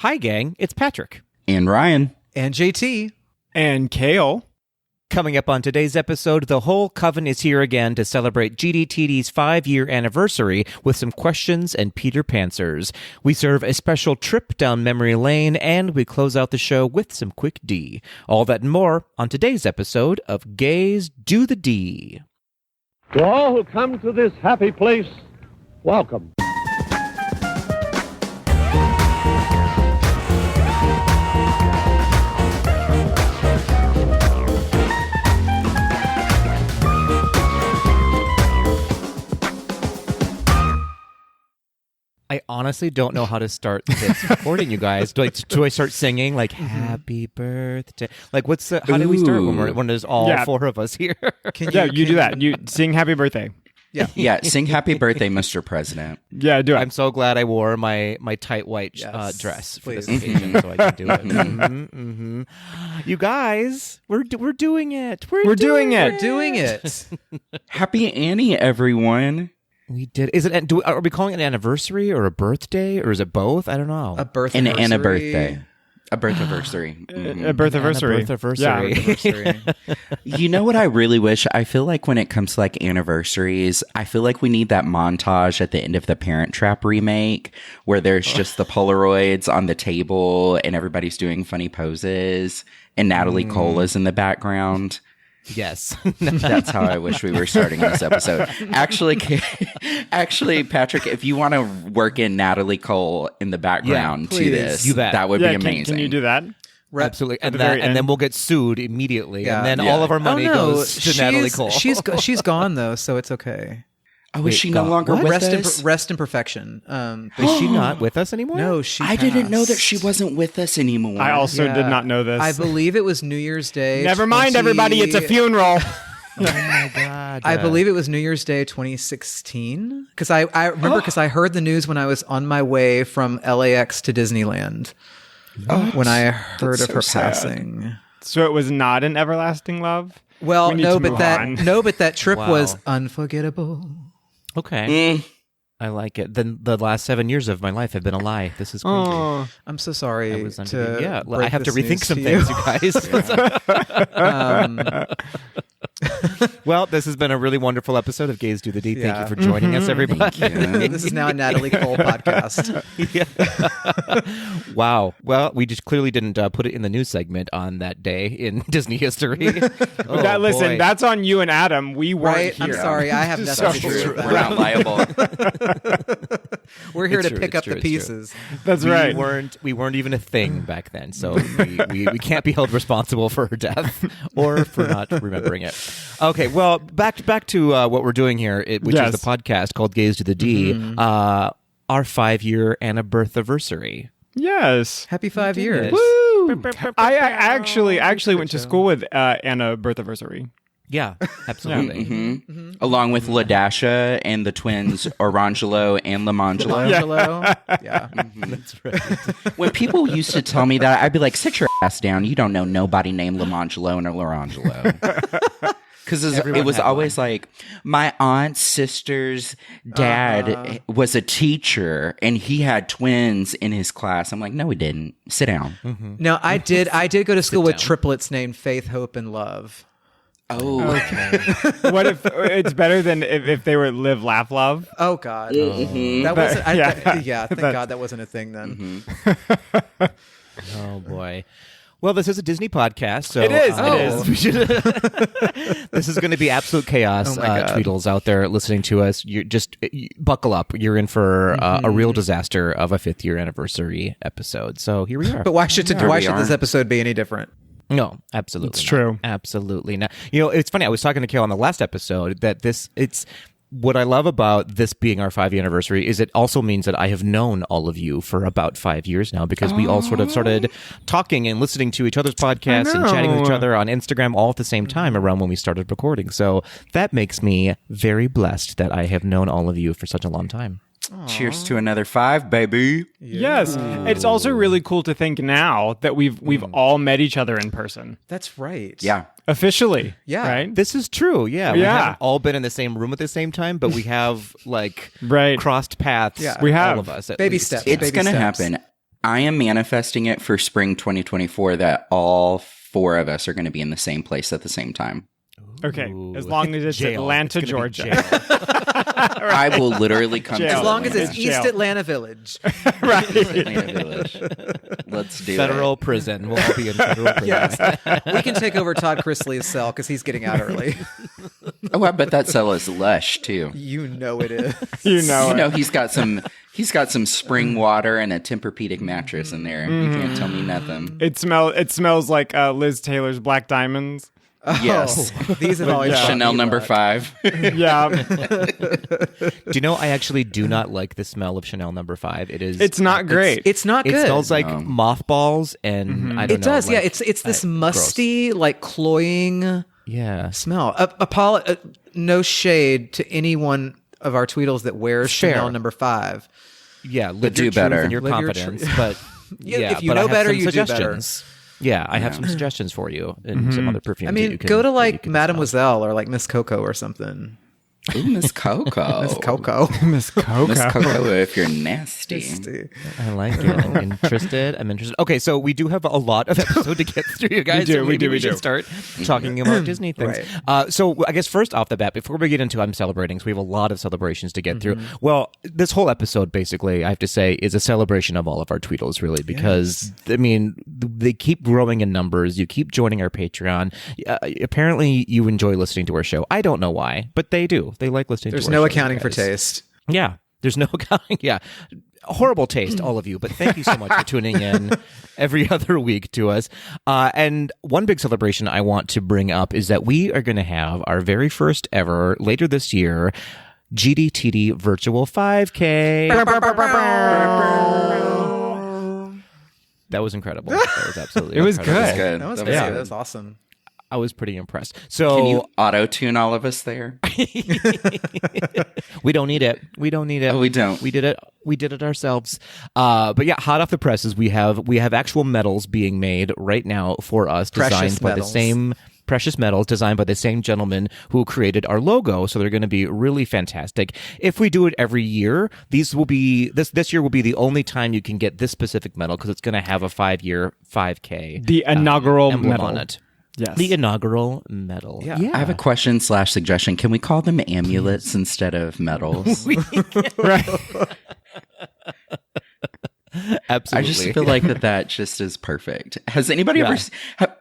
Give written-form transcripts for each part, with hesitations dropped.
Hi, gang. It's Patrick. And Ryan. And JT. And Kale. Coming up on today's episode, the whole coven is here again to celebrate GDTD's 5-year anniversary with some questions and PeterPanswers. We serve a special trip down memory lane, and we close out the show with some quick D. All that and more on today's episode of Gays Do the D. To all who come to this happy place, welcome. I honestly don't know how to start this recording, you guys. Do I start singing like "Happy Birthday"? Like, how do we start when there's all four of us here? You do that. You sing "Happy Birthday." Yeah. Sing "Happy Birthday, Mr. President." Yeah, do it. I'm so glad I wore my tight white dress for this occasion, so I can do it. You guys, we're doing it. We're doing it. Happy Annie, everyone. We did. Are we calling it an anniversary or a birthday, or is it both? I don't know. A birthday. And a birthday. A birth-anniversary. A birth-anniversary. You know what I really wish? I feel like when it comes to like anniversaries, I feel like we need that montage at the end of the Parent Trap remake where there's just the Polaroids on the table and everybody's doing funny poses and Natalie Cole is in the background. Yes. That's how I wish we were starting this episode. Actually, Patrick, if you want to work in Natalie Cole in the background to this, that would be amazing. Can you do that? Absolutely. And then we'll get sued immediately. Yeah. And then all of our money goes to Natalie Cole. She's gone, though, so it's okay. Oh, is she no longer with us? Rest in perfection. Is she not with us anymore? No, I didn't know that she wasn't with us anymore. I also did not know this. I believe it was New Year's Day. Never mind, everybody. It's a funeral. Oh, my God. I believe it was New Year's Day 2016. Because I remember because I heard the news when I was on my way from LAX to Disneyland. When I heard of her passing. So it was not an everlasting love? Well, no, but that trip was unforgettable. Okay. I like it. Then the last 7 years of my life have been a lie. This is crazy. Oh, I'm so sorry. I have to rethink some things, you guys. Well, this has been a really wonderful episode of Gays Do the D. Thank you for joining us, everybody. This is now a Natalie Cole podcast. Wow. Well, we just clearly didn't put it in the news segment on that day in Disney history. Listen, that's on you and Adam. We weren't here. I'm sorry. I have nothing to do with that. We're not liable. We're here to pick up the pieces. That's right. We weren't even a thing back then, so we can't be held responsible for her death or for not remembering it. Okay, well, back to what we're doing here, which is the podcast called Gays to the D, our 5-year anniversary. Yes. Happy 5 years. Woo! I actually went to school with Anna Birthiversary. Yeah, absolutely. Along with LaDasha and the twins Orangelo and Lamangelo. Yeah. That's right. When people used to tell me that, I'd be like, sit your ass down. You don't know nobody named Lamangelo or Lorangelo. Because it was always like, my aunt's sister's dad was a teacher and he had twins in his class. I'm like, no, he didn't. Sit down. No, I did go to school with triplets named Faith, Hope, and Love. Oh, okay. What if it's better than if they were Live, Laugh, Love? Oh God, that wasn't. Thank God that wasn't a thing then. Oh boy. Well, this is a Disney podcast, so it is. This is going to be absolute chaos. Tweedles out there listening to us, you buckle up. You're in for a real disaster of a 5th year anniversary episode. So here we are. But why should this episode be any different? No, absolutely. It's true. Absolutely not. You know, it's funny. I was talking to Kale on the last episode that it's what I love about this being our 5-year anniversary is it also means that I have known all of you for about 5 years now because we all sort of started talking and listening to each other's podcasts and chatting with each other on Instagram all at the same time around when we started recording. So that makes me very blessed that I have known all of you for such a long time. Aww. Cheers to another 5, baby. Yes. It's also really cool to think now that we've all met each other in person. That's right. Yeah. Officially. Yeah. Right? This is true. Yeah. We haven't all been in the same room at the same time, but we have crossed paths. Yeah. We have. All of us. Baby steps. It's going to happen. I am manifesting it for spring 2024 that all 4 of us are going to be in the same place at the same time. Okay, as long as it's Jail. Atlanta, It's gonna be Georgia. I will literally come Jail. to As long as it's Atlanta. East Atlanta Village. Atlanta Village. Let's do Federal it. prison. We'll all be in federal prison. Yes. We can take over Todd Chrisley's cell because he's getting out early. Oh, I bet that cell is lush too. You know it is. You know You it. know, he's got some spring water and a Tempur-Pedic mattress in there. You can't tell me nothing. It smells like Liz Taylor's Black Diamonds. Yes. These have always brought Chanel me number luck. 5. Yeah, Do you know, I actually do not like the smell of Chanel number 5. It is. it's not great. It's not It good. smells like mothballs, and I don't It know. does, yeah. like- It's this musty, like cloying yeah. smell. No shade to any one of our Tweedles that wears Fair. Chanel number 5. Yeah, live do your truth better. and your Live your confidence. truth. But Yeah, if you but know I have better, some you do better. suggestions. Yeah, I have some suggestions for you and some other perfumes. I that mean, you can, go to that you like can Mademoiselle or like Miss Coco or something. Ooh, Miss Coco. Miss Coco. Miss Coco. Miss Coco, if you're nasty. smell. I like it. I'm interested. Okay, so we do have a lot of episode to get through, you guys. do, so we maybe do, we should do. start talking about Disney things. So I guess first off the bat, before we get into I'm celebrating, so we have a lot of celebrations to get through. Well, this whole episode, basically, I have to say, is a celebration of all of our Tweedles, really, because I mean, they keep growing in numbers. You keep joining our Patreon. Apparently, you enjoy listening to our show. I don't know why, but they do. They like listening. There's to our no show, accounting you for guys. taste. Yeah, there's no accounting. Yeah. Horrible taste, all of you, but thank you so much for tuning in every other week to us. And one big celebration I want to bring up is that we are going to have our very first ever, later this year, GDTD Virtual 5K. That was incredible. That was absolutely It was incredible. good. Good. That was That good. good. That was awesome. I was pretty impressed. So Can you auto-tune all of us there? we don't need it. We don't need it. Oh, we don't. We did it. We did it ourselves. But yeah, hot off the presses, we have actual medals being made right now for us, Precious designed by medals. the same precious medals, designed by the same gentleman who created our logo. So they're going to be really fantastic. If we do it every year, these will be this year will be the only time you can get this specific medal because it's going to have a 5-year 5K. The inaugural emblem medal. on it. Yes. The inaugural medal. Yeah. I have a question / suggestion. Can we call them amulets instead of medals? Right. Absolutely. I just feel like that just is perfect. Has anybody ever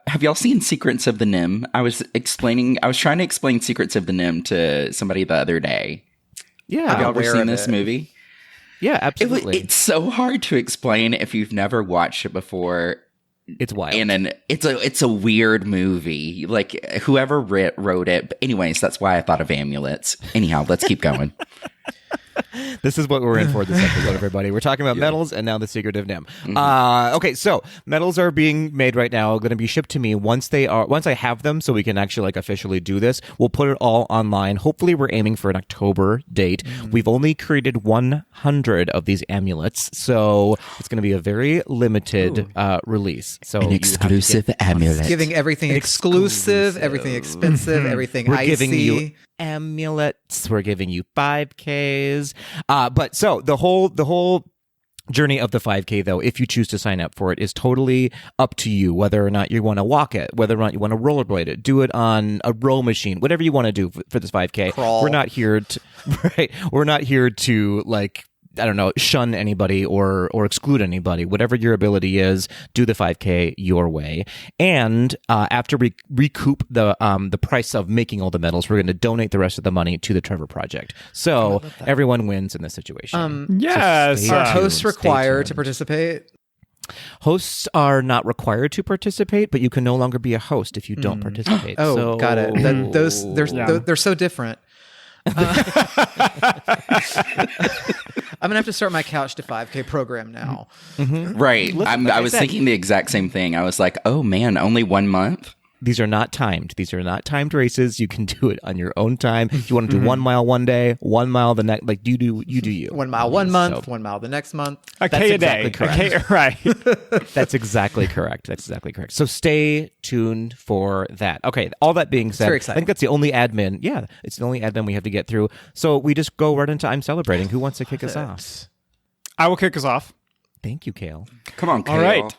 have y'all seen Secrets of the Nim? I was trying to explain Secrets of the Nim to somebody the other day. Yeah. Have y'all ever aware seen of this it. movie? Yeah, absolutely. It's so hard to explain if you've never watched it before. It's wild. And it's a weird movie. Like whoever wrote it. But anyways, that's why I thought of amulets. Anyhow, let's keep going. This is what we're in for this episode, everybody. We're talking about medals and now the secret of NIM. Okay, so medals are being made right now, going to be shipped to me once I have them, so we can actually like officially do this. We'll put it all online. Hopefully, we're aiming for an October date. We've only created 100 of these amulets, so it's going to be a very limited release. So An exclusive amulet. Giving everything exclusive, everything expensive, everything We're icy. giving you amulets. We're giving you 5Ks. But so the whole journey of the 5K, though, if you choose to sign up for it, is totally up to you. Whether or not you want to walk it, whether or not you want to rollerblade it, do it on a row machine, whatever you want to do for this 5K. Crawl. We're not here to right. We're not here to like, I don't know, shun anybody or exclude anybody. Whatever your ability is, do the 5K your way. And after we recoup the price of making all the medals, we're going to donate the rest of the money to the Trevor Project. So everyone wins in this situation. Yes. stay Are tuned, hosts stay required to tuned. participate? Hosts are not required to participate, but you can no longer be a host if you don't participate. Oh, So- got it. They're so different. I'm gonna have to start my couch to 5K program now. Right. I was thinking the exact same thing. I was like, oh man, only 1 month? These are not timed. These are not timed races. You can do it on your own time. If you want to do 1 mile one day, 1 mile the next, like you do you. 1 mile one month, So- 1 mile the next month. A That's K a exactly day. correct. Right. That's exactly correct. That's exactly correct. So stay tuned for that. Okay. All that being said, very I exciting. think that's the only admin. Yeah, it's the only admin we have to get through. So we just go right into I'm celebrating. Who wants to kick us off? I will kick us off. Thank you, Kale. Come on, Kale. All right.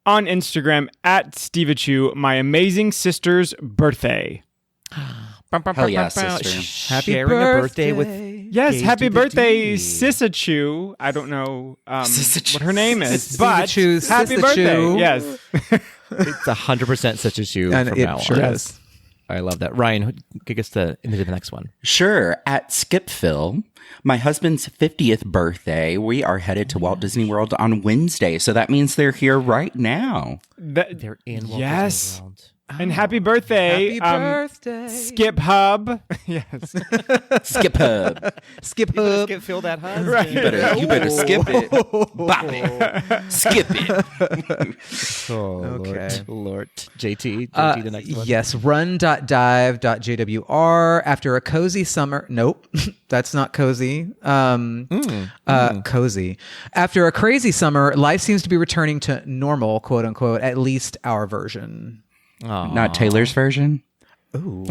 On Instagram, at Steveachu, my amazing sister's birthday. Hell yeah, sister. Happy Sharing a birthday with Yes, Gaze happy to the birthday, D. Sisachu. I don't know Sisachu. what her name is, but Sisachu, happy Sisachu. birthday. Yes. It's 100% such a shoe And from it now sure on. is. I love that. Ryan, kick us into the next one. Sure. At Skipville, my husband's 50th birthday. We are headed to Walt Disney World on Wednesday. So that means they're here right now. They're in Walt Yes. Disney World. And happy birthday. Happy birthday. Skip Hub. Yes. Skip Hub. Skip Hub. Fill that husband. You better skip it. Bop it. Skip it. Oh, Okay. Lord. JT, the next one. Yes, run.dive.jwr after a cozy summer. Nope, that's not cozy. Cozy. After a crazy summer, life seems to be returning to normal, quote unquote, at least our version. Not Taylor's version. Ooh.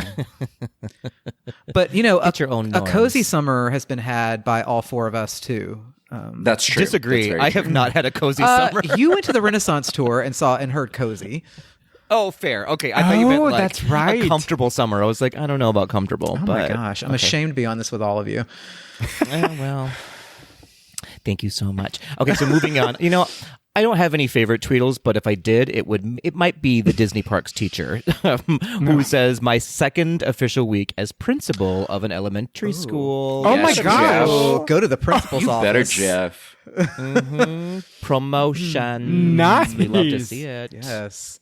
But, you know, Get your own a cozy norms. summer has been had by all four of us, too. That's true. Disagree. That's very I true. have not had a cozy summer. You went to the Renaissance tour and saw and heard cozy. Oh, fair. Okay, I thought you meant Oh, like that's right. a comfortable summer. I was like, I don't know about comfortable. Oh, but, my gosh. I'm ashamed to be on this with all of you. Well, thank you so much. Okay, so moving on. You know, I don't have any favorite Tweedles, but if I did, it might be the Disney Parks teacher who says my second official week as principal of an elementary school. Oh my Yes, gosh. Oh, go to the principal's You office. better, Jeff. Promotion. Nice. We love to see it. Yes.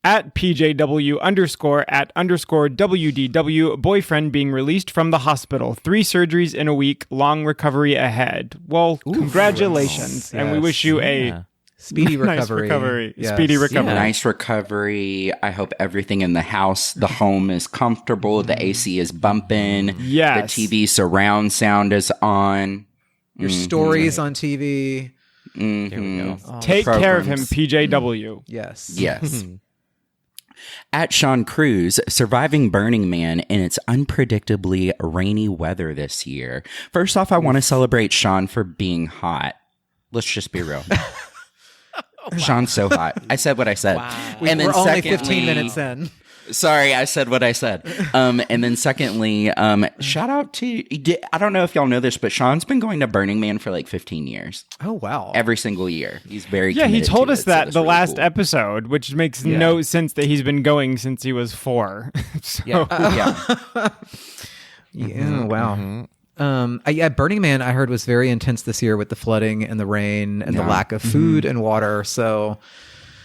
At PJW _at _WDW, boyfriend being released from the hospital. 3 surgeries in a week, long recovery ahead. Well, congratulations. And we Yes. wish you Yeah. a Speedy nice recovery. recovery. Yes. Speedy recovery. Nice recovery. I hope everything in the house, the home is comfortable. The AC is bumping. Yes. The TV surround sound is on. Your stories on TV. There we go. Take care of him, programs. PJW. Yes. Yes. At Sean Cruz, surviving Burning Man in its unpredictably rainy weather this year. First off, I want to celebrate Sean for being hot. Let's just be real. Sean's so hot. I said what I said. And then We're only secondly, 15 minutes in. Sorry, I said what I said. And then secondly, shout out to, I don't know if y'all know this, but Sean's been going to Burning Man for like 15 years. Oh, wow. Every single year. He's very Yeah, he committed told to us it, so that that's the really last cool. episode, which makes no sense that he's been going since he was 4. So, Yeah. Yeah, wow. Yeah, Burning Man, I heard, was very intense this year with the flooding and the rain and the lack of food and water. So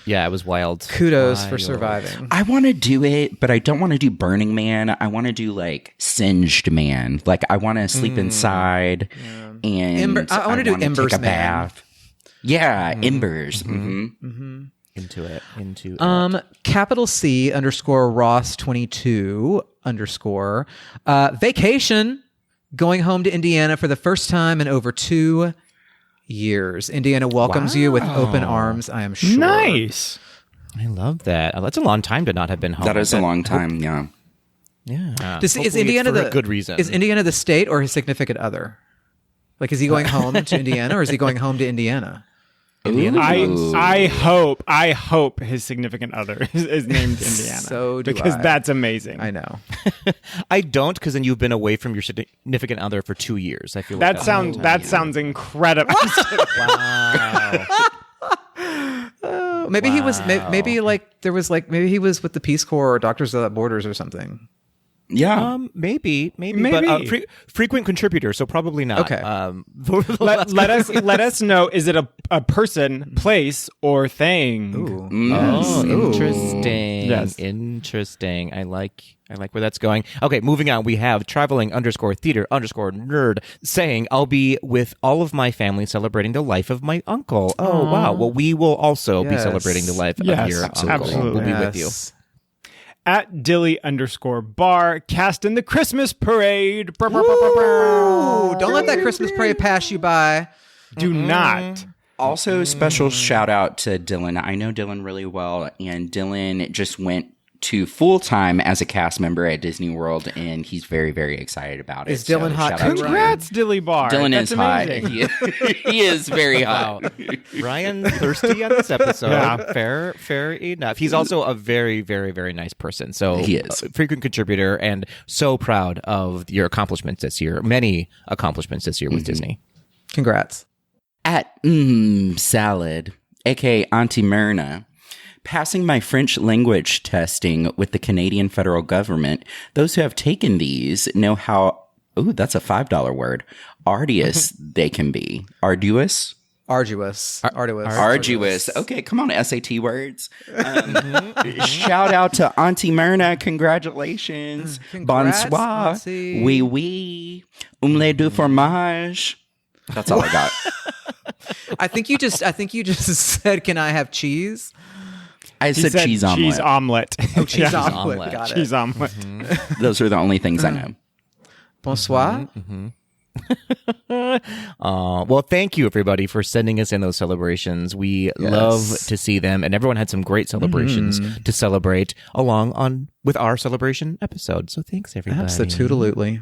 Yeah, it was wild. kudos for Wild. surviving. I want to do it, but I don't want to do Burning Man. I want to do like Singed Man. Like I want to sleep inside and I wanna do wanna Embers take a Man. bath. Yeah, Embers. Mm-hmm. Into it. Capital C _ Ross 22 _ vacation, going home to Indiana for the first time in over 2 years. Indiana welcomes you with open arms, I am sure. nice. I love that. That's a long time to not have been home. That is a But- long time. Yeah. Yeah. Is Hopefully Indiana it's for the a good reason? Is Indiana the state or his significant other? Like, is he going home to Indiana or is he going home to Indiana? Indiana Jones. I hope his significant other is named Indiana. So do because I. that's amazing. I know. I don't, because then you've been away from your significant other for 2 years. I feel like That sounds incredible. Maybe he was. Maybe like there was like maybe he was with the Peace Corps or Doctors Without Borders or something. Yeah. maybe, but Maybe. frequent contributor, so probably not. Okay. let us know. Is it a person, place, or thing? Oh, interesting. Yes. Interesting. I like where that's going. Okay, moving on. We have traveling _theater _nerd saying, I'll be with all of my family celebrating the life of my uncle. Oh, wow. Well, we will also be Yes. celebrating the life Yes, of your uncle. absolutely. We'll be with you. Yes. At Dilly _bar, cast in the Christmas parade. Ooh, don't let that Christmas parade pass you by. Do not. Also, special shout out to Dylan. I know Dylan really well, and Dylan just went to full-time as a cast member at Disney World, and he's very, very excited about it. Is Dylan hot shout too, out Ryan? to Congrats, Dilly Bar. Dylan That's is hot. amazing. He is very hot. Ryan thirsty on this episode. Yeah. Fair enough. He's also a very, very, very nice person. So He is. a frequent contributor and so proud of your accomplishments this year. Many accomplishments this year with Disney. Congrats. At Salad, aka Auntie Myrna, passing my French language testing with the Canadian federal government. Those who have taken these know how, that's a $5 word, arduous they can be. Arduous? Arduous. Arduous. Okay, come on, SAT words. Shout out to Auntie Myrna. Congratulations. Congrats, Bonsoir. Auntie. Oui, oui. Omelette du fromage. That's all I got. I think you just said, "Can I have cheese?" I He said said cheese omelet. Cheese omelet. Cheese Yeah. omelet. omelet. Got it. Cheese omelet. Those are the only things I know. Bonsoir. Well, thank you everybody for sending us in those celebrations. We love to see them, and everyone had some great celebrations to celebrate along with our celebration episode. So thanks everybody. Absolutely.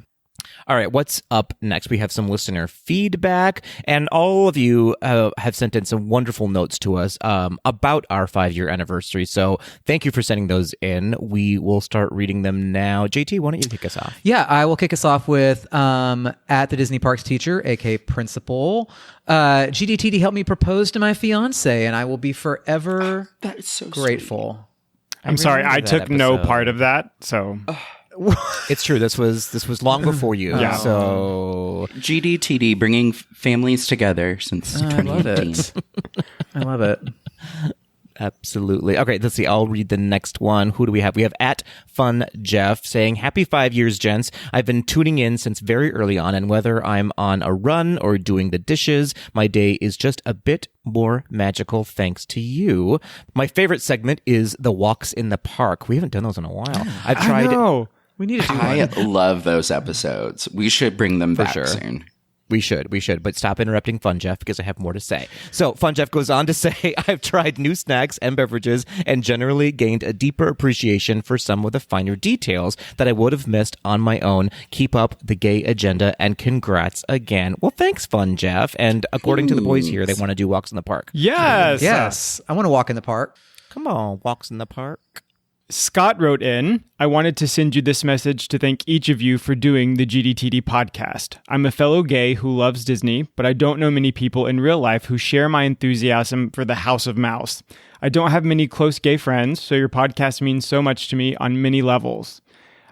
All right, what's up next? We have some listener feedback, and all of you have sent in some wonderful notes to us about our 5-year anniversary. So thank you for sending those in. We will start reading them now. JT, why don't you kick us off? Yeah, I will kick us off with at the Disney Parks teacher, aka principal. GDTD helped me propose to my fiance, and I will be forever That is so grateful. I'm sorry, remember I that took no episode. part of that. So It's true. This was long before you. Yeah. So GDTD, bringing families together since I love 2018. it. I love it. absolutely. Okay, let's see. I'll read the next one. Who do we have? We have at Fun Jeff saying, "Happy 5 years, gents. I've been tuning in since very early on, and whether I'm on a run or doing the dishes, my day is just a bit more magical thanks to you. My favorite segment is the walks in the park. We haven't done those in a while. I've tried. I know. We need to do I one. love those episodes. We should bring them back sure. soon. We should, but stop interrupting Fun Jeff because I have more to say. So Fun Jeff goes on to say, I've tried new snacks and beverages and generally gained a deeper appreciation for some of the finer details that I would have missed on my own. Keep up the gay agenda and congrats again." Well, thanks, Fun Jeff. And according to the boys here, they want to do walks in the park. Yes. Yes, I want to walk in the park. Come on, walks in the park. Scott wrote in, "I wanted to send you this message to thank each of you for doing the GDTD podcast. I'm a fellow gay who loves Disney, but I don't know many people in real life who share my enthusiasm for the House of Mouse. I don't have many close gay friends, so your podcast means so much to me on many levels.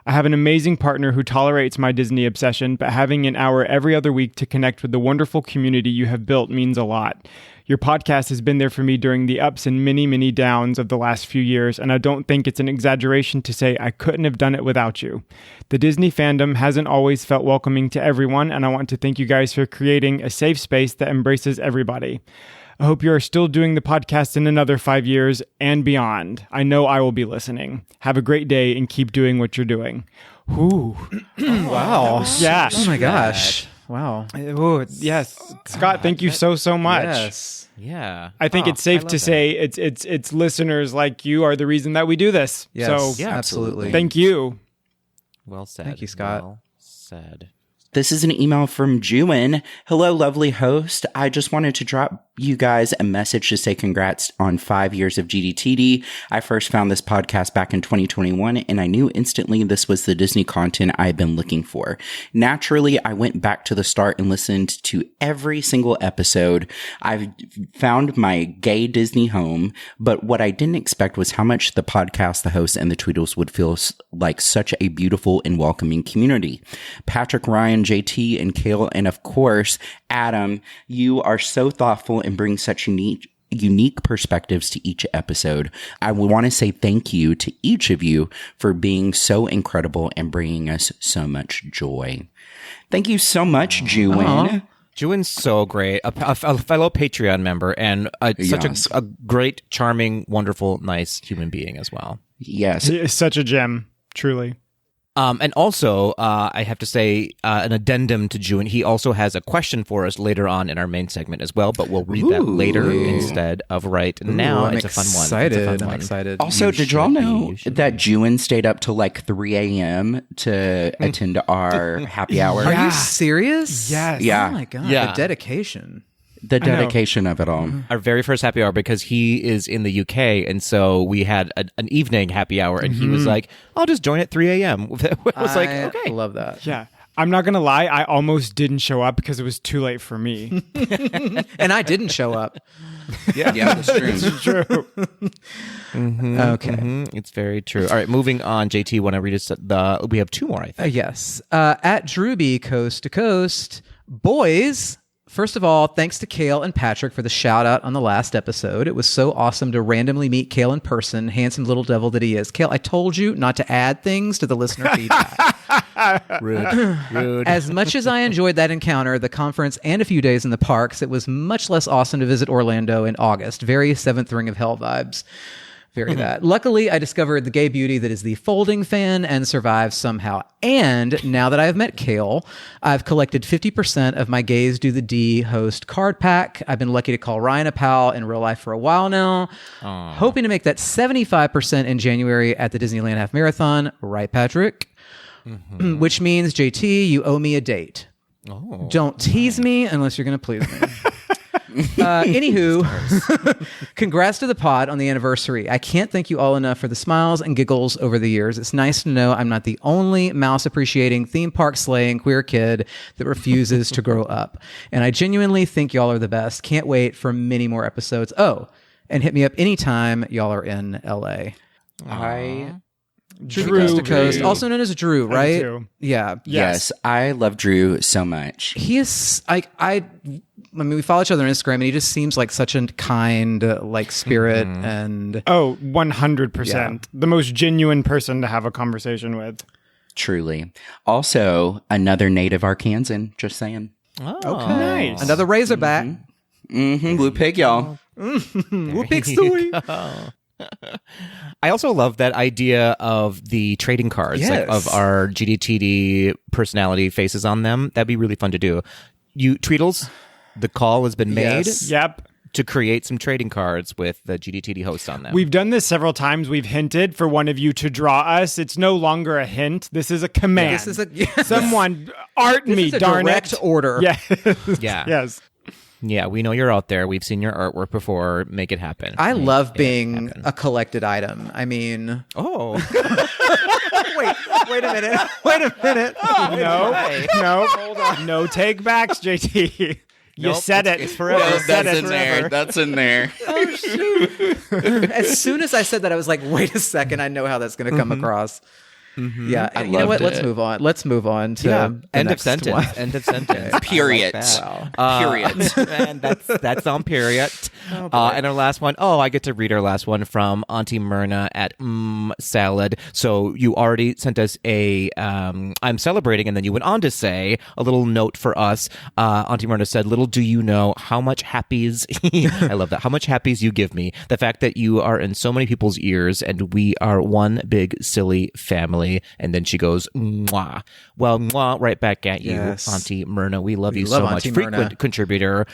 I have an amazing partner who tolerates my Disney obsession, but having an hour every other week to connect with the wonderful community you have built means a lot. Your podcast has been there for me during the ups and many, many downs of the last few years, and I don't think it's an exaggeration to say I couldn't have done it without you. The Disney fandom hasn't always felt welcoming to everyone, and I want to thank you guys for creating a safe space that embraces everybody. I hope you are still doing the podcast in another 5 years and beyond. I know I will be listening. Have a great day and keep doing what you're doing." Ooh. Wow. Yeah. Oh my gosh. Wow. Ooh, yes. Scott, thank you so much. Yes. Yeah. I think it's safe love to that. say it's listeners like you are the reason that we do this. Yes. So Yeah, absolutely. thank you. Well said. Thank you, Scott. Well said. This is an email from Jewin. "Hello, lovely host. I just wanted to drop you guys a message to say congrats on 5 years of GDTD. I first found this podcast back in 2021, and I knew instantly this was the Disney content I've been looking for. Naturally, I went back to the start and listened to every single episode. I've found my gay Disney home, but what I didn't expect was how much the podcast, the host, and the Tweedles would feel like such a beautiful and welcoming community. Patrick, Ryan, JT, and Kale, and of course, Adam, you are so thoughtful and bring such unique perspectives to each episode. I want to say thank you to each of you for being so incredible and bringing us so much joy." Thank you so much, Jewin. Juin's so great, a fellow Patreon member, and such Yes. a great, charming, wonderful, nice human being as well. Yes. He is such a gem, truly. And also, I have to say, an addendum to June. He also has a question for us later on in our main segment as well, but we'll read that later instead of right now. I'm it's a fun one. excited. It's a fun I'm one. excited. Also, did y'all know that June stayed up till like 3 a.m. to attend our happy hour? Are you serious? Yes. Yeah. Oh my God. Yeah. The dedication. The dedication of it all. Our very first happy hour, because he is in the UK, and so we had an evening happy hour, and he was like, I'll just join at 3 a.m. I was like, okay. I love that. Yeah. I'm not going to lie. I almost didn't show up because it was too late for me. And I didn't show up. Yeah, that's true. True. Okay. It's very true. All right, moving on. JT, want to read us we have two more, I think. Yes. At Drewby, Coast to Coast. Boys, first of all, thanks to Kale and Patrick for the shout out on the last episode. It was so awesome to randomly meet Kale in person, handsome little devil that he is. Kale, I told you not to add things to the listener feedback. Rude. As much as I enjoyed that encounter, the conference, and a few days in the parks, it was much less awesome to visit Orlando in August. Very Seventh Ring of Hell vibes. Very that. Luckily, I discovered the gay beauty that is the Folding fan and survived somehow. And now that I've met Kale, I've collected 50% of my Gays Do the D host card pack. I've been lucky to call Ryan a pal in real life for a while now. Hoping to make that 75% in January at the Disneyland Half Marathon. Right, Patrick? Which means, JT, you owe me a date. Don't tease me unless you're going to please me. Anywho, congrats to the pod on the anniversary. I can't thank you all enough for the smiles and giggles over the years. It's nice to know I'm not the only mouse appreciating, theme park slaying queer kid that refuses to grow up. And I genuinely think y'all are the best. Can't wait for many more episodes. Oh, and hit me up anytime y'all are in LA. Drew Coast to Coast, also known as Drew, right? too. Yeah. Yes, I love Drew so much. He is I mean, we follow each other on Instagram, and he just seems like such a kind, spirit, and Oh, 100%. The most genuine person to have a conversation with. Truly. Also, another native Arkansan, just saying. Nice. another Razorback. Blue pig, y'all. Big story. I also love that idea of the trading cards, like, Yes. of our GDTD personality faces on them. That'd be really fun to do. Tweedles, the call has been made Yep. to create some trading cards with the GDTD hosts on them. We've done this several times. We've hinted for one of you to draw us. It's no longer a hint. This is a command. This is a Someone art this me, is a darn direct it. order. Yeah. Yeah. Yes. Yeah, we know you're out there. We've seen your artwork before. Make it happen. I love being a collected item. I mean, Oh. wait a minute. Wait a minute. No. Hold on. No take backs, JT. You Nope, said it. it's forever. You said That's it in there. forever. That's in there. As soon as I said that, I was like, wait a second. I know how that's going to come across. Yeah. I And you know what? loved Let's it. move on. Let's move on to the End of next sentence. one. End of sentence. Period. Period. And that's on period. And our last one. Oh, I get to read our last one from Auntie Myrna at Salad. So you already sent us a I'm celebrating, and then you went on to say a little note for us. Auntie Myrna said, "Little do you know how much happies." I love that. How much happies you give me. The fact that you are in so many people's ears, and we are one big silly family. And then she goes, "Mwah." Well, mwah, right back at you, Yes. Auntie Myrna. We love you love so Auntie much. Myrna. Frequent contributor,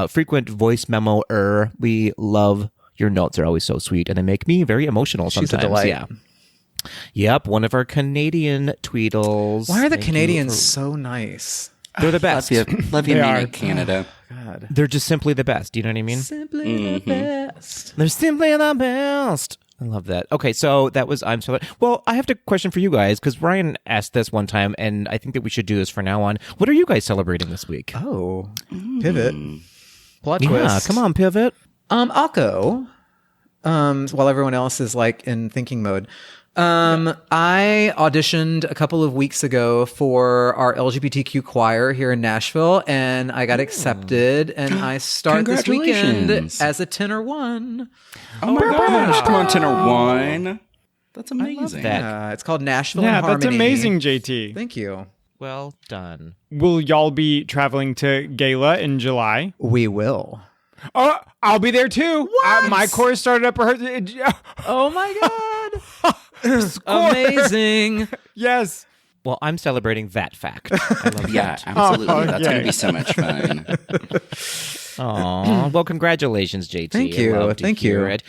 frequent voice memo-er. We love your notes. They're always so sweet, and they make me very emotional She's a sometimes. delight. Yeah. Yep, one of our Canadian Tweedles. Why are the Thank you Canadians for- so nice? They're the best. Love you, They Mary are. Canada. God. They're just simply the best. Do you know what I mean? Simply the best. They're simply the best. I love that. Okay, so that was I'm so. Well, I have a question for you guys, because Ryan asked this one time, and I think that we should do this from now on. What are you guys celebrating this week? Oh, pivot. Plot Yeah, twist. come on, pivot. I'll go. While everyone else is like in thinking mode. I auditioned a couple of weeks ago for our LGBTQ choir here in Nashville, and I got accepted, and I start this weekend Congratulations. as a tenor one. Oh my gosh. Come on, tenor one. That's amazing. that. It's called Nashville Yeah, in Harmony. that's amazing, JT. Thank you. Well done. Will y'all be traveling to Gala in July? We will. Oh, I'll be there too. My course started up. Oh my God. Amazing. Yes. Well, I'm celebrating that fact. I love Yeah, that. absolutely. That's going yay. to be so much fun. Aw. Well, congratulations, JT. Thank you. I love to Thank hear you. it.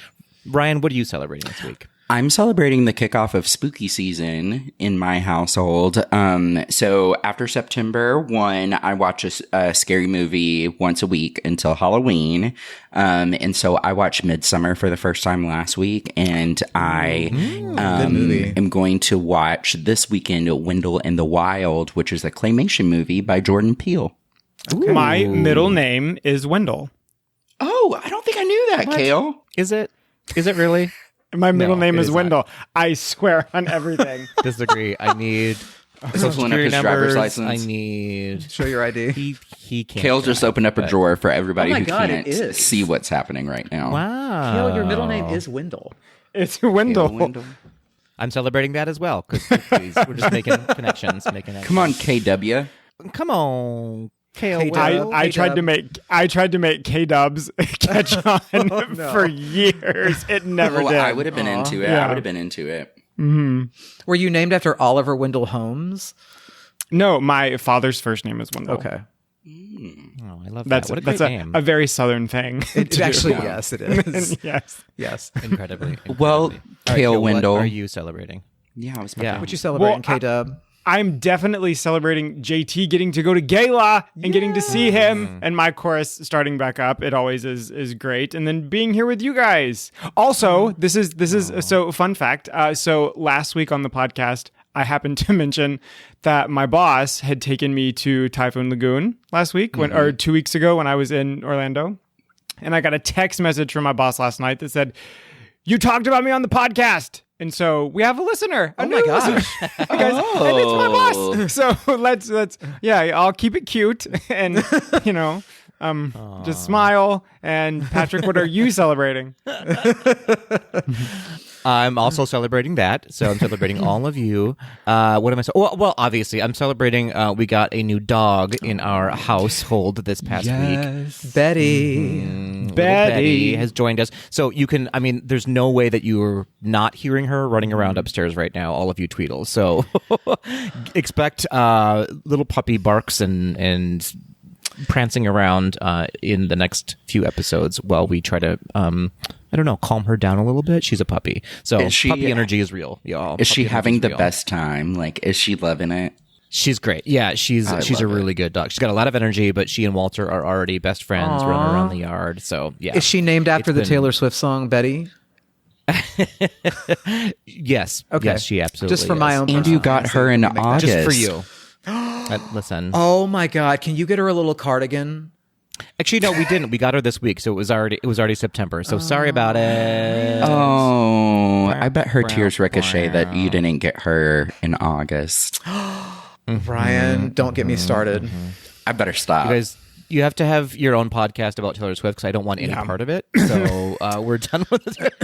Ryan, what are you celebrating this week? I'm celebrating the kickoff of spooky season in my household. So after September 1, I watch a scary movie once a week until Halloween. And so I watched Midsummer for the first time last week, and I am going to watch this weekend Wendell in the Wild, which is a claymation movie by Jordan Peele. My middle name is Wendell. Oh, I don't think I knew that, Kale. Is it? Is it really? My middle No, name it is is Wendell. I swear on everything. Disagree. I need Is pulling up his driver's license? I need. Show your ID. He can't. Kale just opened up a drawer for everybody Oh my who God, can't it is. see what's happening right now. Wow. Kale, your middle name is Wendell. It's Wendell. Wendell. I'm celebrating that as well because we're just making connections. Come on, KW. Come on, Kale. K-Dub. I tried to make K-Dubs catch on for years. It never Oh, did. I would have been into it. Yeah. I would have been into it. Were you named after Oliver Wendell Holmes? No, my father's first name is Wendell. Okay. Oh, I love That's that. What a great name. a very southern thing. It to actually, do. yes, it is. Yes. Yes. Incredibly. Well, All right, Kale Kale, Wendell. What are you celebrating? Yeah, I was Yeah. about What to. you celebrating, Well, K-Dub? I'm definitely celebrating JT getting to go to gala and getting to see him and my chorus starting back up. It always is great. And then being here with you guys. Also, this is so fun fact. So last week on the podcast, I happened to mention that my boss had taken me to Typhoon Lagoon last week or 2 weeks ago when I was in Orlando. And I got a text message from my boss last night that said, "You talked about me on the podcast." And so we have a listener. Oh my gosh. Guys, and it's my boss. So let's I'll keep it cute and just smile. And Patrick, what are you celebrating? I'm also celebrating that. So I'm celebrating all of you. What am I? Well, obviously, I'm celebrating. We got a new dog in our household this past week. Betty. Little Betty. Betty has joined us. So you can. I mean, there's no way that you're not hearing her running around upstairs right now. All of you Tweedles. So expect little puppy barks and prancing around in the next few episodes while we try to I don't know, calm her down a little bit. She's a puppy, so puppy energy is real, y'all. Is she Puppy having energy the is real. best time? Like, is she loving it? She's great. Yeah, she's a love really good dog. She's got a lot of energy, but she and Walter are already best friends, running around the yard. So yeah, Is she named after the been- Taylor Swift song, Betty? Yes. Okay. Yes, she absolutely. Just for my is. own And you got her in August. Just for you. Listen. Oh my God. Can you get her a little cardigan? Actually, no, we didn't. We got her this week, so it was already September. So sorry about it. Oh, I bet her tears ricochet that you didn't get her in August. Ryan, don't get me started. I better stop. You guys, you have to have your own podcast about Taylor Swift because I don't want any part of it. So we're done with it.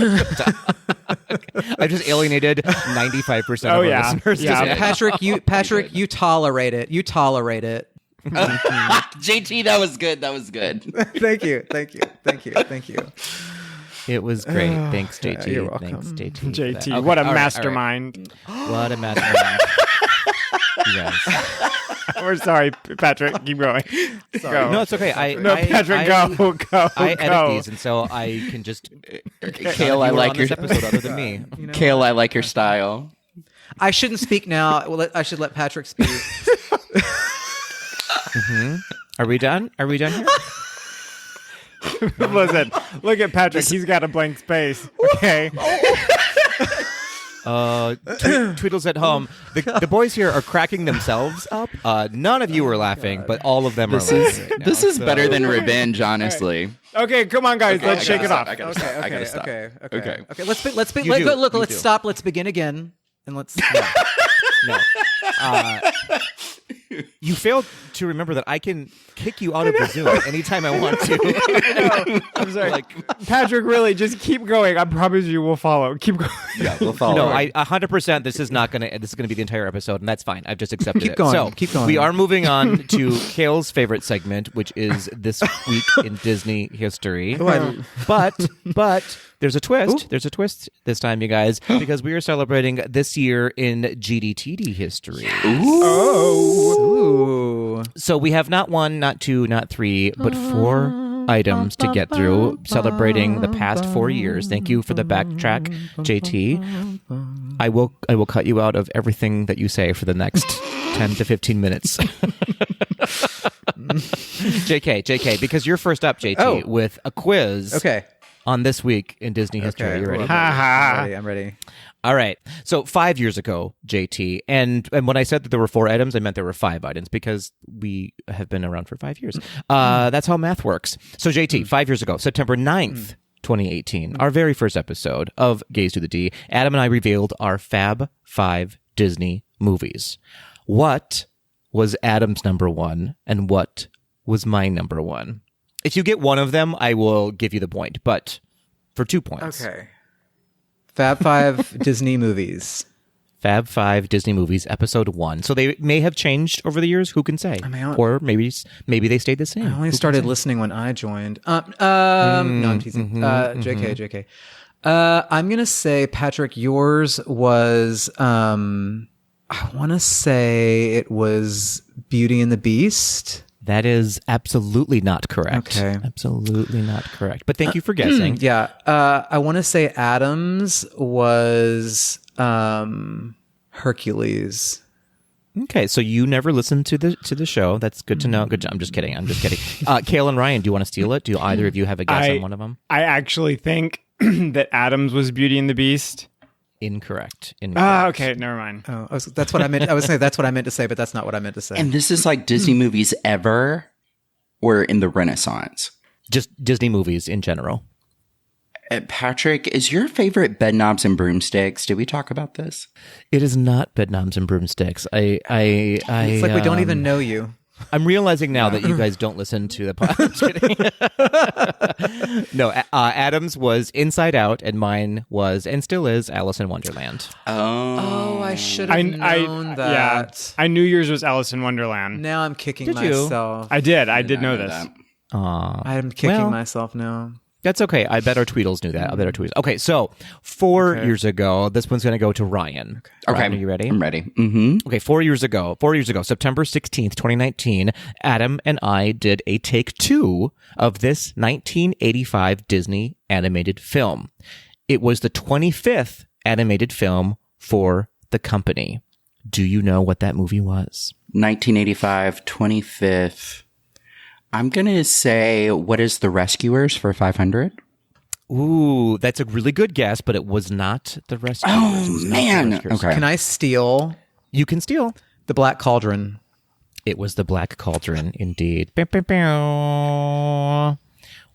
I just alienated 95% of our listeners. Yeah. today. Patrick, you tolerate it. You tolerate it. JT, that was good. That was good. Thank you. It was great. Thanks, JT. you're welcome. Thanks, JT. for that. JT, Okay, what a all right, mastermind. all right. What a mastermind. You guys. We're sorry, Patrick. Keep going. Go. No, it's okay. Patrick, go. I edit these, and so I can just. Kale, I You were like on your this episode other than me. Kale, I like your style. I shouldn't speak now. I should let Patrick speak. Are we done? Are we done here? Listen, look at Patrick. He's got a blank space. Okay. Tweedles at home. The boys here are cracking themselves up. None of you are laughing, but all of them are laughing. right now. This is better than revenge, honhonestly. Okay, come on, guys. Let's shake it off. I gotta stop. I gotta stop. Okay. Let's do. stop. Let's begin again, and let's. No. You failed to remember that I can kick you out of the Zoom anytime I want to. I'm sorry. Patrick, really, just keep going. I promise you we'll follow. Keep going. Yeah, we'll follow. No, 100%. This is not gonna. This is gonna be the entire episode, and that's fine. I've just accepted Keep it. going, So keep going. We are moving on to Kale's favorite segment, which is this week in Disney history. But There's a twist. Ooh. There's a twist this time, you guys, because we are celebrating this year in GDTD history. Yes. Ooh. So we have not 1, not 2, not 3, but 4 items to get through, celebrating the past 4 years. Thank you for the backtrack, JT. I will cut you out of everything that you say for the next 10 to 15 minutes. JK, because you're first up, JT, with a quiz. Okay. On this week in Disney history. Okay. You ready? I'm ready. All right. So 5 years ago, JT, and when I said that there were 4 items, I meant there were 5 items because we have been around for 5 years. That's how math works. So JT, 5 years ago, September 9th, 2018, our very first episode of Gaze to the D, Adam and I revealed our Fab 5 Disney movies. What was Adam's number 1 and what was my number 1? If you get one of them, I will give you the point, but for 2 points. Okay. Fab 5 Disney movies. Fab 5 Disney movies, episode 1. So they may have changed over the years. Who can say? Or maybe they stayed the same. I only started listening when I joined. No, I'm teasing. JK. I'm going to say, Patrick, yours was, I want to say it was Beauty and the Beast. That is absolutely not correct. Okay. Absolutely not correct. But thank you for guessing. Yeah. I want to say Adams was Hercules. Okay, so you never listened to the show. That's good to know. Good job. I'm just kidding. Kale and Ryan, do you want to steal it? Do either of you have a guess on one of them? I actually think that Adams was Beauty and the Beast. Incorrect. Okay, never mind. That's what I meant. I was saying that's what I meant to say, but that's not what I meant to say. And this is like Disney movies ever or in the Renaissance? Just Disney movies in general. Patrick, is your favorite Bedknobs and Broomsticks? Did we talk about this? It is not Bedknobs and Broomsticks. It's like we don't even know you. I'm realizing now that you guys don't listen to the podcast. No, Adam's was Inside Out, and mine was, and still is, Alice in Wonderland. Oh, I should have known that. Yeah, I knew yours was Alice in Wonderland. Now I'm kicking Did you? myself. I did know this. I'm kicking myself now. That's okay. I bet our Tweedles knew that. Okay, so 4 years ago, this one's going to go to Ryan. Okay. Ryan, are you ready? I'm ready. Mm-hmm. Okay, 4 years ago, September 16th, 2019, Adam and I did a take 2 of this 1985 Disney animated film. It was the 25th animated film for the company. Do you know what that movie was? 1985, 25th. I'm going to say, what is The Rescuers for 500? Ooh, that's a really good guess, but it was not The Rescuers. Oh, man. Okay. Can I steal? You can steal. The Black Cauldron. It was The Black Cauldron, indeed.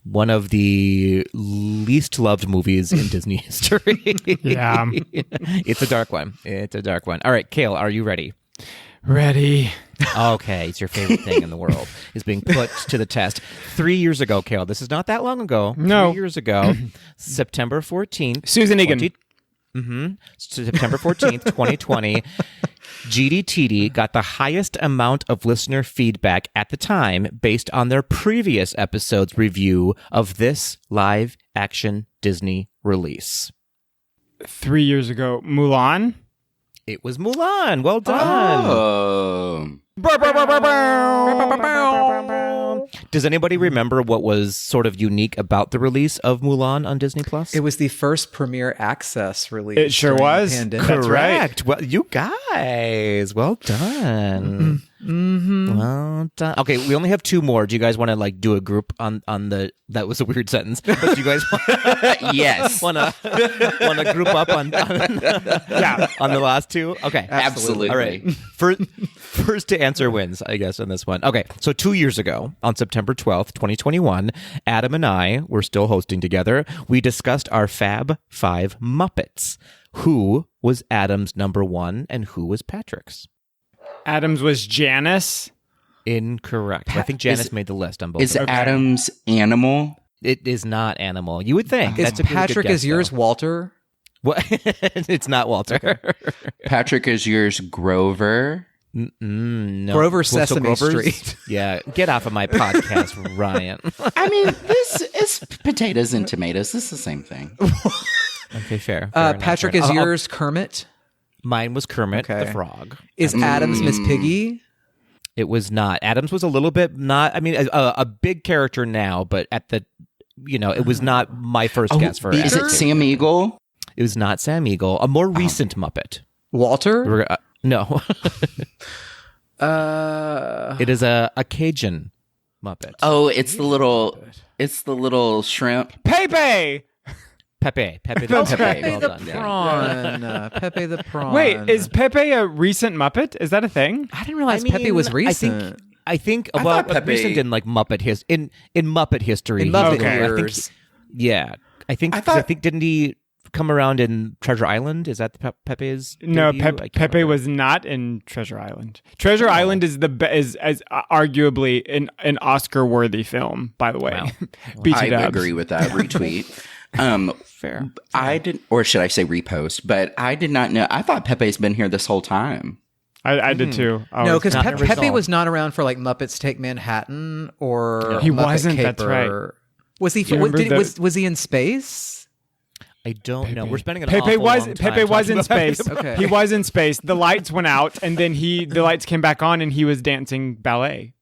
One of the least loved movies in Disney history. Yeah. It's a dark one. All right, Kale, are you ready? Ready. Okay, it's your favorite thing in the world is being put to the test. 3 years ago, Kale, this is not that long ago. No. 3 years ago, September 14th. Susan Egan. September 14th, 2020, GDTD got the highest amount of listener feedback at the time based on their previous episode's review of this live-action Disney release. 3 years ago, Mulan. It was Mulan. Well done. Oh. Does anybody remember what was sort of unique about the release of Mulan on Disney Plus? It was the first premiere access release. It sure during the was. pandemic. That's right. Correct. Well, you guys, well done. Well done. Okay, we only have 2 more. Do you guys want to do a group on the? That was a weird sentence. But do you guys Yes. want to group up on the last 2? Okay, Absolutely. All right. First to answer wins, I guess, on this one. Okay, so 2 years ago, on September 12th, 2021, Adam and I were still hosting together. We discussed our Fab 5 Muppets. Who was Adam's number 1 and who was Patrick's? Adams was Janice. Incorrect. I think Janice made the list on both. Is Adams animal? It is not animal. You would think. Is That's a really good Patrick guess, is yours though. Walter? What? It's not Walter. Patrick, is yours Grover? No. Grover Well, so Sesame Grover's- Street. Yeah, get off of my podcast, Ryan. I mean, this is potatoes and tomatoes. This is the same thing. Okay, fair. Fair enough, Patrick, fair is enough. yours Kermit? Mine was Kermit Okay. the Frog. Is Adams Miss Piggy? It was not. Adams was a little bit not. I mean, a big character now, but at the, it was not my first guess for. Is it Adams. Sam Eagle? It was not Sam Eagle. A more recent Muppet. Walter? No. It is a Cajun Muppet. Oh, it's the little shrimp. Pepe. Pepe the That's Pepe. right. Well the done, yeah. prawn. Pepe the prawn. Wait, is Pepe a recent Muppet? Is that a thing? I didn't realize Pepe was recent. I think I well, thought Pepe- recent in like Muppet in Muppet history. In Muppet he's- I think years. yeah, I think didn't he come around in Treasure Island? Is that Pepe's? No, debut? I can't Pepe remember. was not in Treasure Island. Treasure Island is is arguably an Oscar-worthy film, by the way. Wow. BT I dubs. agree with that retweet. Fair. I didn't, or should I say repost? But I did not know. I thought Pepe's been here this whole time. I did too. No, because not Pepe original. was not around for like Muppets Take Manhattan or He Muppet wasn't, that's Caper. Was he? Do you remember Was he in space? I don't know. We're spending an Pepe awful long time Pepe was talking in about space. Pepe. Okay. He was in space. The lights went out, and then the lights came back on, and he was dancing ballet.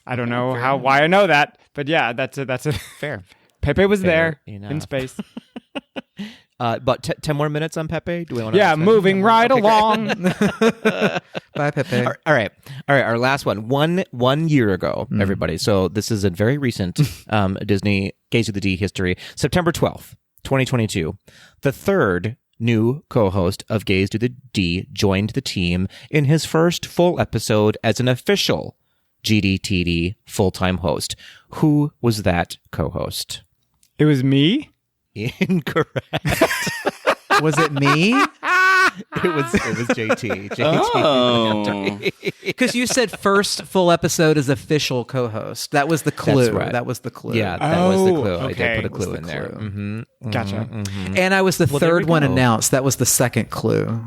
I don't know why I know that, but yeah, that's a Fair. Pepe was Fair there enough. in space. But 10 more minutes on Pepe. Do we want? Yeah, moving right along. Bye, Pepe. All right. Our last one. One year ago, everybody. So this is a very recent Disney Gaze of the D history. September 12th, 2022. The third new co-host of Gaze to the D joined the team in his first full episode as an official GDTD full-time host. Who was that co-host? It was me. Incorrect. Was it me? It was JT. Oh. Because you said first full episode as official co-host. That was the clue. That's right. That was the clue. Yeah, that was the Oh, clue. I okay. did put a Was clue the in there. clue. Mm-hmm. Gotcha. And I was the there third we one go. announced. That was the second clue.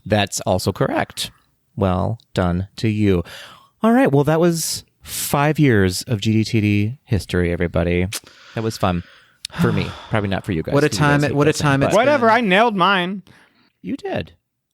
That's also correct. Well done to you. All right. Well, that was 5 years of GDTD history, everybody. That was fun for me. Probably not for you guys. What a 'cause you time guys it- hate what a guessing, time but it's Whatever. I nailed mine. You did.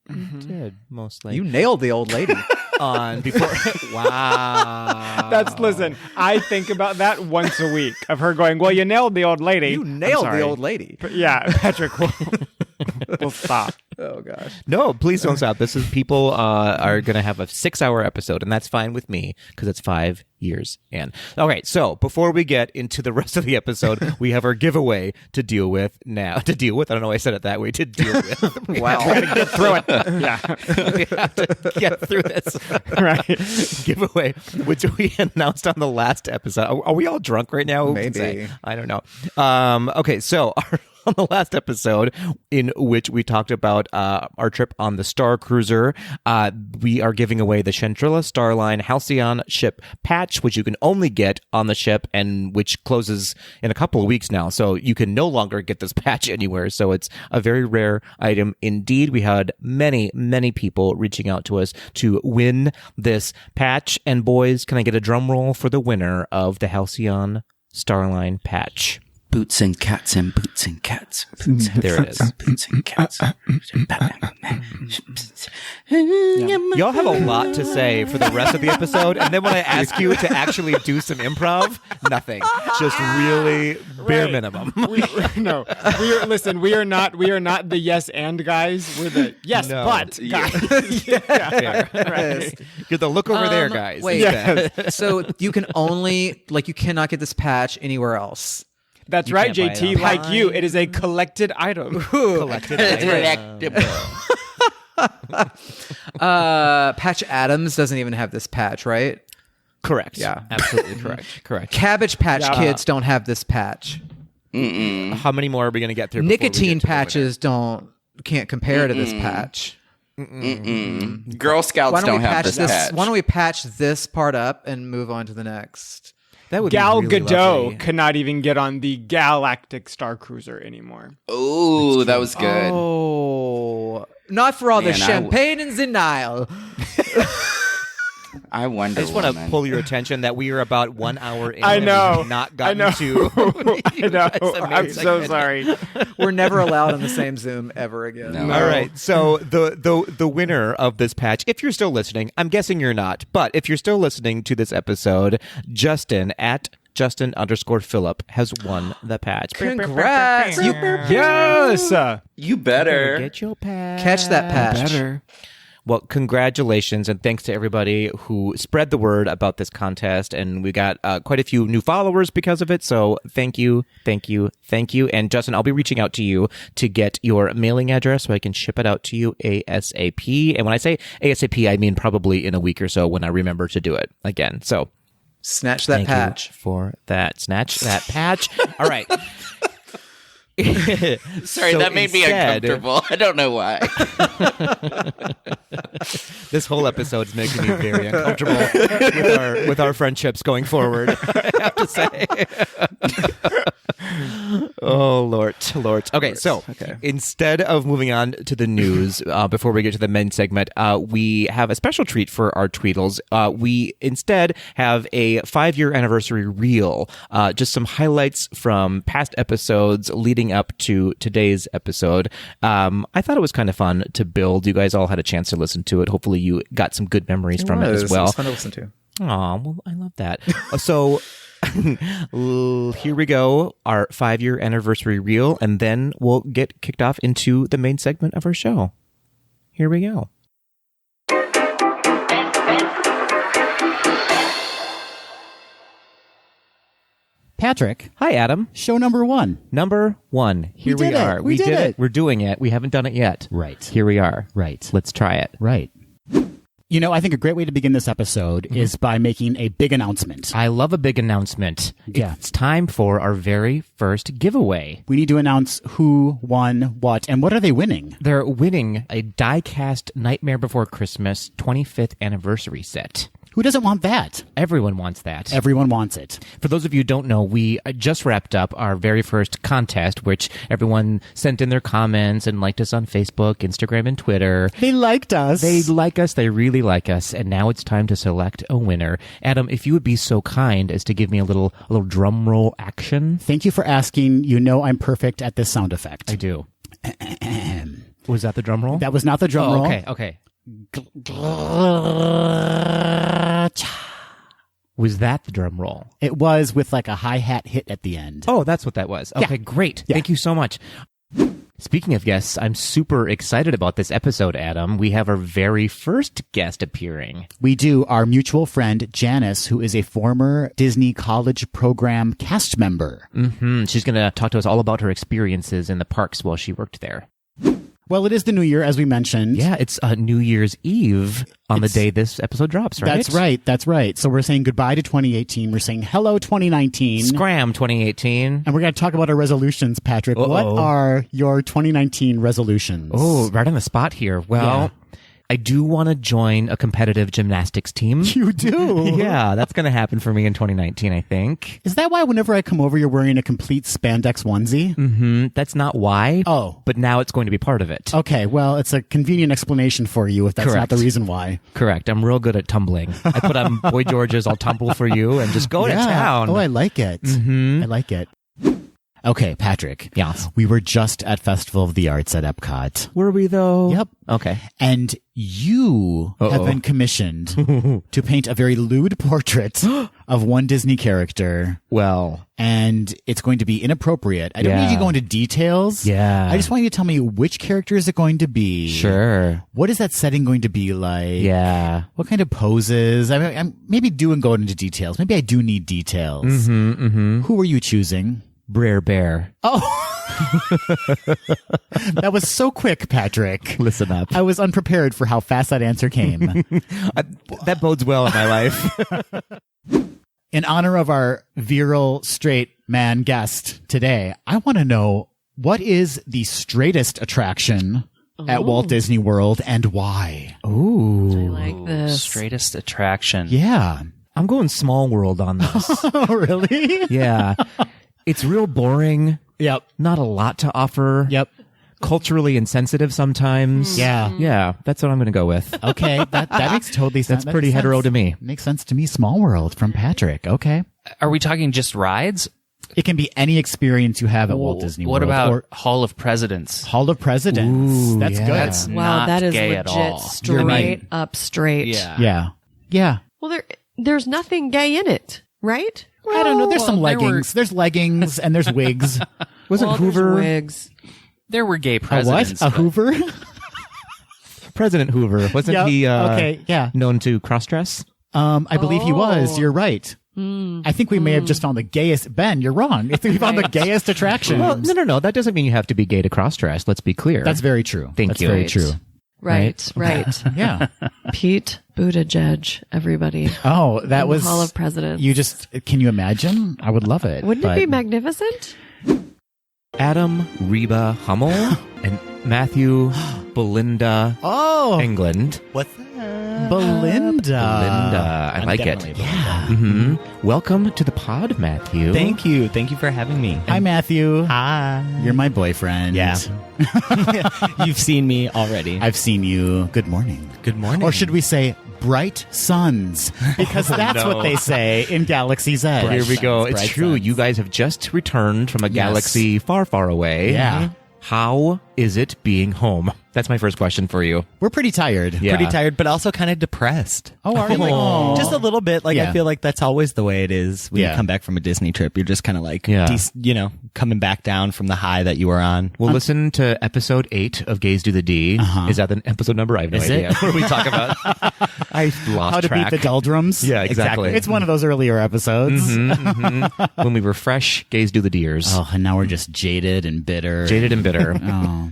You did, mostly. You nailed the old lady. on before. Wow. Listen, I think about that once a week of her going, well, you nailed the old lady. You I'm nailed the sorry. old lady. But yeah, Patrick, we'll stop. Oh, gosh. No, please don't stop. This is people are going to have a 6-hour episode, and that's fine with me because it's 5 years in. Okay, so before we get into the rest of the episode, we have our giveaway to deal with now. To deal with? I don't know why I said it that way. To deal with. Wow. Get through it. Yeah. We have to get through this Right. giveaway, which we announced on the last episode. Are we all drunk right now? Who can Maybe. say? I don't know. Okay, so on the last episode, in which we talked about our trip on the Star Cruiser, we are giving away the Chantrilla Starline Halcyon ship patch, which you can only get on the ship and which closes in a couple of weeks now. So you can no longer get this patch anywhere. So it's a very rare item indeed. We had many, many people reaching out to us to win this patch. And boys, can I get a drum roll for the winner of the Halcyon Starline patch? Boots and cats and boots and cats. Boots and There it is. Boots and cats. Y'all have a lot to say for the rest of the episode, and then when I ask you to actually do some improv, nothing. Just really bare Right. minimum. No, we are not the yes and guys. We're the yes No. but guys. Fair. Right. You're the look over there, guys. Wait. Instead. So you can only, you cannot get this patch anywhere else. That's You right, can't buy it JT. Like online. you, it is a collected item. Collected item. Patch Adams doesn't even have this patch, right? Correct. Yeah. Absolutely correct. Cabbage Patch Yeah. Kids don't have this patch. How many more are we going to get through? before we Nicotine get to the patches can't compare to this patch. Girl Scouts Why don't don't we have patch this this? patch. Why don't we patch this part up and move on to the next? winner? That would Gal be really Gadot lovely. cannot even get on the Galactic Star Cruiser anymore. Ooh, that was good. Oh, No. Not for all the Man, champagne and the Nile. I wonder. I just want to pull your attention that we are about 1 hour in. I and know. we've not gotten I know. to. I know. I'm so sorry. We're never allowed on the same Zoom ever again. No. All right. So the winner of this patch, if you're still listening, I'm guessing you're not, but if you're still listening to this episode, Justin at Justin_Phillip has won the patch. Congrats. Yes. You better. Get your patch. Catch that patch. Better. Well, congratulations, and thanks to everybody who spread the word about this contest, and we got quite a few new followers because of it, so thank you. And Justin, I'll be reaching out to you to get your mailing address so I can ship it out to you ASAP. And when I say ASAP, I mean probably in a week or so when I remember to do it again. So Snatch that thank patch. you for that. Snatch that patch. All right. Sorry, So that made me instead- uncomfortable. I don't know why. This whole episode is making me very uncomfortable with our friendships going forward, I have to say. Oh, Lord. Okay, so instead of moving on to the news, before we get to the men's segment, we have a special treat for our Tweedles. We instead have a 5-year anniversary reel, just some highlights from past episodes leading up to today's episode. I thought it was kind of fun to build. You guys all had a chance to listen to it. Hopefully you got some good memories from it as well. It was fun to listen to. Aw, well, I love that. So here we go, our 5-year anniversary reel, and then we'll get kicked off into the main segment of our show. Here we go. Patrick, Hi, Adam. show number 1. Number 1. Here we did it. are. We did it. We're doing it. We haven't done it yet. Right. Here we are. Right. Let's try it. Right. You know, I think a great way to begin this episode is by making a big announcement. I love a big announcement. Yeah. It's time for our very first giveaway. We need to announce who won what, and what are they winning? They're winning a die-cast Nightmare Before Christmas 25th anniversary set. Who doesn't want that? Everyone wants that. Everyone wants it. For those of you who don't know, we just wrapped up our very first contest, which everyone sent in their comments and liked us on Facebook, Instagram, and Twitter. They liked us. They like us. They really like us. And now it's time to select a winner. Adam, if you would be so kind as to give me a little drum roll action. Thank you for asking. You know I'm perfect at this sound effect. I do. Was that the drum roll? That was not the drum roll. Okay. Was that the drum roll? It was with like a hi-hat hit at the end. Oh, that's what that was. Okay, great. Yeah. Thank you so much. Speaking of guests, I'm super excited about this episode, Adam. We have our very first guest appearing. We do. Our mutual friend, Janice, who is a former Disney College Program cast member. She's going to talk to us all about her experiences in the parks while she worked there. Well, it is the new year, as we mentioned. Yeah, it's New Year's Eve on the day this episode drops, right? That's right. So we're saying goodbye to 2018. We're saying hello 2019. Scram 2018. And we're going to talk about our resolutions, Patrick. What are your 2019 resolutions? Oh, right on the spot here. Well, I do want to join a competitive gymnastics team. You do? Yeah, that's going to happen for me in 2019, I think. Is that why whenever I come over, you're wearing a complete spandex onesie? That's not why. Oh. But now it's going to be part of it. Okay, well, it's a convenient explanation for you if that's not Correct. the reason why. Correct. I'm real good at tumbling. I put on Boy George's I'll Tumble for You and just go to town. Oh, I like it. I like it. Okay, Patrick. Yes. We were just at Festival of the Arts at Epcot. Were we though? Yep. Okay. And you have been commissioned to paint a very lewd portrait of one Disney character. Well, And it's going to be inappropriate. I don't need you to go into details. Yeah. I just want you to tell me which character is it going to be. sure. What is that setting going to be like? Yeah. What kind of poses? I mean, maybe do and go into details. Maybe I do need details. Who are you choosing? Brer Bear. That was so quick, Patrick. Listen up. I was unprepared for how fast that answer came. That bodes well in my life. In honor of our virile straight man guest today, I want to know, what is the straightest attraction at Walt Disney World and why? Ooh. Like this. Straightest attraction. Yeah. I'm going Small World on this. Oh, really? Yeah. It's real boring. Yep. Not a lot to offer. Yep. culturally insensitive sometimes. Yeah. Yeah, that's what I'm going to go with. Okay, that makes totally sense. That's pretty hetero to me. Makes sense to me. Small World from Patrick. Okay. Are we talking just rides? It can be any experience you have at Walt Disney What World. about or Hall of Presidents? Hall of Presidents? Ooh, That's yeah. good. That's Wow, not that is gay legit at all. straight up straight. Yeah. Yeah. Well, there's nothing gay in it, right? I don't know. There's some there were- leggings. There's leggings and there's wigs. Wasn't Well, there's Hoover wigs. There were gay A presidents. what? A but- Hoover? President Hoover? Wasn't Yeah, he okay, yeah. known to cross-dress? I believe he was. You're right. Hmm. I think we may have just found the gayest. Ben, you're wrong. I think we found the gayest attraction. Well, no. That doesn't mean you have to be gay to cross-dress. Let's be clear. That's very true. Thank That's you. very true. Right. Yeah. Pete Buttigieg, everybody. Oh, that In was the Hall of Presidents. You just can you imagine? I would love it. Wouldn't but- it be magnificent? Adam Reba Hummel and Matthew Belinda England. What's that? Belinda. I like it. definitely Yeah. hmm Welcome to the pod, Matthew. Thank you. Thank you for having me. Hi, Matthew. Hi. You're my boyfriend. Yeah. You've seen me already. I've seen you. Good morning. Good morning. Or should we say bright suns? Because that's what they say in Galaxy's Edge. Here we go. Bright It's true. suns. You guys have just returned from a Yes. galaxy far, far away. Yeah. How is it being home? That's my first question for you. We're pretty tired. Yeah. Pretty tired, but also kind of depressed. Oh, are you? Aw. Just a little bit. Like, Yeah. I feel like that's always the way it is when Yeah. you come back from a Disney trip. You're just kind of like, Yeah. coming back down from the high that you were on. Well, listen to episode 8 of Gays Do the D. Is that the episode number? I have no Is idea. it? Where we talk about I lost How to track. beat the doldrums? Yeah, exactly. It's one of those earlier episodes. When we were fresh, Gays Do the Deers. Oh, and now we're just jaded and bitter. Jaded and bitter. Oh.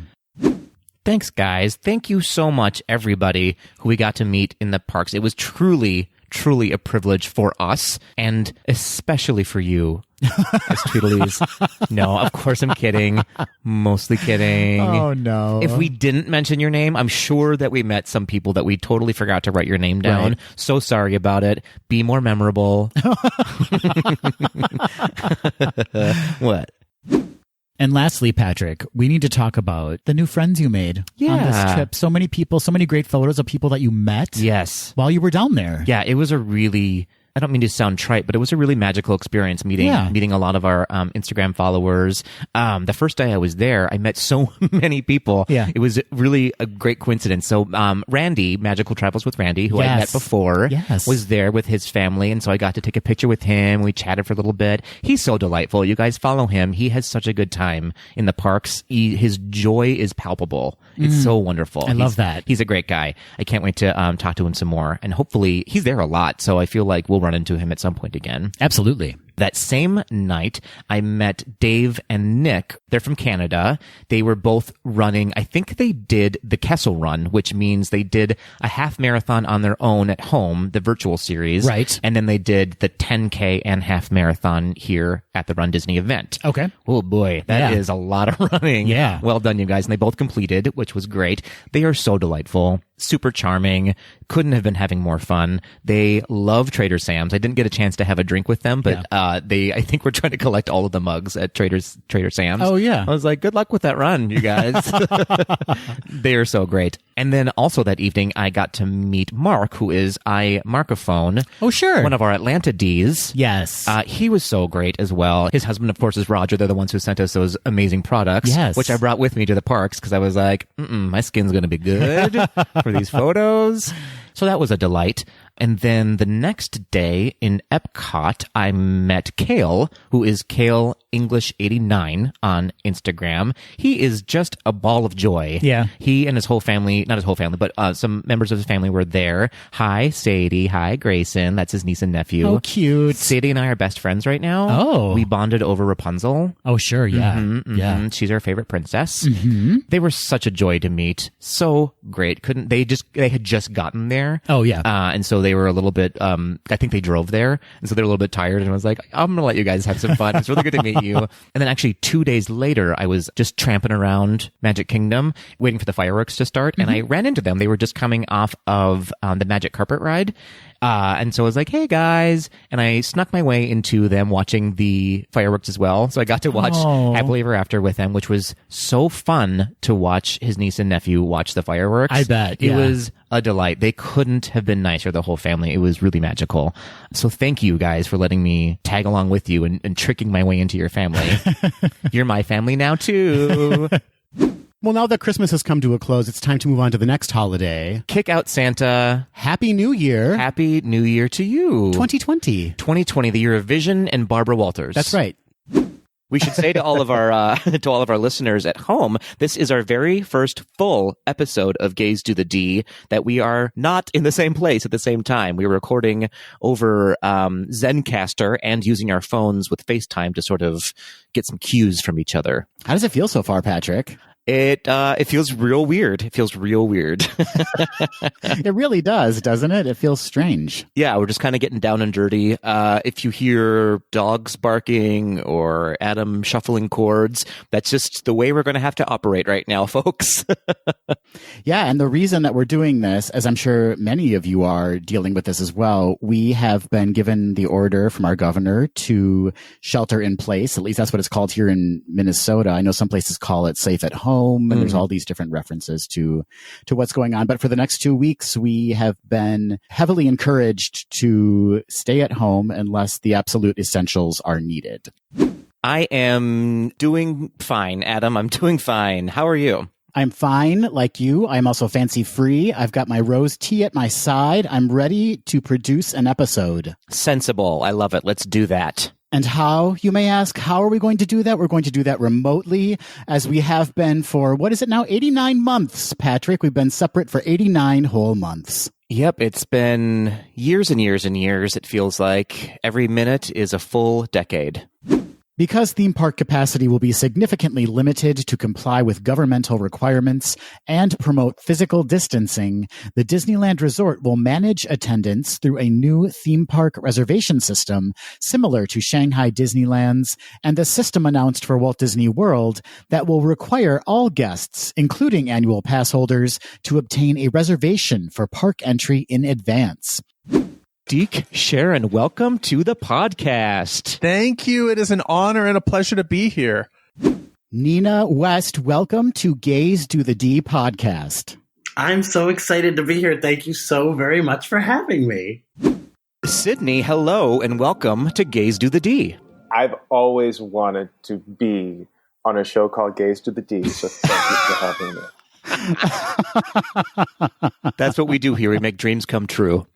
Thanks, guys. Thank you so much, everybody who we got to meet in the parks. It was truly, truly a privilege for us, and especially for you, as Tweedles. No, of course I'm kidding. Mostly kidding. Oh, no. If we didn't mention your name, I'm sure that we met some people that we totally forgot to write your name down. Right. So sorry about it. Be more memorable. What? And lastly, Patrick, we need to talk about the new friends you made on this Yeah. trip. So many people, so many great photos of people that you met Yes. while you were down there. Yeah, it was a really, I don't mean to sound trite, but it was a really magical experience meeting a lot of our Instagram followers. The first day I was there, I met so many people. Yeah. It was really a great coincidence. So Randy, Magical Travels with Randy, who I met Yes. before, Yes. was there with his family. And so I got to take a picture with him. We chatted for a little bit. He's so delightful. You guys follow him. He has such a good time in the parks. His joy is palpable. It's so wonderful. I love that. He's a great guy. I can't wait to talk to him some more. And hopefully he's there a lot. So I feel like we'll run into him at some point again. Absolutely. That same night, I met Dave and Nick. They're from Canada. They were both running, I think they did the Kessel Run, which means they did a half marathon on their own at home, the virtual series. Right. And then they did the 10K and half marathon here at the Run Disney event. Okay. Oh boy, that is a lot of running. Yeah. Well done, you guys. And they both completed, which was great. They are so delightful, super charming. Couldn't have been having more fun. They love Trader Sam's. I didn't get a chance to have a drink with them, but I think we're trying to collect all of the mugs at Trader Sam's. Oh, yeah. I was like, good luck with that run, you guys. They are so great. And then also that evening, I got to meet Mark, who is iMarcophone. Oh, sure. One of our Atlanta Ds. Yes. He was so great as well. His husband, of course, is Roger. They're the ones who sent us those amazing products, Yes. which I brought with me to the parks because I was like, my skin's going to be good for these photos. So that was a delight. And then the next day in Epcot, I met Kale, who is Kale English 89 on Instagram. He is just a ball of joy. Yeah. He and his whole family, not his whole family, but some members of his family were there. Hi, Sadie. Hi, Grayson. That's his niece and nephew. Oh, cute. Sadie and I are best friends right now. Oh. We bonded over Rapunzel. Oh, sure. Yeah. Yeah. She's our favorite princess. They were such a joy to meet. So great. They had just gotten there. Oh, yeah. And so they were a little bit, I think they drove there. And so they're a little bit tired. And I was like, I'm going to let you guys have some fun. It's really good to meet you. And then actually 2 days later, I was just tramping around Magic Kingdom, waiting for the fireworks to start. And I ran into them. They were just coming off of the Magic Carpet ride. And so I was like, hey guys. And I snuck my way into them watching the fireworks as well. So I got to watch Happily Ever After with them, which was so fun to watch his niece and nephew watch the fireworks. I bet. It was a delight. They couldn't have been nicer, the whole family. It was really magical. So thank you guys for letting me tag along with you and tricking my way into your family. You're my family now too. Well, now that Christmas has come to a close, it's time to move on to the next holiday. Kick out Santa. Happy New Year. Happy New Year to you. 2020. 2020, the year of Vision and Barbara Walters. That's right. We should say to all of our listeners at home, this is our very first full episode of Gays Do the D, that we are not in the same place at the same time. We were recording over Zencaster and using our phones with FaceTime to sort of get some cues from each other. How does it feel so far, Patrick? It feels real weird. It feels real weird. It really does, doesn't it? It feels strange. Yeah, we're just kind of getting down and dirty. If you hear dogs barking or Adam shuffling chords, that's just the way we're going to have to operate right now, folks. Yeah, and the reason that we're doing this, as I'm sure many of you are dealing with this as well, we have been given the order from our governor to shelter in place. At least that's what it's called here in Minnesota. I know some places call it safe at home. And there's all these different references to what's going on. But for the next 2 weeks, we have been heavily encouraged to stay at home unless the absolute essentials are needed. I am doing fine, Adam. I'm doing fine. How are you? I'm fine, like you. I'm also fancy free. I've got my rose tea at my side. I'm ready to produce an episode. Sensible. I love it. Let's do that. And how, you may ask, how are we going to do that? We're going to do that remotely, as we have been for, what is it now, 89 months, Patrick. We've been separate for 89 whole months. Yep, it's been years and years and years, it feels like. Every minute is a full decade. Because theme park capacity will be significantly limited to comply with governmental requirements and promote physical distancing, the Disneyland Resort will manage attendance through a new theme park reservation system similar to Shanghai Disneyland's and the system announced for Walt Disney World that will require all guests, including annual pass holders, to obtain a reservation for park entry in advance. Deke, Sharon, welcome to the podcast. Thank you. It is an honor and a pleasure to be here. Nina West, welcome to Gays Do the D podcast. I'm so excited to be here. Thank you so very much for having me. Sydney, hello, and welcome to Gays Do the D. I've always wanted to be on a show called Gays Do the D, so thank you for having me. That's what we do here. We make dreams come true.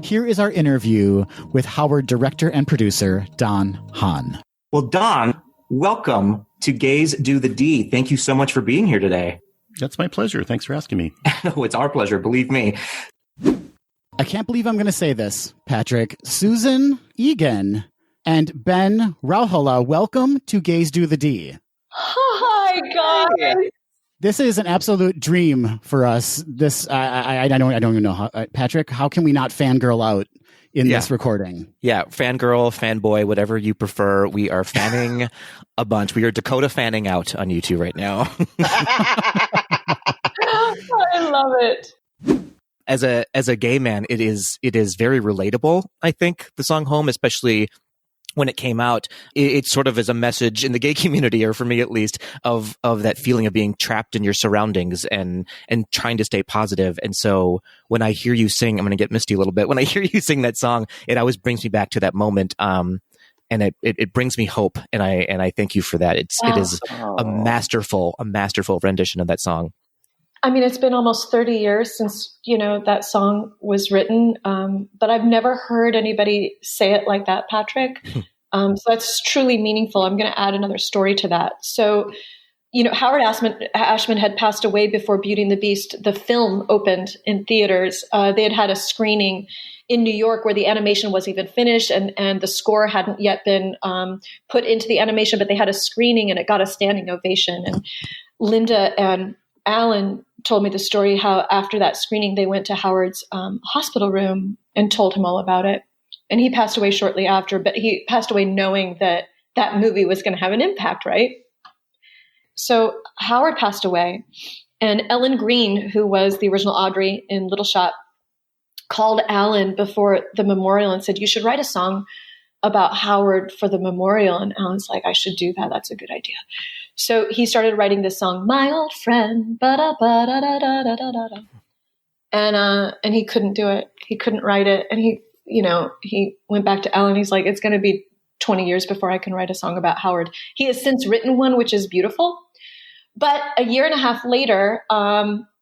Here is our interview with Howard director and producer Don Hahn. Well, Don, welcome to Gays Do the D. Thank you so much for being here today. That's my pleasure. Thanks for asking me. No, it's our pleasure. Believe me. I can't believe I'm going to say this, Patrick. Susan Egan and Ben Rauhala, welcome to Gays Do the D. Hi, guys. This is an absolute dream for us. This I don't even know how, Patrick. How can we not fangirl out in this recording? Yeah, fangirl, fanboy, whatever you prefer. We are fanning a bunch. We are Dakota fanning out on you two right now. I love it. As a gay man, it is very relatable. I think the song "Home," especially when it came out, it sort of is a message in the gay community, or for me at least, of that feeling of being trapped in your surroundings and trying to stay positive. And so when I hear you sing, I'm going to get misty a little bit. When I hear you sing that song, it always brings me back to that moment. And it brings me hope. And I thank you for that. It is a masterful rendition of that song. I mean, it's been almost 30 years since, that song was written. But I've never heard anybody say it like that, Patrick. So that's truly meaningful. I'm going to add another story to that. So, Howard Ashman had passed away before Beauty and the Beast, the film, opened in theaters. They had a screening in New York where the animation wasn't even finished and the score hadn't yet been put into the animation, but they had a screening and it got a standing ovation. And Linda and Alan told me the story how after that screening, they went to Howard's hospital room and told him all about it. And he passed away shortly after, but he passed away knowing that that movie was going to have an impact, right? So Howard passed away, and Ellen Green, who was the original Audrey in Little Shop, called Alan before the memorial and said, you should write a song about Howard for the memorial. And Alan's like, I should do that. That's a good idea. So he started writing this song, My Old Friend, ba-da-ba-da-da-da-da-da-da. And he couldn't do it. He couldn't write it. And he went back to Alan. He's like, it's going to be 20 years before I can write a song about Howard. He has since written one, which is beautiful. But a year and a half later,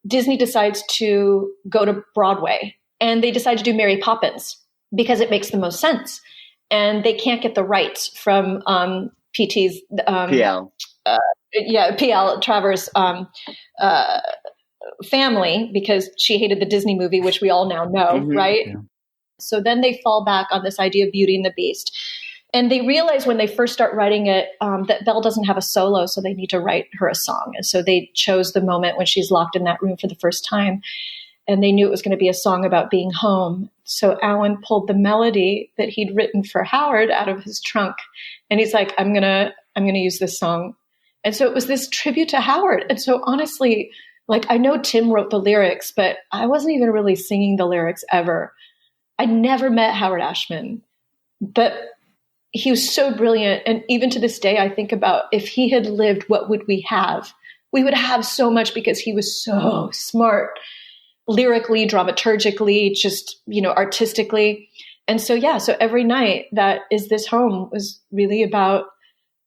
Disney decides to go to Broadway, and they decide to do Mary Poppins because it makes the most sense. And they can't get the rights from PT's PL. PL Travers' family, because she hated the Disney movie, which we all now know, right? Yeah. So then they fall back on this idea of Beauty and the Beast. And they realize when they first start writing it that Belle doesn't have a solo, so they need to write her a song. And so they chose the moment when she's locked in that room for the first time. And they knew it was going to be a song about being home. So Alan pulled the melody that he'd written for Howard out of his trunk. And he's like, I'm gonna use this song. And so it was this tribute to Howard. And so honestly, like, I know Tim wrote the lyrics, but I wasn't even really singing the lyrics ever. I never met Howard Ashman, but he was so brilliant. And even to this day, I think about if he had lived, what would we have? We would have so much because he was so smart, lyrically, dramaturgically, just, artistically. And so, so every night that Is This Home was really about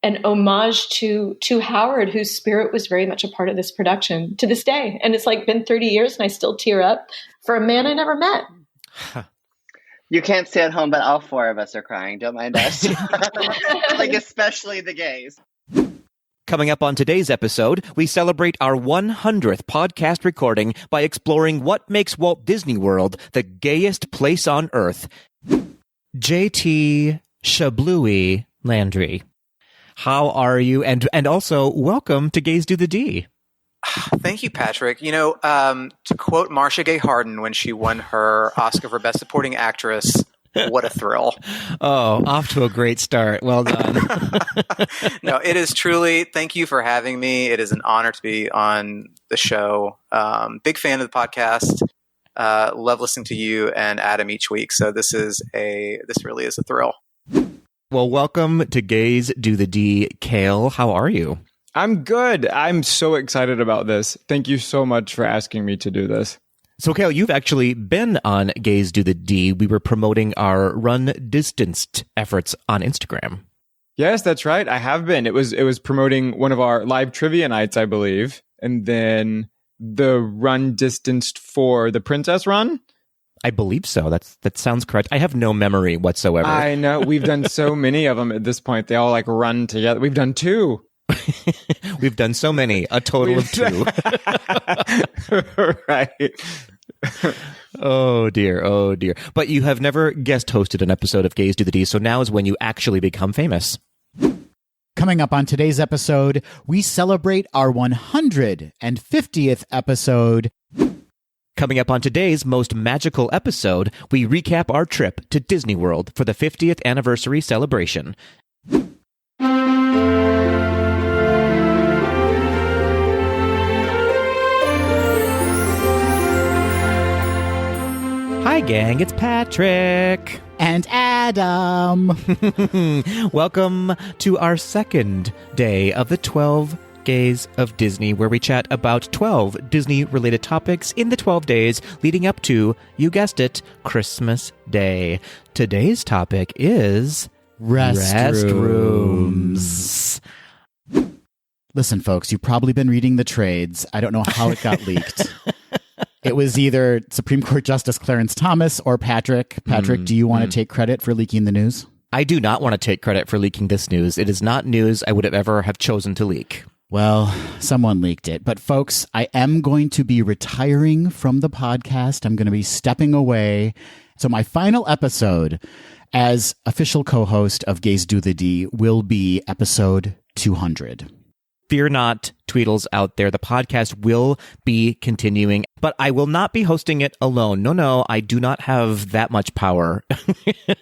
an homage to Howard, whose spirit was very much a part of this production to this day. And it's like been 30 years and I still tear up for a man I never met. You can't stay at home, but all four of us are crying. Don't mind us. Like, especially the gays. Coming up on today's episode, we celebrate our 100th podcast recording by exploring what makes Walt Disney World the gayest place on Earth. JT Shablooey Landry, how are you? And also, welcome to Gays Do the D. Thank you, Patrick. To quote Marcia Gay Harden when she won her Oscar for Best Supporting Actress, what a thrill. Oh, off to a great start. Well done. No, it is truly, thank you for having me. It is an honor to be on the show. Big fan of the podcast. Love listening to you and Adam each week. So this really is a thrill. Well, welcome to Gays Do the D. Kale, how are you? I'm good. I'm so excited about this. Thank you so much for asking me to do this. So, Kale, you've actually been on Gays Do the D. We were promoting our Run Distanced efforts on Instagram. Yes, that's right. I have been. It was promoting one of our live trivia nights, I believe. And then the Run Distanced for the Princess Run. I believe so. That sounds correct. I have no memory whatsoever. I know. We've done so many of them at this point. They all run together. We've done 2. We've done so many, a total of 2. Right. Oh dear. But you have never guest hosted an episode of Gays Do the D, so now is when you actually become famous. Coming up on today's episode, we celebrate our 150th episode. Coming up on today's most magical episode, we recap our trip to Disney World for the 50th anniversary celebration. Hi, gang, it's Patrick. And Adam. Welcome to our second day of the 12 Gays of Disney, where we chat about 12 Disney-related topics in the 12 days leading up to, you guessed it, Christmas Day. Today's topic is restrooms. Listen, folks, you've probably been reading the trades. I don't know how it got leaked. It was either Supreme Court Justice Clarence Thomas or Patrick. Patrick, do you want to take credit for leaking the news? I do not want to take credit for leaking this news. It is not news I would have ever have chosen to leak. Well, someone leaked it. But folks, I am going to be retiring from the podcast. I'm going to be stepping away. So my final episode as official co-host of Gays Do the D will be episode 200. Fear not, Tweedles out there. The podcast will be continuing, but I will not be hosting it alone. No, I do not have that much power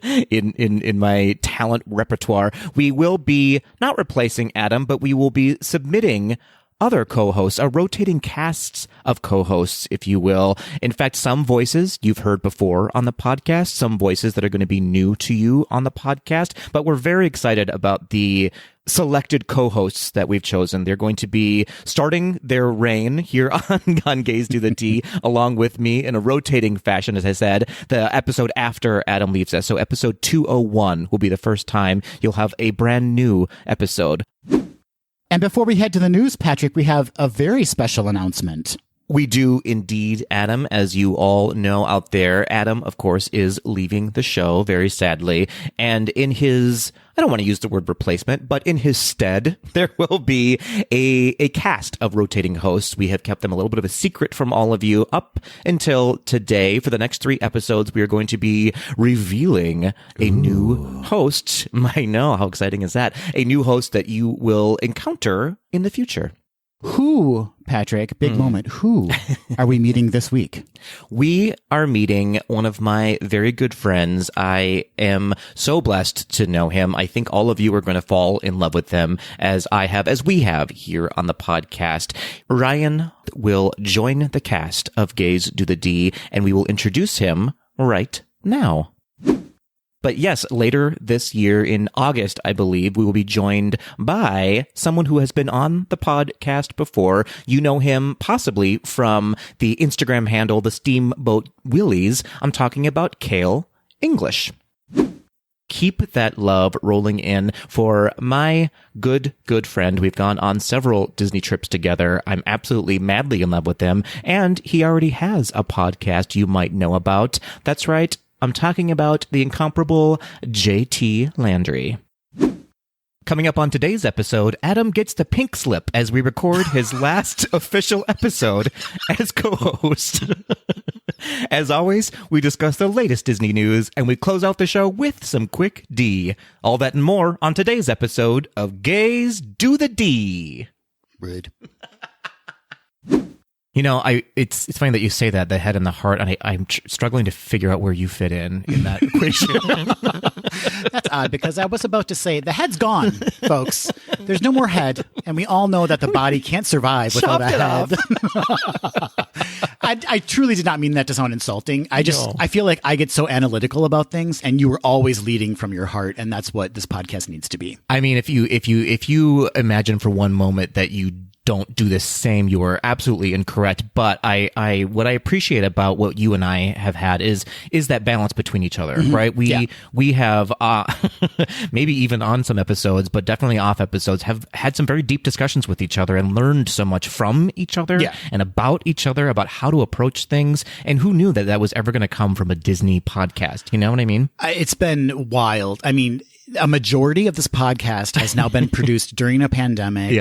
in my talent repertoire. We will be not replacing Adam, but we will be submitting other co-hosts, a rotating casts of co-hosts, if you will. In fact, some voices you've heard before on the podcast, some voices that are going to be new to you on the podcast, but we're very excited about the selected co-hosts that we've chosen. They're going to be starting their reign here on Gaze Do the D along with me in a rotating fashion, as I said, the episode after Adam leaves us. So episode 201 will be the first time you'll have a brand new episode. And before we head to the news, Patrick, we have a very special announcement. We do indeed, Adam. As you all know out there, Adam, of course, is leaving the show, very sadly. And in his, I don't want to use the word replacement, but in his stead, there will be a cast of rotating hosts. We have kept them a little bit of a secret from all of you up until today. For the next 3 episodes, we are going to be revealing a new host. I know, how exciting is that? A new host that you will encounter in the future. Who, Patrick, big moment, who are we meeting this week? We are meeting one of my very good friends. I am so blessed to know him. I think all of you are going to fall in love with him as we have here on the podcast. Ryan will join the cast of Gaze Do the D, and we will introduce him right now. But yes, later this year in August, I believe, we will be joined by someone who has been on the podcast before. You know him possibly from the Instagram handle, the Steamboat Willies. I'm talking about Kale English. Keep that love rolling in for my good friend. We've gone on several Disney trips together. I'm absolutely madly in love with him. And he already has a podcast you might know about. That's right. I'm talking about the incomparable JT Landry. Coming up on today's episode, Adam gets the pink slip as we record his last official episode as co-host. As always, we discuss the latest Disney news, and we close out the show with some quick D. All that and more on today's episode of Gaze Do the D. Rude. You know, it's funny that you say that, the head and the heart, and I'm struggling to figure out where you fit in that equation. That's odd, because I was about to say, the head's gone, folks. There's no more head, and we all know that the body can't survive without a head. I truly did not mean that to sound insulting. I feel like I get so analytical about things, and you were always leading from your heart, and that's what this podcast needs to be. I mean, if you imagine for one moment that you don't do the same, you are absolutely incorrect. But what I appreciate about what you and I have had is that balance between each other, right? We have maybe even on some episodes, but definitely off episodes, have had some very deep discussions with each other and learned so much from each other and about each other, about how to approach things. And who knew that was ever going to come from a Disney podcast? You know what I mean? It's been wild. I mean, a majority of this podcast has now been produced during a pandemic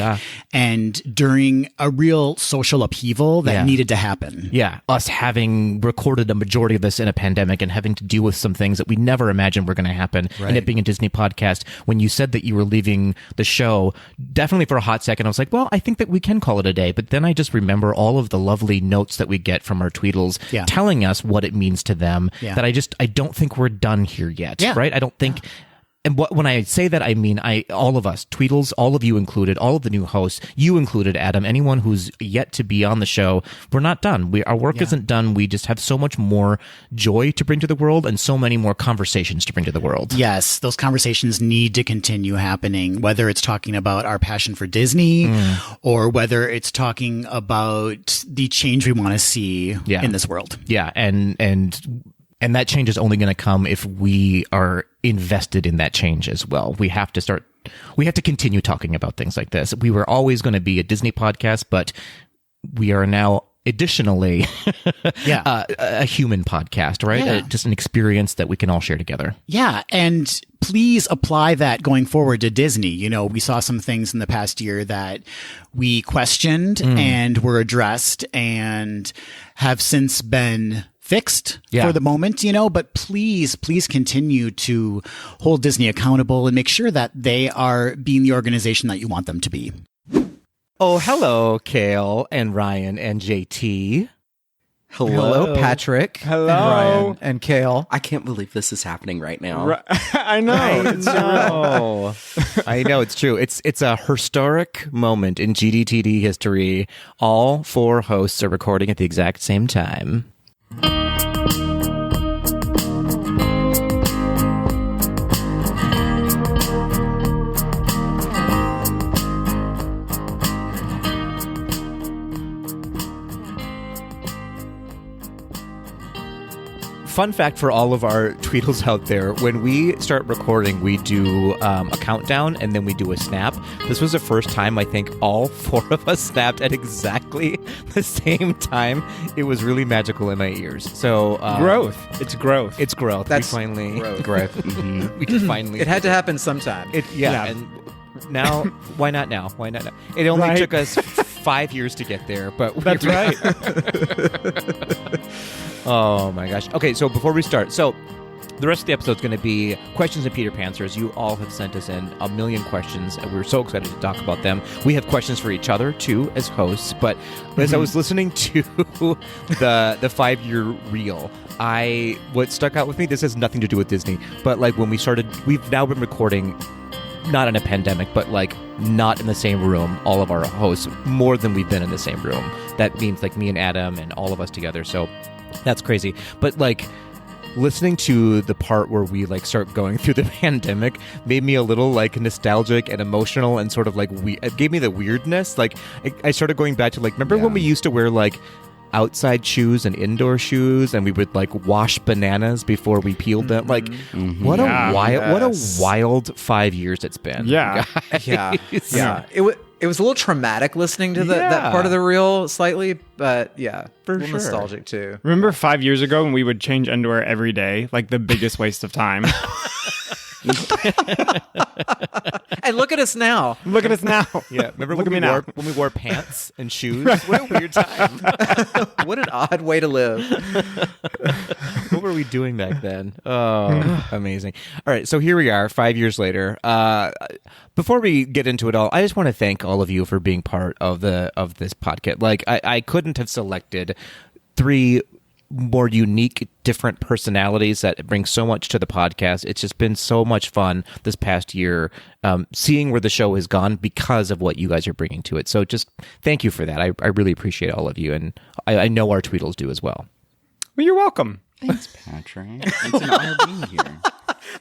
and during a real social upheaval that needed to happen. Yeah. Us having recorded a majority of this in a pandemic and having to deal with some things that we never imagined were going to happen. Right. And it being a Disney podcast, when you said that you were leaving the show, definitely for a hot second, I was like, well, I think that we can call it a day. But then I just remember all of the lovely notes that we get from our Tweedles telling us what it means to them that I don't think we're done here yet. Right. I don't think... And when I say that, I mean, all of us, Tweedles, all of you included, all of the new hosts, you included, Adam, anyone who's yet to be on the show, we're not done. Our work isn't done. We just have so much more joy to bring to the world and so many more conversations to bring to the world. Yes, those conversations need to continue happening, whether it's talking about our passion for Disney or whether it's talking about the change we want to see in this world. Yeah, and that change is only going to come if we are invested in that change as well. We have to continue talking about things like this. We were always going to be a Disney podcast, but we are now additionally a human podcast, right? Just an experience that we can all share together. Yeah. And please apply that going forward to Disney. You know, we saw some things in the past year that we questioned and were addressed and have since been fixed for the moment, but please continue to hold Disney accountable and make sure that they are being the organization that you want them to be. Oh, hello, Kale and Ryan and JT. Hello, Patrick. Hello. Brian and Kale. I can't believe this is happening right now. I know. It's No. I know, it's true. It's a historic moment in GDTD history. All 4 hosts are recording at the exact same time. Fun fact for all of our Tweedles out there, when we start recording, we do a countdown and then we do a snap. This was the first time I think all 4 of us snapped at exactly the same time. It was really magical in my ears. So growth. It's growth. It's growth. That's we finally growth. we can finally. It had to happen sometime. Yeah. And now, why not now? Why not now? It only took us 5 years to get there, but that's right. Oh my gosh. Okay, so before we start, the rest of the episode is going to be Questions and PeterPanswers. You all have sent us in a million questions, and we're so excited to talk about them. We have questions for each other, too, as hosts. But as I was listening to the 5-year reel, what stuck out with me, this has nothing to do with Disney, but like when we started, we've now been recording, not in a pandemic, but like not in the same room, all of our hosts, more than we've been in the same room. That means like me and Adam and all of us together. So that's crazy. But like listening to the part where we like start going through the pandemic made me a little like nostalgic and emotional and sort of like it gave me the weirdness. Like I started going back to like, remember when we used to wear like outside shoes and indoor shoes and we would like wash bananas before we peeled them? Like what a wild 5 years it's been. Yeah. It was a little traumatic listening to that part of the reel slightly, but for a little nostalgic too. Remember 5 years ago when we would change underwear every day? Like the biggest waste of time. And look at us now. Look at us now. Yeah, remember Look when at me now. when we wore pants and shoes? What a weird time. What an odd way to live. What were we doing back then? Oh, amazing. All right, so here we are 5 years later. Before we get into it all, I just want to thank all of you for being part of this podcast. Like I couldn't have selected 3 more unique, different personalities that bring so much to the podcast. It's just been so much fun this past year, seeing where the show has gone because of what you guys are bringing to it. So just thank you for that. I really appreciate all of you, and I know our Tweedles do as well. Well, you're welcome. Thanks, Patrick. It's an honor being here.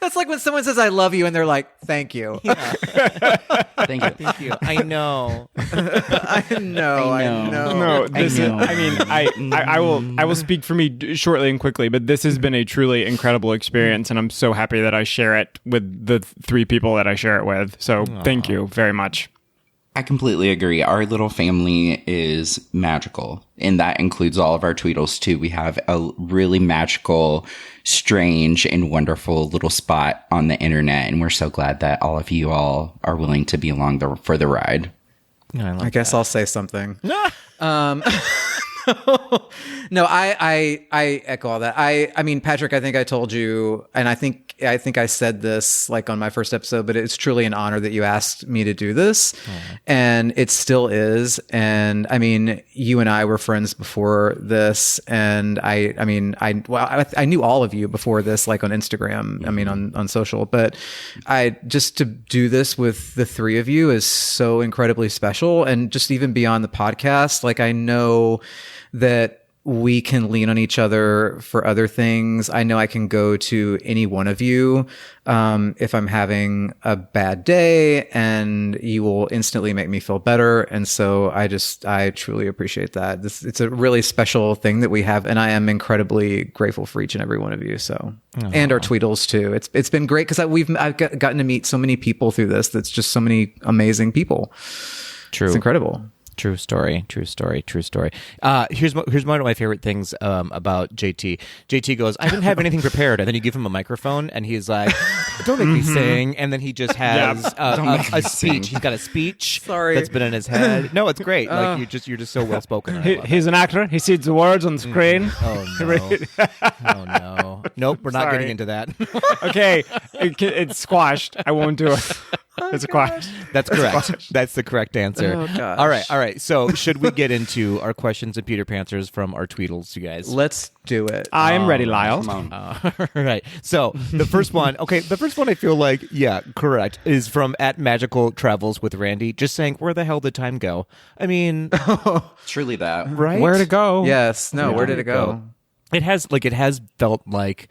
That's like when someone says I love you and they're like, thank you. Yeah. Thank you. Thank you. I know. I know. No, I will speak for me shortly and quickly, but this has been a truly incredible experience, and I'm so happy that I share it with the 3 people that I share it with. So thank you very much. I completely agree. Our little family is magical, and that includes all of our Tweedles too. We have a really magical, strange, and wonderful little spot on the internet, and we're so glad that all of you all are willing to be along for the ride. I guess I'll say something. No, I echo all that. I mean, Patrick, I think I told you, and I think I said this like on my first episode, but it's truly an honor that you asked me to do this, and it still is. And I mean, you and I were friends before this, and I knew all of you before this, like on Instagram. I mean, on social, but just to do this with the 3 of you is so incredibly special, and just even beyond the podcast, like I know that we can lean on each other for other things. I know I can go to any one of you if I'm having a bad day, and you will instantly make me feel better. And so I truly appreciate that. It's a really special thing that we have, and I am incredibly grateful for each and every one of you. So, and our Tweedles too. It's been great because I've gotten to meet so many people through this. That's just so many amazing people. True. It's incredible. True story. Here's one of my favorite things about JT. JT goes, I didn't have anything prepared. And then you give him a microphone and he's like, don't make me sing. And then he just has a speech. He's got a speech that's been in his head. No, it's great. Like you're just so well spoken. He's an actor. He sees the words on the screen. Oh no. Nope, we're not getting into that. Okay, it's squashed. I won't do it. It's a quash. That's correct. That's the correct answer. Oh, gosh. All right. So should we get into our questions and PeterPanswers from our Tweedles, you guys? Let's do it. I am ready, Lyle. Come on. All right. So the first one, I feel like, yeah, correct, is from @MagicalTravels with Randy, just saying, where the hell did time go? I mean, Truly that. right? Where to go? Yes. No, where did it go? It has felt like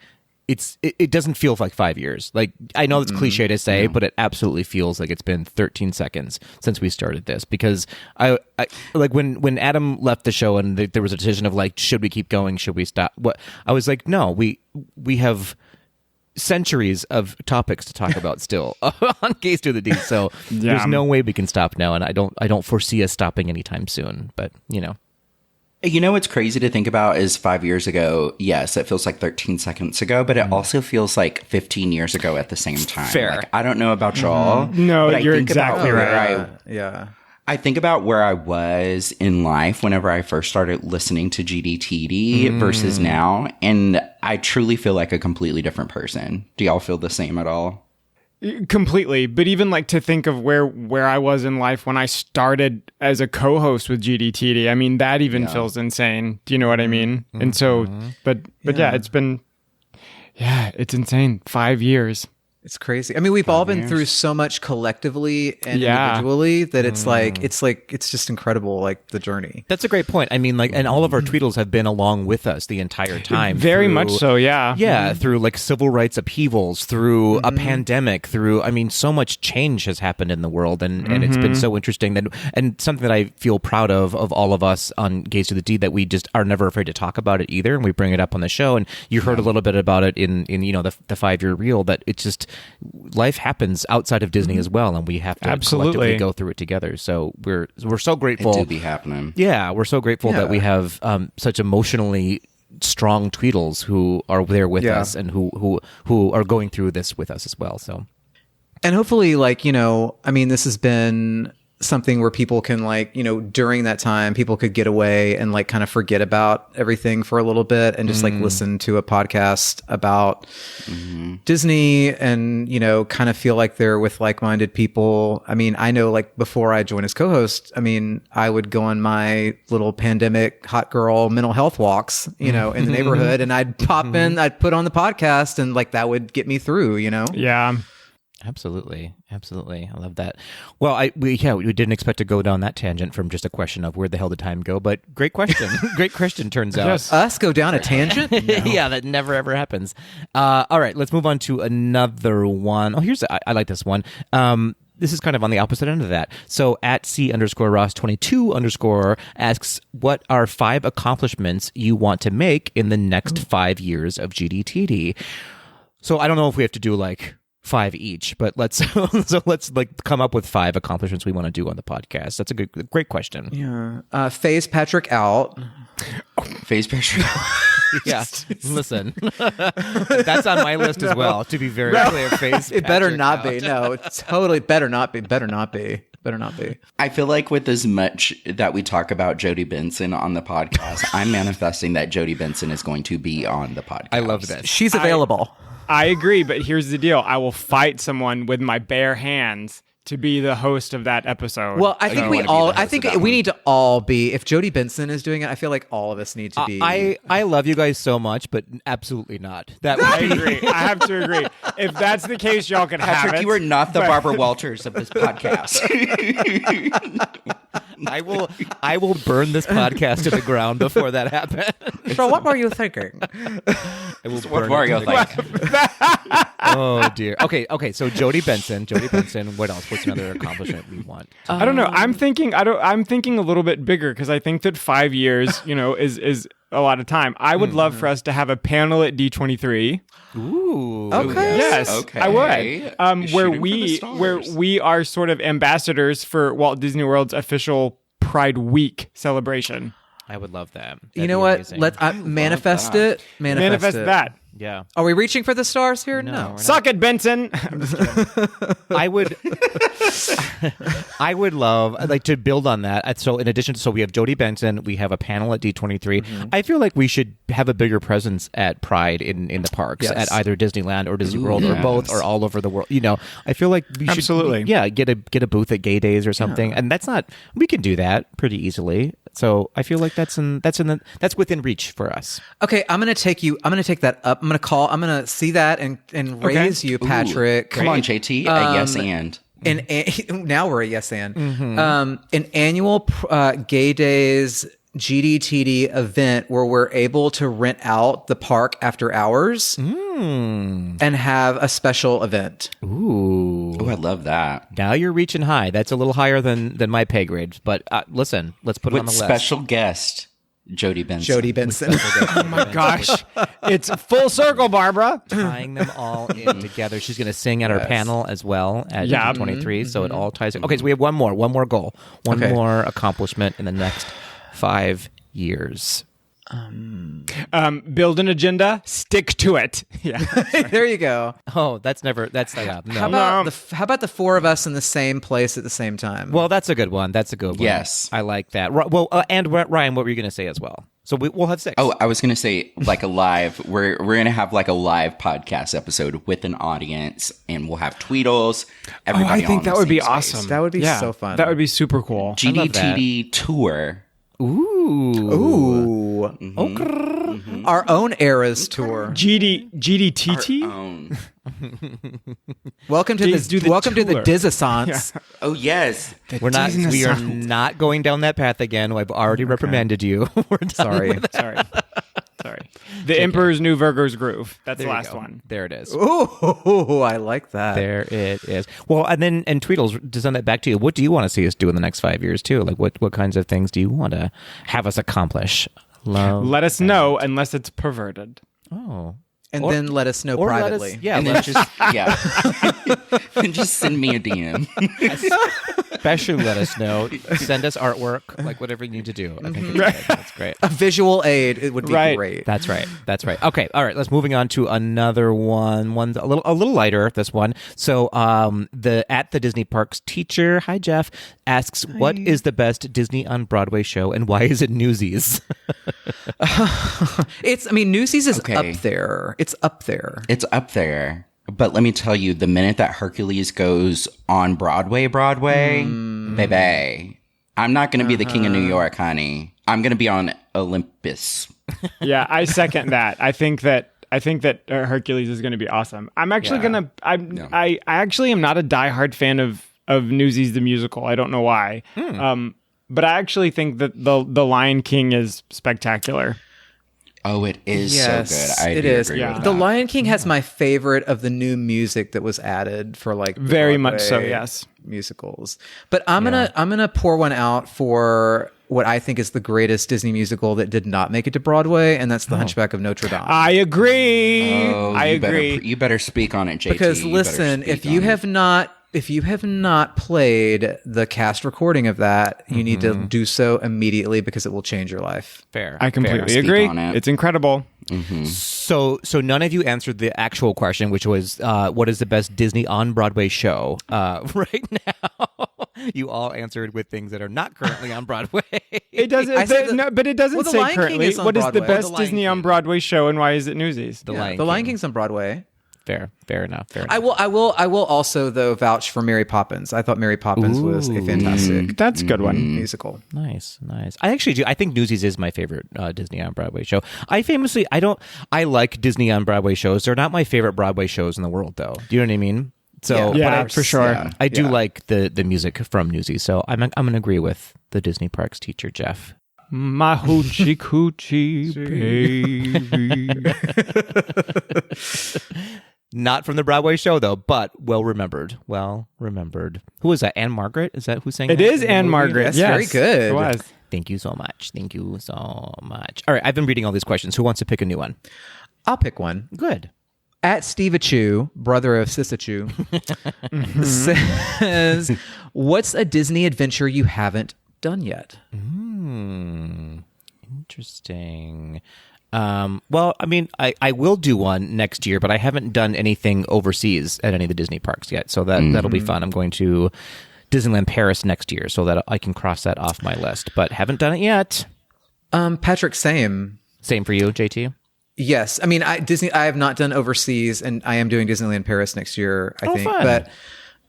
it doesn't feel like 5 years. Like, I know it's cliche to say, but it absolutely feels like it's been 13 seconds since we started this, because I like when Adam left the show and there was a decision of like, should we keep going? Should we stop? What I was like, no, we have centuries of topics to talk about still on Gaze to the D. So there's no way we can stop now. And I don't foresee us stopping anytime soon, but you know. You know what's crazy to think about is 5 years ago, yes, it feels like 13 seconds ago, but it also feels like 15 years ago at the same time. Fair. Like, I don't know about y'all. No, but you're I think exactly about right. Yeah. I think about where I was in life whenever I first started listening to GDTD versus now, and I truly feel like a completely different person. Do y'all feel the same at all? Completely. But even like to think of where I was in life when I started as a co-host with GDTD, I mean, that even feels insane. Do you know what I mean? And so, but yeah, it's insane. 5 years. It's crazy. I mean, we've all been through so much collectively and individually that it's just incredible, like the journey. That's a great point. I mean, like, and all of our Tweedles have been along with us the entire time. Very much so, yeah. Yeah, through like civil rights upheavals, through a pandemic, I mean, so much change has happened in the world, and it's been so interesting, and something that I feel proud of all of us on Gaze to the D, that we just are never afraid to talk about it either, and we bring it up on the show, and you heard a little bit about it in you know, the 5-year reel, that it's just, life happens outside of Disney as well, and we have to collectively go through it together. So we're so grateful. It do be happening. Yeah, we're so grateful that we have such emotionally strong Tweedles who are there with us and who are going through this with us as well. So, and hopefully, like, you know, I mean, this has been something where people can, like, you know, during that time, people could get away and like kind of forget about everything for a little bit and just like listen to a podcast about Disney and, you know, kind of feel like they're with like-minded people. I mean, I know, like, before I joined as co-host, I mean, I would go on my little pandemic hot girl mental health walks, you know, in the neighborhood, and I'd pop in, I'd put on the podcast, and like that would get me through, you know? Yeah. Absolutely. I love that. Well, we didn't expect to go down that tangent from just a question of where the hell did time go, but great question. Great question, turns out. Yes. Us go down a tangent? No. Yeah, that never ever happens. All right, let's move on to another one. Oh, I like this one. This is kind of on the opposite end of that. So @C_Ross22_ asks, what are 5 accomplishments you want to make in the next 5 years of GDTD? So I don't know if we have to do like 5 each, but let's like come up with 5 accomplishments we want to do on the podcast. That's a great question. Yeah. Phase Patrick out. Phase Patrick out. Yeah. Listen, that's on my list as well, to be very clear. Phase It better Patrick not out. be. No, it's totally better not be. I feel like with as much that we talk about Jodi Benson on the podcast, I'm manifesting that Jodi Benson is going to be on the podcast. I love this. She's available. I agree, but here's the deal. I will fight someone with my bare hands to be the host of that episode. Well, I think we need to all be, if Jodi Benson is doing it, I feel like all of us need to be. I love you guys so much, but absolutely not. I agree. I have to agree. If that's the case, y'all can have it. Patrick, you are not the Barbara Walters of this podcast. I will burn this podcast to the ground before that happens. So what were you thinking? I will What were you thinking? Oh dear. Okay. So Jodi Benson. What else? What's another accomplishment we want? I don't know. I'm thinking a little bit bigger, because I think that 5 years, you know, is a lot of time. I would love for us to have a panel at D23. Ooh. Okay. Yes. Okay. I would. Where we are sort of ambassadors for Walt Disney World's official Pride Week celebration. I would love that. You know what? Let's manifest it. Manifest that. Yeah. Are we reaching for the stars here? No, No. we're Suck it, Benson. I'm just kidding. I would love like to build on that. So in addition, so we have Jodie Benson, we have a panel at D23. I feel like we should have a bigger presence at Pride in the parks, Yes. at either Disneyland or Disney World or both or all over the world. You know, I feel like we should Absolutely. get a booth at Gay Days or something, and we can do that pretty easily. So I feel like that's within reach for us. Okay, I'm gonna take that up. I'm gonna see that and raise you, Patrick. Come on, JT. Yes, and. Now we're a yes and. An annual Gay Days GDTD event where we're able to rent out the park after hours and have a special event. Ooh, I love that. Now you're reaching high. That's a little higher than my pay grade. But listen, let's put it on the list. Special guest, Jodie Benson. Oh my gosh. It's full circle, Barbara. Tying them all in together. She's going to sing at our panel as well at 23. So it all ties in. Okay, so we have one more goal. One more accomplishment in the next 5 years. Build an agenda, stick to it. Yeah. There you go. Oh, no. How about the four of us in the same place at the same time? Well, that's a good one. Yes. I like that. Well, and Ryan, what were you going to say as well? So we'll have 6. Oh, I was going to say like a live. We're going to have like a live podcast episode with an audience, and we'll have Tweedles. Everybody. I think that would be awesome. That would be so fun. That would be super cool. GDTD tour. Ooh. Our own Eras tour. GDTT? Welcome to the Dizassance. Yeah. Oh yes. We are not going down that path again. I've already reprimanded you. We're done. Sorry. The Emperor's New Virgo's Groove. That's the last one. There it is. Ooh, I like that. There it is. Well, and Tweedles, to send that back to you, what do you want to see us do in the next 5 years too? Like what kinds of things do you want to have us accomplish? Let us know, unless it's perverted. Oh. And then let us know privately. And then just send me a DM. Especially let us know. Send us artwork, like whatever you need to do. I think that's great. A visual aid, it would be great. That's right. Okay, all right. Let's moving on to another one. One's a little lighter. This one. So, at the Disney Parks teacher, hi Jeff, asks, what is the best Disney on Broadway show, and why is it Newsies? Newsies is up there. It's up there. It's up there. But let me tell you, the minute that Hercules goes on Broadway, baby, I'm not going to be the king of New York, honey. I'm going to be on Olympus. Yeah, I second that. I think that Hercules is going to be awesome. I'm actually I actually am not a diehard fan of Newsies the musical. I don't know why. But I actually think that the Lion King is spectacular. Oh, it is so good. I it do is. agree with The that. Lion King has my favorite of the new music that was added for like the very much so. Broadway Yes, musicals. But I'm gonna pour one out for what I think is the greatest Disney musical that did not make it to Broadway, and that's The Hunchback of Notre Dame. I agree. Oh, I agree. You better speak on it, JT. Because listen, if you have not played the cast recording of that, you need to do so immediately because it will change your life. Fair. I completely agree. It's incredible. So none of you answered the actual question, which was, what is the best Disney on Broadway show? Right now, you all answered with things that are not currently on Broadway. It doesn't. But it doesn't The say Lion King currently. is on What is the Broadway. best The Lion Disney King. on Broadway show, and why is it Newsies? The Lion The Lion King's on Broadway. Fair enough. I will also though vouch for Mary Poppins. I thought Mary Poppins was a fantastic. That's a good one. Musical. Nice. I actually do. I think Newsies is my favorite Disney on Broadway show. I like Disney on Broadway shows. They're not my favorite Broadway shows in the world, though. Do you know what I mean? So, for sure. Yeah, I do like the music from Newsies. So I'm gonna agree with the Disney Parks teacher, Jeff. My hoochie coochie baby. Not from the Broadway show, though, but well remembered. Who was that? Anne Margaret? Is that who sang It that is in the Anne movie? Margaret. That's Yes, very good. It was. Thank you so much. All right, I've been reading all these questions. Who wants to pick a new one? I'll pick one. Good. At Steve Achu, brother of Sis Achu, says, "What's a Disney adventure you haven't done yet?" Interesting. Well, I mean, I will do one next year, but I haven't done anything overseas at any of the Disney parks yet, so that'll be fun. I'm going to Disneyland Paris next year, so that I can cross that off my list, but haven't done it yet. Patrick, same for you, JT. Yes, I mean, I have not done overseas, and I am doing Disneyland Paris next year, I think. Fun.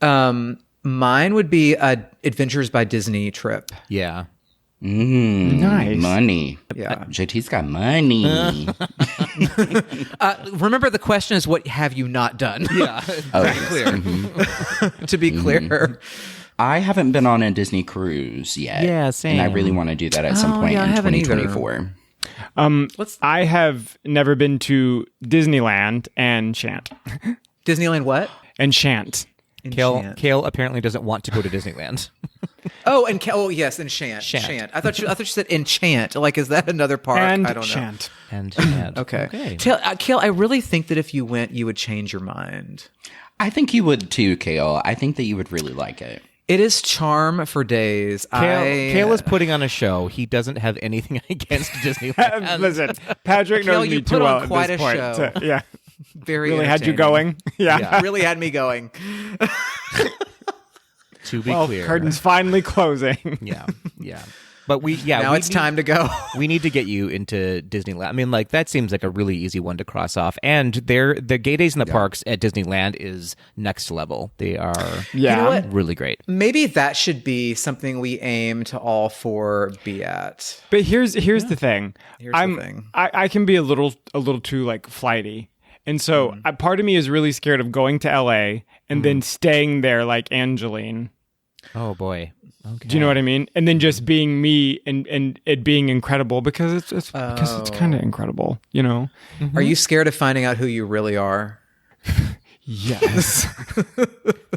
But mine would be a Adventures by Disney trip. Yeah. Nice. Money. Yeah. JT's got money. Remember, the question is, what have you not done? Yeah. Clear. To be clear. I haven't been on a Disney cruise yet. Yeah, same. And I really want to do that at some point in 2024. I have never been to Disneyland and Shan't. Disneyland what? And Shan't. Kale apparently doesn't want to go to Disneyland. Yes, Enchant. Shant. I thought you said Enchant. Like, is that another park? And I don't know. Shan't. And Shant. Okay. Kale, I really think that if you went, you would change your mind. I think you would too, Kale. I think that you would really like it. It is charm for days. Kale is putting on a show. He doesn't have anything against Disneyland. Listen, Patrick knows Kale, me you too put well on at quite this a point. show. Yeah. Very really had you entertaining. going. Yeah. Really had me going. To be clear. Curtain's finally closing. Yeah. But now it's time to go. We need to get you into Disneyland. I mean, like, that seems like a really easy one to cross off. And the gay days in the parks at Disneyland is next level. They are really great. Maybe that should be something we aim to all four be at. But here's the thing. Here's the thing. I can be a little too like flighty. And so part of me is really scared of going to LA and then staying there like Angeline. Oh boy. Okay. Do you know what I mean? And then just being me and it being incredible because it's kind of incredible, you know? Mm-hmm. Are you scared of finding out who you really are? Yes.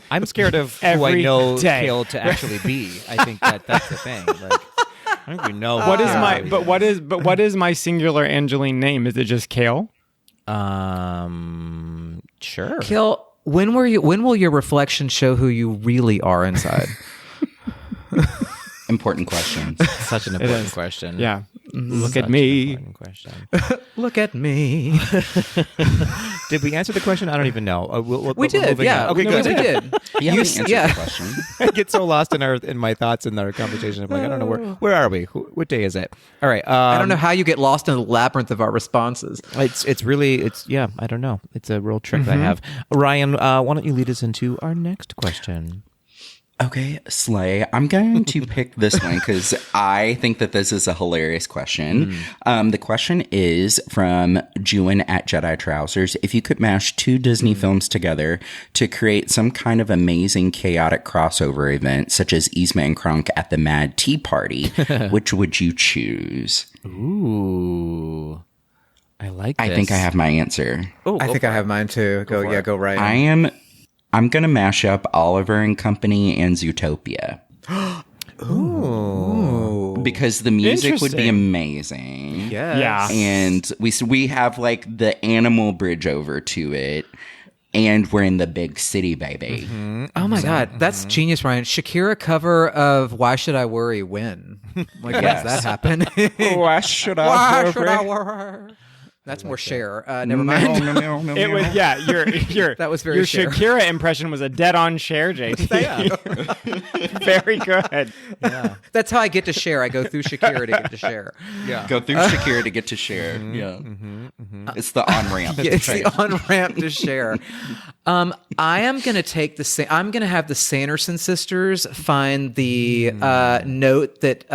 I'm scared of who I know Kale to actually be. I think that's the thing. Like, I don't even know what is my singular Angeline name? Is it just Kale? Sure. Kale, when will your reflection show who you really are inside? Important question. Such an important question. Yeah. Look at me. Look at me. Did we answer the question? I don't even know. We did. Yeah. Okay, good. We did. You answered the question. I get so lost in my thoughts in our conversation. I'm like, I don't know where are we? What day is it? All right. I don't know how you get lost in the labyrinth of our responses. It's really I don't know. It's a real trick that I have. Ryan, why don't you lead us into our next question? Okay, Slay. I'm going to pick this one because I think that this is a hilarious question. The question is from Juin at Jedi Trousers. If you could mash two Disney films together to create some kind of amazing chaotic crossover event, such as Yzma and Kronk at the Mad Tea Party, which would you choose? Ooh. I like this. I think I have my answer. Oh, I think I have mine too. Go Ryan. I'm going to mash up Oliver and Company and Zootopia. Ooh. Because the music would be amazing. Yes. Yeah. And we have like the animal bridge over to it. And we're in the big city, baby. Oh my God. That's genius, Ryan. Shakira cover of Why Should I Worry When? Like, how does that happen? Why should I worry? That's more Cher. Never mind. It was your that was very your Cher. Shakira impression was a dead-on Cher, JT. Very good. Yeah. That's how I get to Cher. I go through Shakira to get to Cher. Yeah. Go through Shakira to get to Cher. It's the on-ramp. It's the on-ramp to Cher. I am going to take I'm going to have the Sanderson sisters find the note that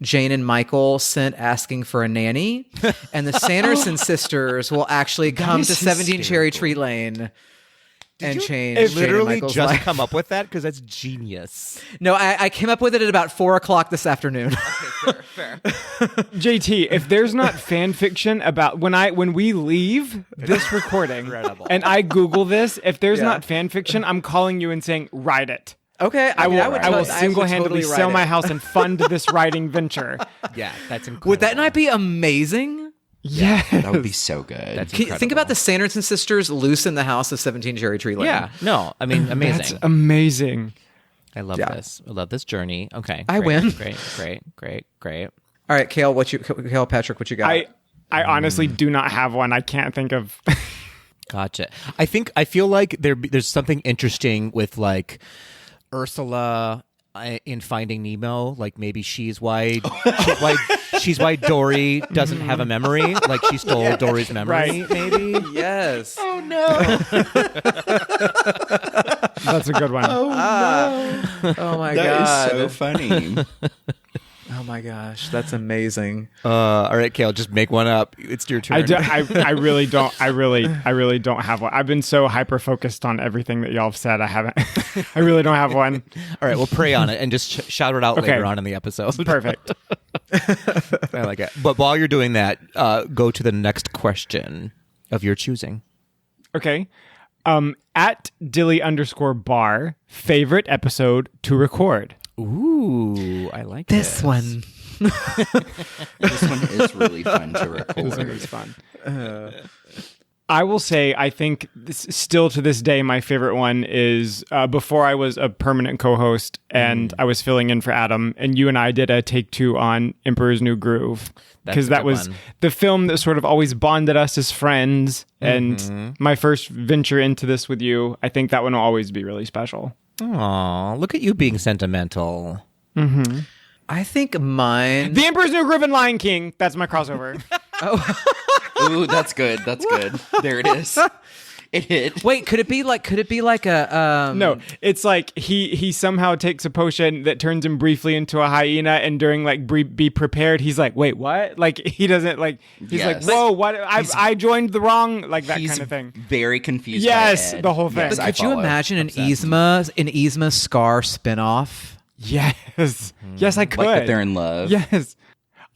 Jane and Michael sent asking for a nanny, and the Sanderson sisters will actually come to 17 Cherry Tree Lane and change. Jane and Literally Michael's just life. come up with that because that's genius. No, I came up with it at about 4:00 this afternoon. Okay, fair. JT, if there's not fan fiction about when we leave this recording and I Google this, if there's not fan fiction, I'm calling you and saying, write it. Okay, I will single-handedly sell my house and fund this writing venture. Yeah, that's incredible. Would that not be amazing? Yeah, that would be so good. Think about the Sanderson sisters loose in the house of 17 Cherry Tree Lane. Yeah, no, I mean, amazing. That's amazing. I love this. I love this journey. Okay, I win. Great. All right, Kale, Patrick, what you got? I honestly do not have one. I can't think of. Gotcha. I feel like there's something interesting with like Ursula in Finding Nemo. Like maybe she's why Dory doesn't have a memory. Like she stole Dory's memory. Right. Maybe. Yes. Oh no. That's a good one. Oh no. Oh my That god. is so funny. Oh my gosh, that's amazing. All right, Kale, just make one up. It's your turn. I really don't. I really don't have one. I've been so hyper focused on everything that y'all have said. I haven't. I really don't have one. All right, we'll pray on it and just shout it out later on in the episode. Perfect. I like it. But while you're doing that, go to the next question of your choosing. Okay. At Dilly_bar, favorite episode to record. Ooh, I like this one. This one is really fun to record. This one is fun. I will say, I think still to this day, my favorite one is before I was a permanent co-host and I was filling in for Adam, and you and I did a take 2 on Emperor's New Groove. Because that was the film that sort of always bonded us as friends. And my first venture into this with you, I think that one will always be really special. Aw, look at you being sentimental. Mm-hmm. I think mine. The Emperor's New Groove and Lion King. That's my crossover. Ooh, that's good. That's good. There it is. It hit. Wait, could it be like a No, it's like he somehow takes a potion that turns him briefly into a hyena, and during like be prepared, he's like, wait, what? Like he doesn't like he's like, whoa, what? I joined the wrong, like that kind of thing. Very confused. Yes, by Ed. the whole thing. Yes, But could you imagine an Yzma Scar spinoff? Yes, yes, I could. Like that they're in love. Yes.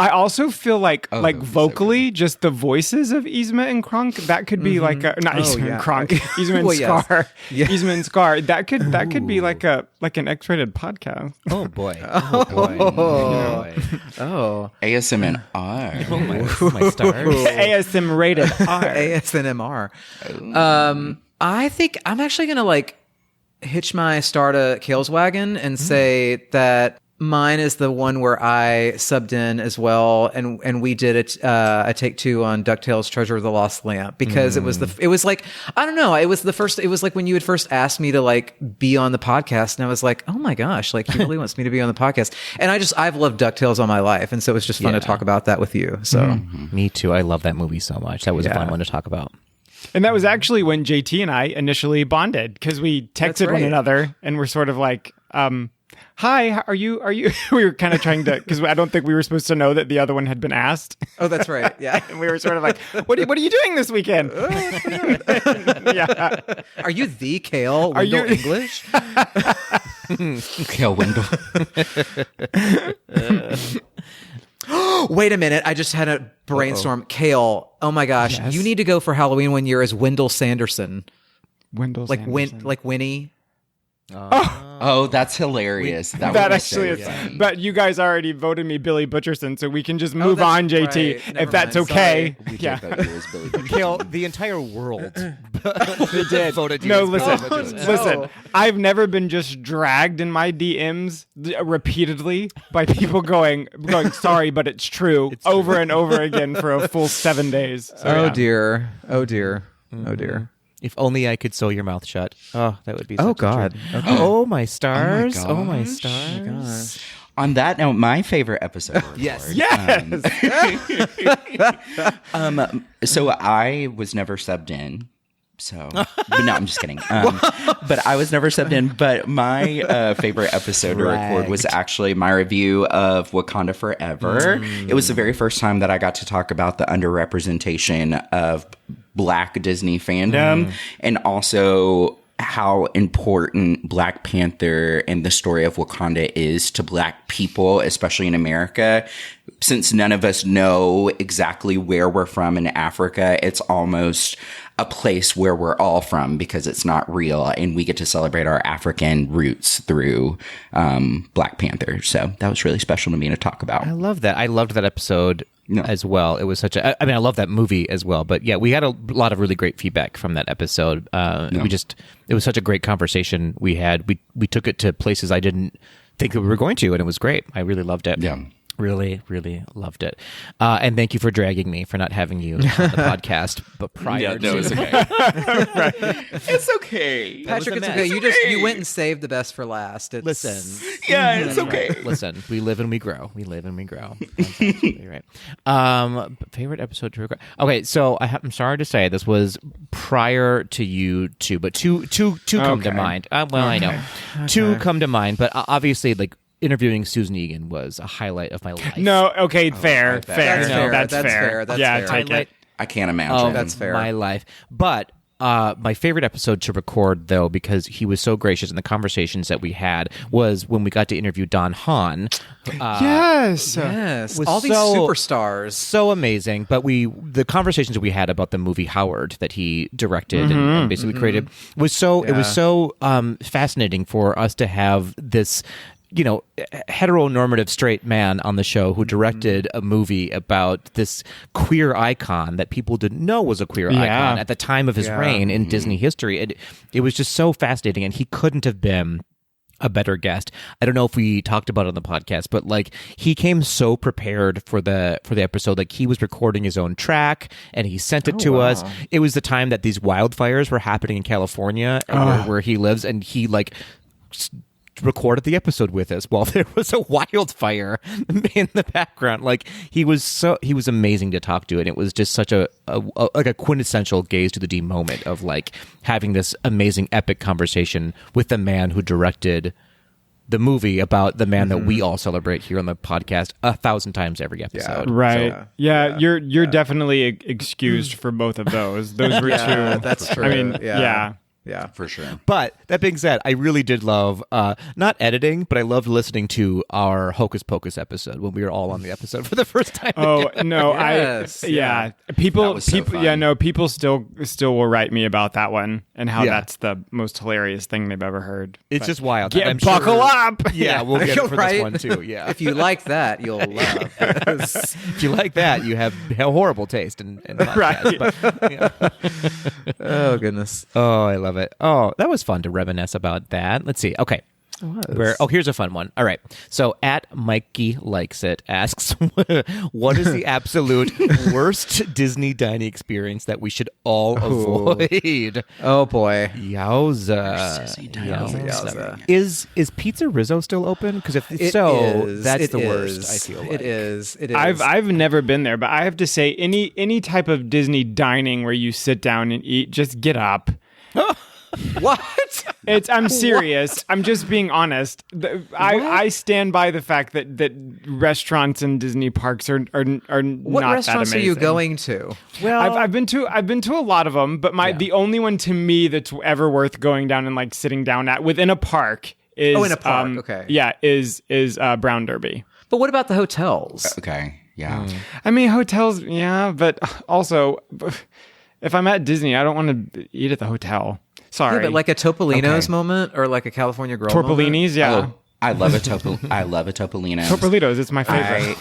I also feel like vocally, just the voices of Yzma and Kronk, that could be like a not Yzma and Kronk, Yzma and Well, yes. Scar, Yeah. Yzma and Scar. That could be like an X-rated podcast. Oh boy! Oh, ASM and R. Oh my stars! ASM rated R. ASMR. I think I'm actually gonna like hitch my star to Kale's wagon and say that mine is the one where I subbed in as well, and we did a take 2 on DuckTales Treasure of the Lost Lamp because it was like I don't know, it was like when you had first asked me to like be on the podcast, and I was like, oh my gosh, like he really wants me to be on the podcast, and I've loved DuckTales all my life, and so it was just fun to talk about that with you. So Me too. I love that movie so much. That was a fun one to talk about. And that was actually when JT and I initially bonded because we texted one another and we're sort of like, hi, are you, we were kind of trying to, because I don't think we were supposed to know that the other one had been asked. Oh, that's right. Yeah. And we were sort of like, what are you doing this weekend? Yeah. Are you the Kale Wendell English? Kale Wendell. Wait a minute. I just had a brainstorm. Kale, oh my gosh. Yes. You need to go for Halloween one year as Wendell Sanderson. Sanderson. Like Winnie. Oh, that's hilarious. That actually is. Funny. But you guys already voted me Billy Butcherson, so we can just move on, JT, right. if that's okay. Yeah. Kale, the entire world they did. voted you. No, as listen. Billy Butcherson. Listen. I've never been just dragged in my DMs repeatedly by people going, sorry, but it's true, over and over again for a full 7 days. So, dear. Oh dear. Mm-hmm. Oh dear. If only I could sew your mouth shut. Oh, that would be such Oh a God. treat. Okay. Oh my stars. Oh my Oh my gosh. stars. Oh my gosh. On that note, my favorite episode. Yes. So I was never subbed in. So, but no, I'm just kidding. But I was never subbed in. But my favorite episode to record was actually my review of Wakanda Forever. It was the very first time that I got to talk about the underrepresentation of Black Disney fandom, and also how important Black Panther and the story of Wakanda is to Black people, especially in America. Since none of us know exactly where we're from in Africa, it's almost a place where we're all from because it's not real, and we get to celebrate our African roots through Black Panther. So that was really special to me to talk about. I love that. I loved that episode as well. It was such a, I mean, I love that movie as well, but yeah, we had a lot of really great feedback from that episode. It was such a great conversation we had. We took it to places I didn't think that we were going to, and it was great. I really loved it. Yeah. Really, really loved it. And thank you for dragging me for not having you on the podcast, but prior to... it's okay. It's okay. Patrick, it's okay. You went and saved the best for last. Listen. Yeah, it's okay. Listen, we live and we grow. We live and we grow. That's absolutely right. Favorite episode to record? Okay, so I'm sorry to say this was prior to you two, but two come to mind. I know. Two come to mind, but obviously, like, interviewing Susan Egan was a highlight of my life. No, okay, fair. That's fair. That's fair. Yeah, take it. I can't imagine. That's fair. My life. But my favorite episode to record, though, because he was so gracious in the conversations that we had, was when we got to interview Don Hahn. Yes. All these superstars. So amazing. But the conversations that we had about the movie Howard that he directed and basically created was so, it was so fascinating for us to have this, you know, heteronormative straight man on the show who directed a movie about this queer icon that people didn't know was a queer icon at the time of his reign in Disney history. It was just so fascinating, and he couldn't have been a better guest. I don't know if we talked about it on the podcast, but like he came so prepared for the episode. Like he was recording his own track and he sent it to us. It was the time that these wildfires were happening in California where he lives, and he like recorded the episode with us while there was a wildfire in the background. Like he was amazing to talk to, and it was just such a quintessential Gaze to the D moment of like having this amazing epic conversation with the man who directed the movie about the man that we all celebrate here on the podcast 1,000 times every episode. Right. So, you're definitely excused for both of those. Those were two. That's true. I mean, yeah, for sure. But that being said, I really did love not editing, but I loved listening to our Hocus Pocus episode when we were all on the episode for the first time. Oh no, people still will write me about that one and how that's the most hilarious thing they've ever heard. It's just wild. Buckle up. Yeah, we'll get it for this one too. Yeah, if you like that, you'll love. If you like that, you have a horrible taste in podcasts. But, oh goodness. Oh, I love it. Oh, that was fun to reminisce about that. Let's see. Okay. Here's a fun one. All right. So at Mikey Likes It asks, what is the absolute worst Disney dining experience that we should all avoid? Oh boy. Yowza. Is Pizza Rizzo still open? Because if that's the worst, I feel like. It is. I've never been there, but I have to say any type of Disney dining where you sit down and eat, just get up. What? I'm serious. I'm just being honest. I stand by the fact that restaurants and Disney parks are what not that amazing. What restaurants are you going to? Well, I've been to a lot of them, but the only one to me that's ever worth going down and like sitting down at within a park is in a park. Okay. Yeah, is Brown Derby. But what about the hotels? Okay. Yeah. I mean, hotels. Yeah, but also, if I'm at Disney, I don't want to eat at the hotel. Sorry. Yeah, but like a Topolino's moment or like a California Grill Torpellini's, moment? yeah. I love a Topolino's. Topolino's, it's my favorite.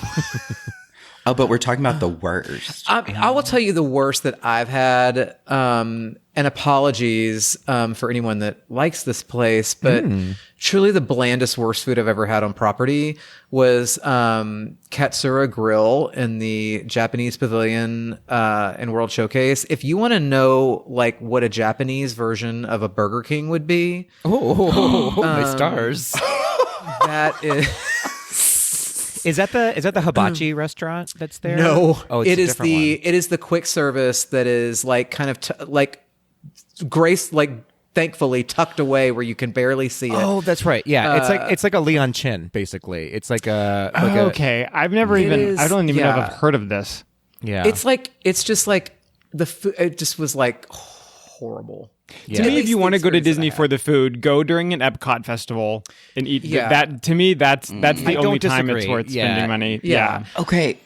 Oh, but we're talking about the worst. I will tell you the worst that I've had, and apologies for anyone that likes this place, but truly the blandest, worst food I've ever had on property was Katsura Grill in the Japanese Pavilion in World Showcase. If you want to know like what a Japanese version of a Burger King would be, my stars. That is. Is that the hibachi restaurant that's there? No, oh, it's it is the quick service that is like kind of thankfully tucked away where you can barely see it. Oh, that's right. Yeah, it's like a Leon Chin basically. It's like a okay. I've never I don't even know if I've heard of this. Yeah, it's just like the food. It just was like horrible. Yeah. To me, if you want to go to Disney for the food, go during an Epcot festival and eat. That to me, that's the only time it's worth spending money. Yeah. Okay.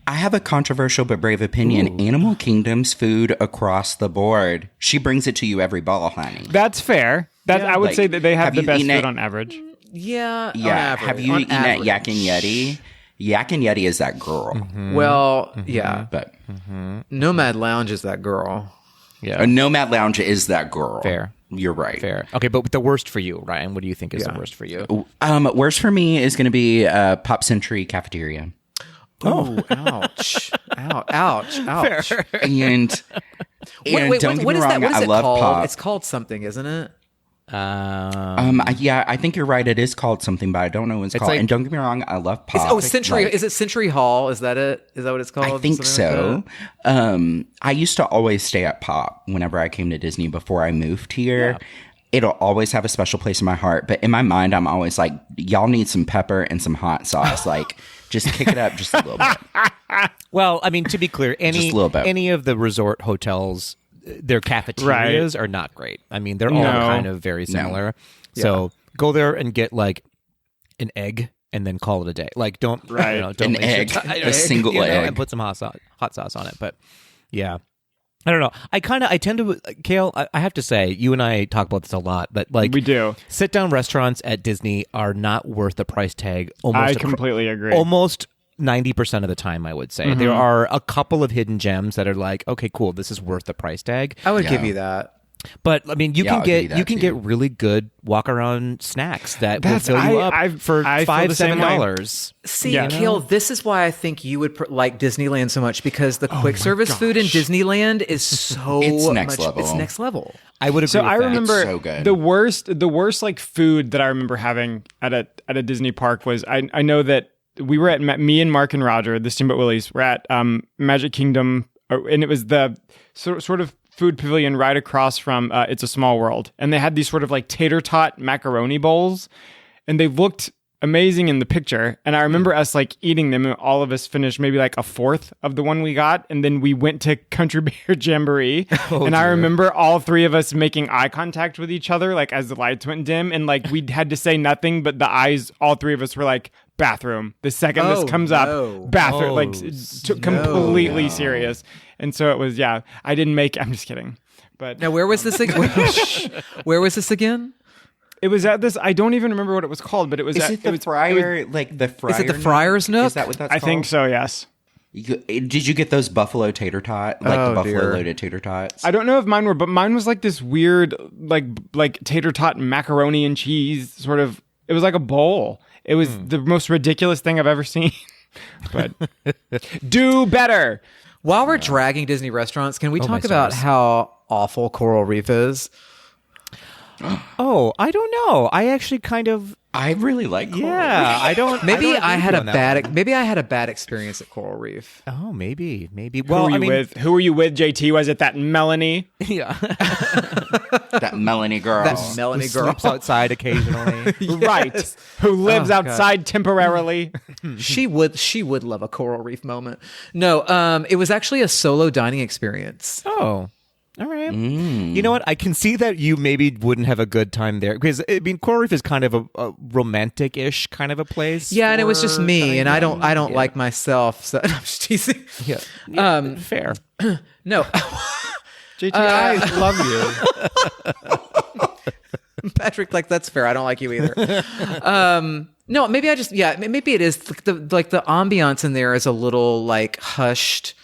I have a controversial but brave opinion. Animal Kingdom's food across the board. She brings it to you every ball, honey. That's fair. I would say that they have the best food on average. Yeah. Yeah. On average, have you eaten at Yak and Yeti? Yak and Yeti is that girl. Well, yeah. But Nomad Lounge is that girl. Yeah. A Nomad Lounge is that girl. Fair. You're right. Fair. Okay, but the worst for you, Ryan, what do you think is the worst for you? Worst for me is going to be Pop Century Cafeteria. Oh, ouch. Ouch. Fair. And Wait, don't get what me is wrong, that? What is I it love called? pop. It's called something, isn't it? Yeah, I think you're right. It is called something, but I don't know what it's called. like- and don't get me wrong, I love pop. Century. Like, is it Century Hall? Is that it? Is that what it's called? I think Something so. like that? I used to always stay at Pop whenever I came to Disney before I moved here. It'll always have a special place in my heart. But in my mind, I'm always like, y'all need some pepper and some hot sauce. Like, just kick it up just a little bit. Well, I mean, to be clear, Just a little bit. any of the resort hotels, their cafeterias are not great. I mean, they're all No. kind of very similar. So go there and get like an egg and then call it a day. Like, don't don't An waste your egg. A single egg. and put some hot sauce on it. But yeah. I don't know. I tend to, Kale, I have to say, you and I talk about this a lot, but like, We do. sit down restaurants at Disney are not worth the price tag. I completely agree. Almost 90% of the time, I would say. Mhm. There are a couple of hidden gems that are like, okay, cool, this is worth the price tag. I would give you that. But I mean, you Yeah, can I'll give you get that can too. get really good walk around snacks that will That's- fill you I- up I've- for I feel the same way. $5-7. See, Yeah. Kale, this is why I think you would like Disneyland so much, because the quick service food in Disneyland is so It's next much, level. It's next level. I would agree. So with I that. remember It's so good. the worst like food that I remember having at a Disney park was I know that we were at me and Mark and Roger, the Steamboat Willies, were at Magic Kingdom, and it was the sort of food pavilion right across from It's a Small World, and they had these sort of like tater tot macaroni bowls, and they looked amazing in the picture. And I remember us like eating them, and all of us finished maybe like a fourth of the one we got, and then we went to Country Bear Jamboree, and I remember all three of us making eye contact with each other like as the lights went dim, and like we had to say nothing, but the eyes, all three of us were like, bathroom. The second this comes up, bathroom, like completely serious. And so it was, I didn't make, I'm just kidding. But Now, where was this again? Where was this again? it was at this, I don't even remember what it was called, but it was Is at, it the was, Friar, like the Friar? Is it the Friar's Nook? Is that what that's I called? think so, yes. Did you get those buffalo tater tot, like the buffalo loaded tater tots? I don't know if mine were, but mine was like this weird, like tater tot macaroni and cheese sort of, it was like a bowl. It was the most ridiculous thing I've ever seen. But do better. While we're dragging Disney restaurants, can we talk about how awful Coral Reef is? Oh, I don't know. I actually kind of. I really like Coral Reef. I don't. Maybe I had a bad. maybe I had a bad experience at Coral Reef. Oh, maybe. Well, who were you with, JT? Was it that Melanie? Yeah. That Melanie girl. That Melanie girl Sleeps outside occasionally. Right. Who lives Oh, God. outside temporarily. She would love a Coral Reef moment. No, it was actually a solo dining experience. Oh. All right. You know what? I can see that you maybe wouldn't have a good time there because I mean, Coral Reef is kind of a romantic-ish kind of a me, Yeah, and it was just me, and I don't like myself. So I'm just teasing. Yeah. Fair. No, JT, I love you. Patrick, like that's fair. I don't like you either. No, maybe I just maybe it is the ambiance in there is a little like hushed.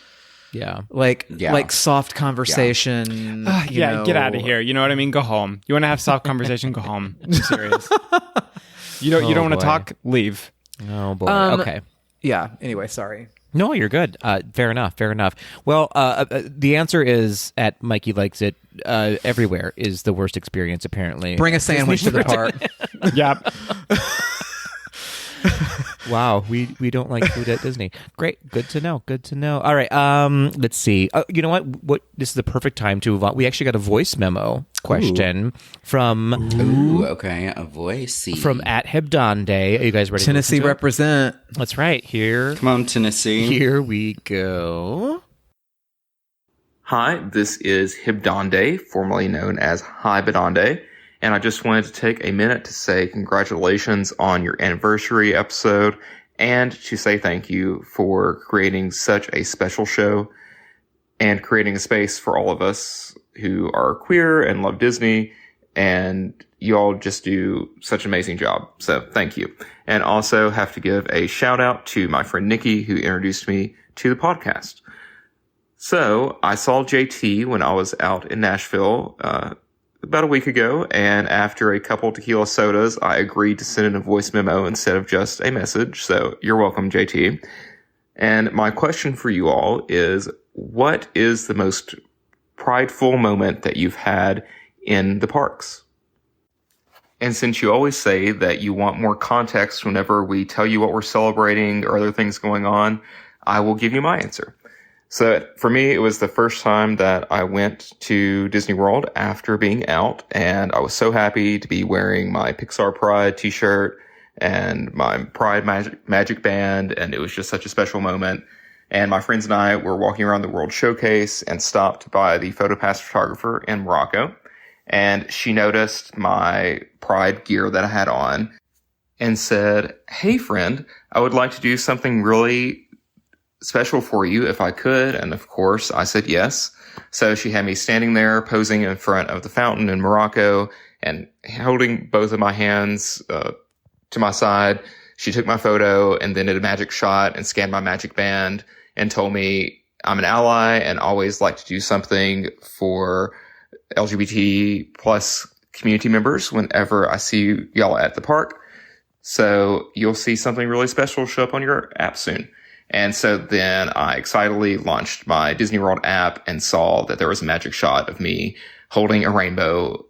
Yeah. Like soft conversation. you know. Get out of here. You know what I mean? Go home. You want to have soft conversation? Go home. I'm serious. You don't want to boy. talk? Leave. Oh boy. Okay. Yeah. Anyway, sorry. No, you're good. Fair enough. Well, the answer is at Mikey Likes It. Everywhere is the worst experience. Apparently, Bring a sandwich to the park. Yep. Wow, we don't like food at Disney. Great, good to know. All right, let's see. You know what? This is the perfect time to move on. We actually got a voice memo question from A voice from at Hebdonde. Are you guys ready? Tennessee to represent. That's right. Come on, Tennessee. Here we go. Hi, this is Hibdonde, formerly known as Hi Bedonde, and I just wanted to take a minute to say congratulations on your anniversary episode and to say thank you for creating such a special show and creating a space for all of us who are queer and love Disney, and you all just do such an amazing job. So thank you. And also have to give a shout out to my friend Nikki, who introduced me to the podcast. So I saw JT when I was out in Nashville about a week ago, and after a couple tequila sodas, I agreed to send in a voice memo instead of just a message. So you're welcome, JT. And my question for you all is, what is the most prideful moment that you've had in the parks? And since you always say that you want more context whenever we tell you what we're celebrating or other things going on, I will give you my answer. So for me, it was the first time that I went to Disney World after being out, and I was so happy to be wearing my Pixar Pride t-shirt and my Pride Magic Band, and it was just such a special moment. And my friends and I were walking around the World Showcase and stopped by the PhotoPass photographer in Morocco, and she noticed my Pride gear that I had on and said, "Hey friend, I would like to do something really special for you if I could." And of course I said yes. So she had me standing there posing in front of the fountain in Morocco and holding both of my hands to my side. She took my photo and then did a magic shot and scanned my magic band and told me I'm an ally and always like to do something for LGBT plus community members whenever I see y'all at the park. So you'll see something really special show up on your app soon. And so then I excitedly launched my Disney World app and saw that there was a magic shot of me holding a rainbow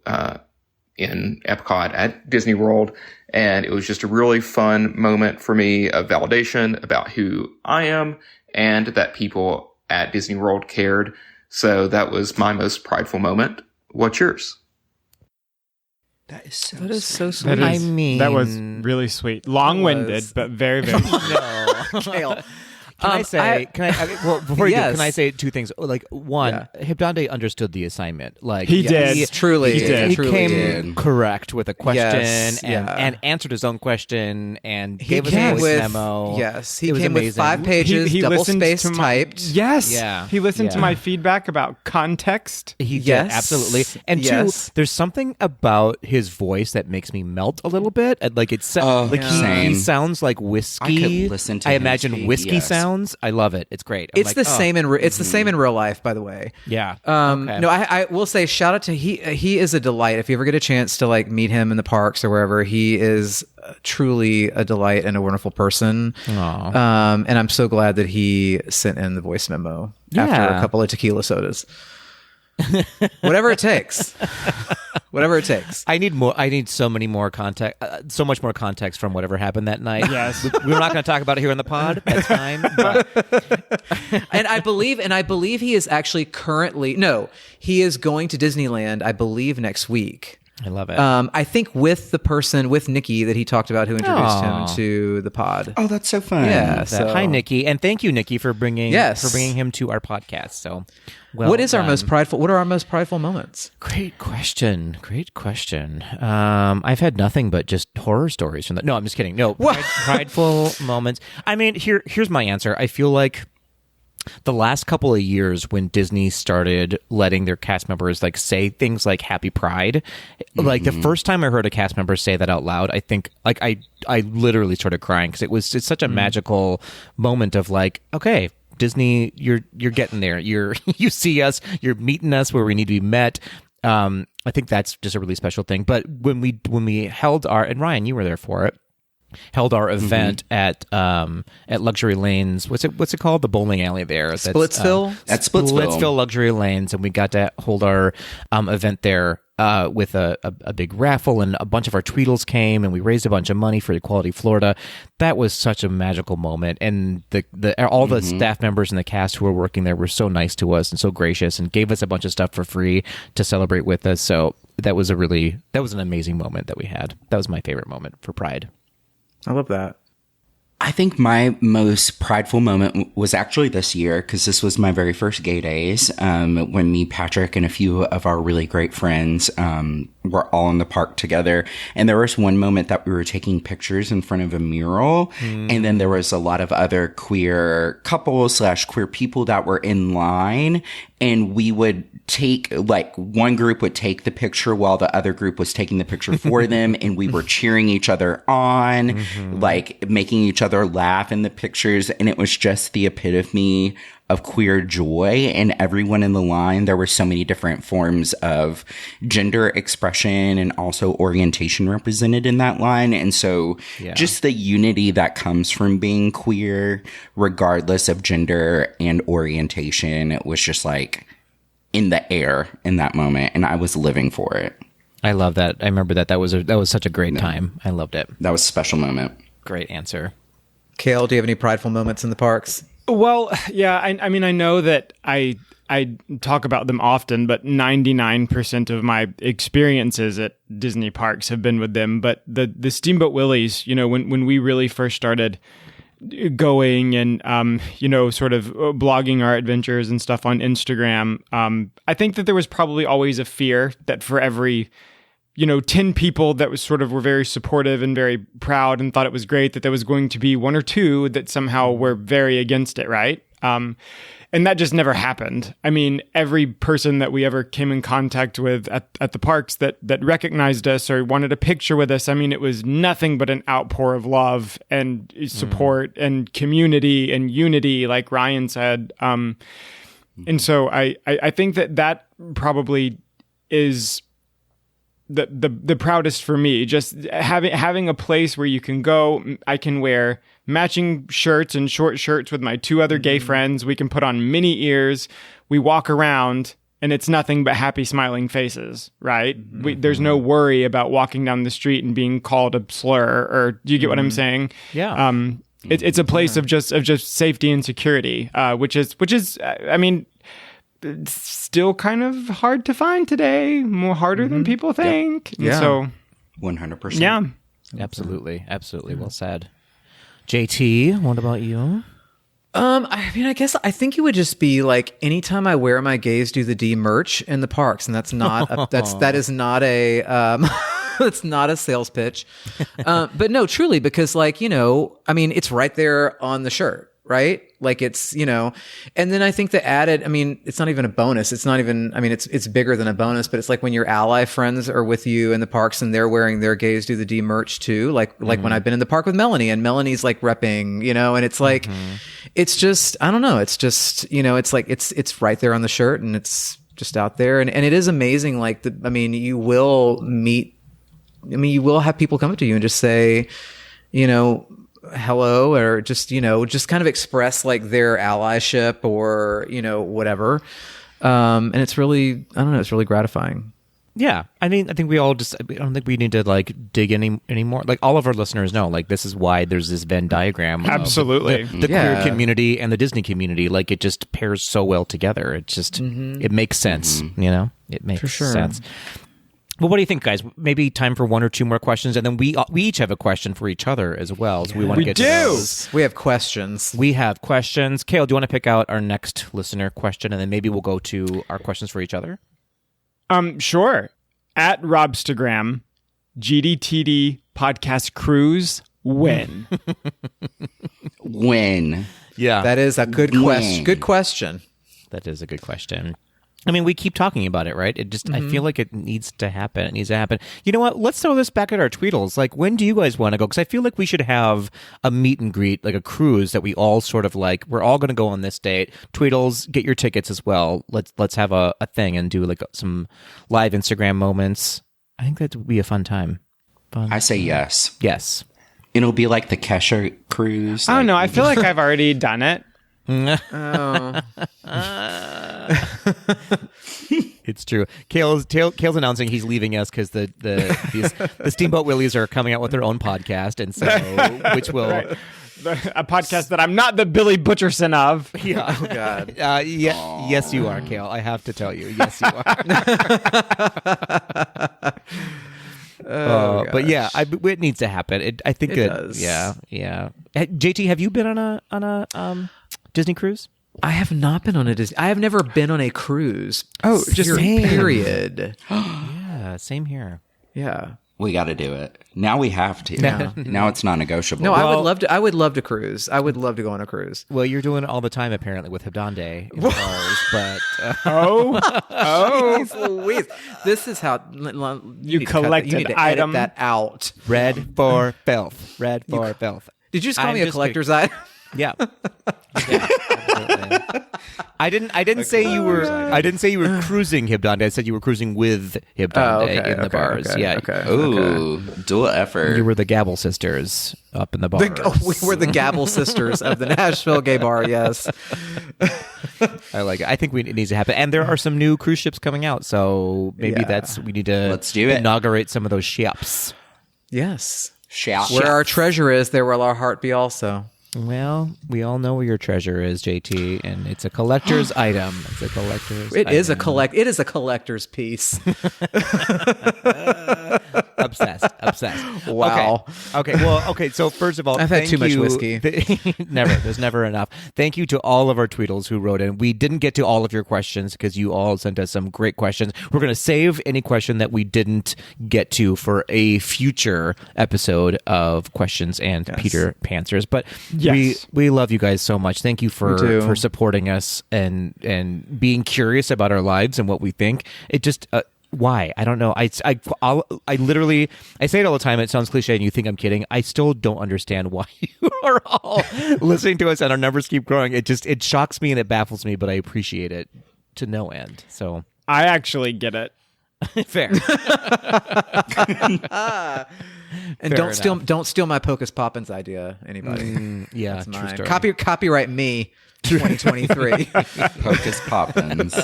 in Epcot at Disney World. And it was just a really fun moment for me of validation about who I am and that people at Disney World cared. So that was my most prideful moment. What's yours? That is so sweet. That was really sweet. Long-winded, but very, very sweet. Kale. Can I say? Before you go, Yes. can I say two things? Like one, Hibdande understood the assignment. Like He did. He Truly did. He Truly came did. correct with a question Yes, and answered his own question and He gave us a came voice with memo. Yes, he It was came with amazing. 5 pages, He double listened spaced to my- typed. Yes. Yeah. He listened to Yeah. my feedback about context. He did, Yes. absolutely. And Yes. two, there's something about his voice that makes me melt a little bit. And, like it's like same. he sounds like whiskey. I could listen to I him imagine speak, whiskey yes. sounds. I love it. It's great. I'm It's like, the oh. same in it's the same in real life, by the way. Yeah. Okay. No, I will say shout out to he is a delight. If you ever get a chance to like meet him in the parks or wherever, he is truly a delight and a wonderful person. Aw. And I'm so glad that he sent in the voice memo after a couple of tequila sodas. Whatever it takes. Whatever it takes. I need more. I need so many more context. So much more context from whatever happened that night. Yes. We're not going to talk about it here on the pod. That's fine. But And I believe he is actually he is going to Disneyland, I believe, next week. I love it. I think with Nikki that he talked about who introduced him Aw. to the pod. Oh, that's so fun. Yeah. So. Hi, Nikki, and thank you, Nikki, for bringing Yes. him to our podcast. So, well What are our done. most prideful moments? Great question. I've had nothing but just horror stories from that. No, I'm just kidding. No, prideful moments. I mean, here's my answer. I feel like the last couple of years when Disney started letting their cast members like say things like Happy Pride, like the first time I heard a cast member say that out loud, I think like I literally started crying because it's such a magical moment of like, okay, Disney, you're getting there. You see us, you're meeting us where we need to be met. I think that's just a really special thing. But when we held and Ryan, you were there for it. Held our event at Luxury Lanes. What's it called? The bowling alley there. Splitsville? At Splitsville. Splitsville Luxury Lanes, and we got to hold our event there with a big raffle, and a bunch of our Tweedles came, and we raised a bunch of money for Equality Florida. That was such a magical moment, and all the staff members and the cast who were working there were so nice to us and so gracious, and gave us a bunch of stuff for free to celebrate with us. So that was an amazing moment that we had. That was my favorite moment for Pride. I love that. I think my most prideful moment was actually this year, because this was my very first gay days, when me, Patrick, and a few of our really great friends were all in the park together. And there was one moment that we were taking pictures in front of a mural, and then there was a lot of other queer couples / queer people that were in line, and we would take, like, one group would take the picture while the other group was taking the picture for them, and we were cheering each other on, like, making each other other laugh in the pictures, and it was just the epitome of queer joy. And everyone in the line, there were so many different forms of gender expression and also orientation represented in that line. And so just the unity that comes from being queer, regardless of gender and orientation, it was just like in the air in that moment. And I was living for it. I love that. I remember that. That was such a great time. I loved it. That was a special moment. Great answer. Kale, do you have any prideful moments in the parks? Well, yeah, I mean, I know that I talk about them often, but 99% of my experiences at Disney parks have been with them. But the Steamboat Willies, when we really first started going and, sort of blogging our adventures and stuff on Instagram, I think that there was probably always a fear that for every 10 people that were very supportive and very proud and thought it was great, that there was going to be one or two that somehow were very against it, right? And that just never happened. I mean, every person that we ever came in contact with at the parks that recognized us or wanted a picture with us, I mean, it was nothing but an outpour of love and support and community and unity, like Ryan said. And so I think that probably is the proudest for me, just having a place where you can go. I can wear matching shirts and short shirts with my two other gay friends. We can put on mini ears. We walk around and it's nothing but happy smiling faces, right? There's no worry about walking down the street and being called a slur, or do you get what I'm saying? Yeah. It's a place of just safety and security, which is I mean, it's still kind of hard to find today, more harder than people think. Yeah. So 100%. Yeah. Absolutely. Well said. JT, what about you? I mean, I guess I think it would just be like anytime I wear my Gays Do the D merch in the parks, and that's not that is not a it's not a sales pitch, but no, truly, because I mean, it's right there on the shirt, right? Like it's, and then I think the added, I mean, it's not even a bonus. It's not even, I mean, it's bigger than a bonus, but it's like when your ally friends are with you in the parks and they're wearing their Gays Do the D merch too. Like when I've been in the park with Melanie and Melanie's like repping, and it's like, it's just, I don't know. It's just, it's like, it's right there on the shirt and it's just out there. And it is amazing. Like, you will have people come up to you and just say, hello, or just kind of express like their allyship or whatever, and it's really, I don't know, it's really gratifying. Yeah, I mean, I think we all I don't think we need to like dig anymore. Like all of our listeners know, like this is why there's this Venn diagram. Absolutely, the queer community and the Disney community, like it just pairs so well together. It just it makes sense. It makes sense. Well, what do you think, guys? Maybe time for one or two more questions, and then we each have a question for each other as well. So we want to get to those. We have questions. Kale, do you want to pick out our next listener question, and then maybe we'll go to our questions for each other? Sure. At Robstagram, GDTD podcast cruise win. Win. Yeah, that is a good question. Good question. That is a good question. I mean, we keep talking about it, right? It just, I feel like it needs to happen. It needs to happen. You know what? Let's throw this back at our Tweedles. Like, when do you guys want to go? Because I feel like we should have a meet and greet, like a cruise that we all sort of like, we're all going to go on this date. Tweedles, get your tickets as well. Let's have a thing and do like some live Instagram moments. I think that would be a fun time. I say yes. Yes. It'll be like the Kesha cruise. I don't know. I feel like I've already done it. Oh. It's true. Kale's announcing he's leaving us because the Steamboat Willies are coming out with their own podcast, and so which will a podcast that I'm not the Billy Butcherson of. Yeah. Oh God. Yes, you are, Kale. I have to tell you. Yes, you are. But yeah, it needs to happen. I think it does. Yeah. JT, have you been on a Disney cruise? I have not been on a Disney. I have never been on a cruise. Oh, just period. Yeah, same here. Yeah. We got to do it. Now we have to. Yeah. Now it's non-negotiable. No, I would love to. I would love to cruise. I would love to go on a cruise. Well, you're doing it all the time apparently with Hibdande, but Jeez Louise. This is how you collected you need to item edit that out. Red for filth. Red for filth. Did you just call I'm me a just collector's item? Yeah. Absolutely. I didn't say you were cruising Hibdonde. I said you were cruising with Hibdonde in the bars. Ooh, dual effort. You were the Gabble sisters up in the bars. We were the Gabble sisters of the Nashville gay bar. Yes. I like it. I think it needs to happen. And there are some new cruise ships coming out, so maybe we need to Let's do it. Inaugurate some of those ships. Yes. Shout. Where our treasure is, there will our heart be also. Well, we all know where your treasure is, JT, and it's a collector's item. It's a collector's It is item. It is a collector's piece. Obsessed. Wow. Okay. So first of all, I've had too much whiskey. There's never enough. Thank you to all of our Tweedles who wrote in. We didn't get to all of your questions because you all sent us some great questions. We're going to save any question that we didn't get to for a future episode of Questions and Peter Panswers. But we love you guys so much. Thank you for supporting us and being curious about our lives and what we think. It just why? I don't know. I literally say it all the time. It sounds cliche and you think I'm kidding. I still don't understand why you are all listening to us and our numbers keep growing. It shocks me and it baffles me, but I appreciate it to no end. So I actually get it. Fair. And don't steal my Pocus Poppins idea, anybody. Yeah, that's true mine. story. Copyright me. 2023. Pocus Poppins.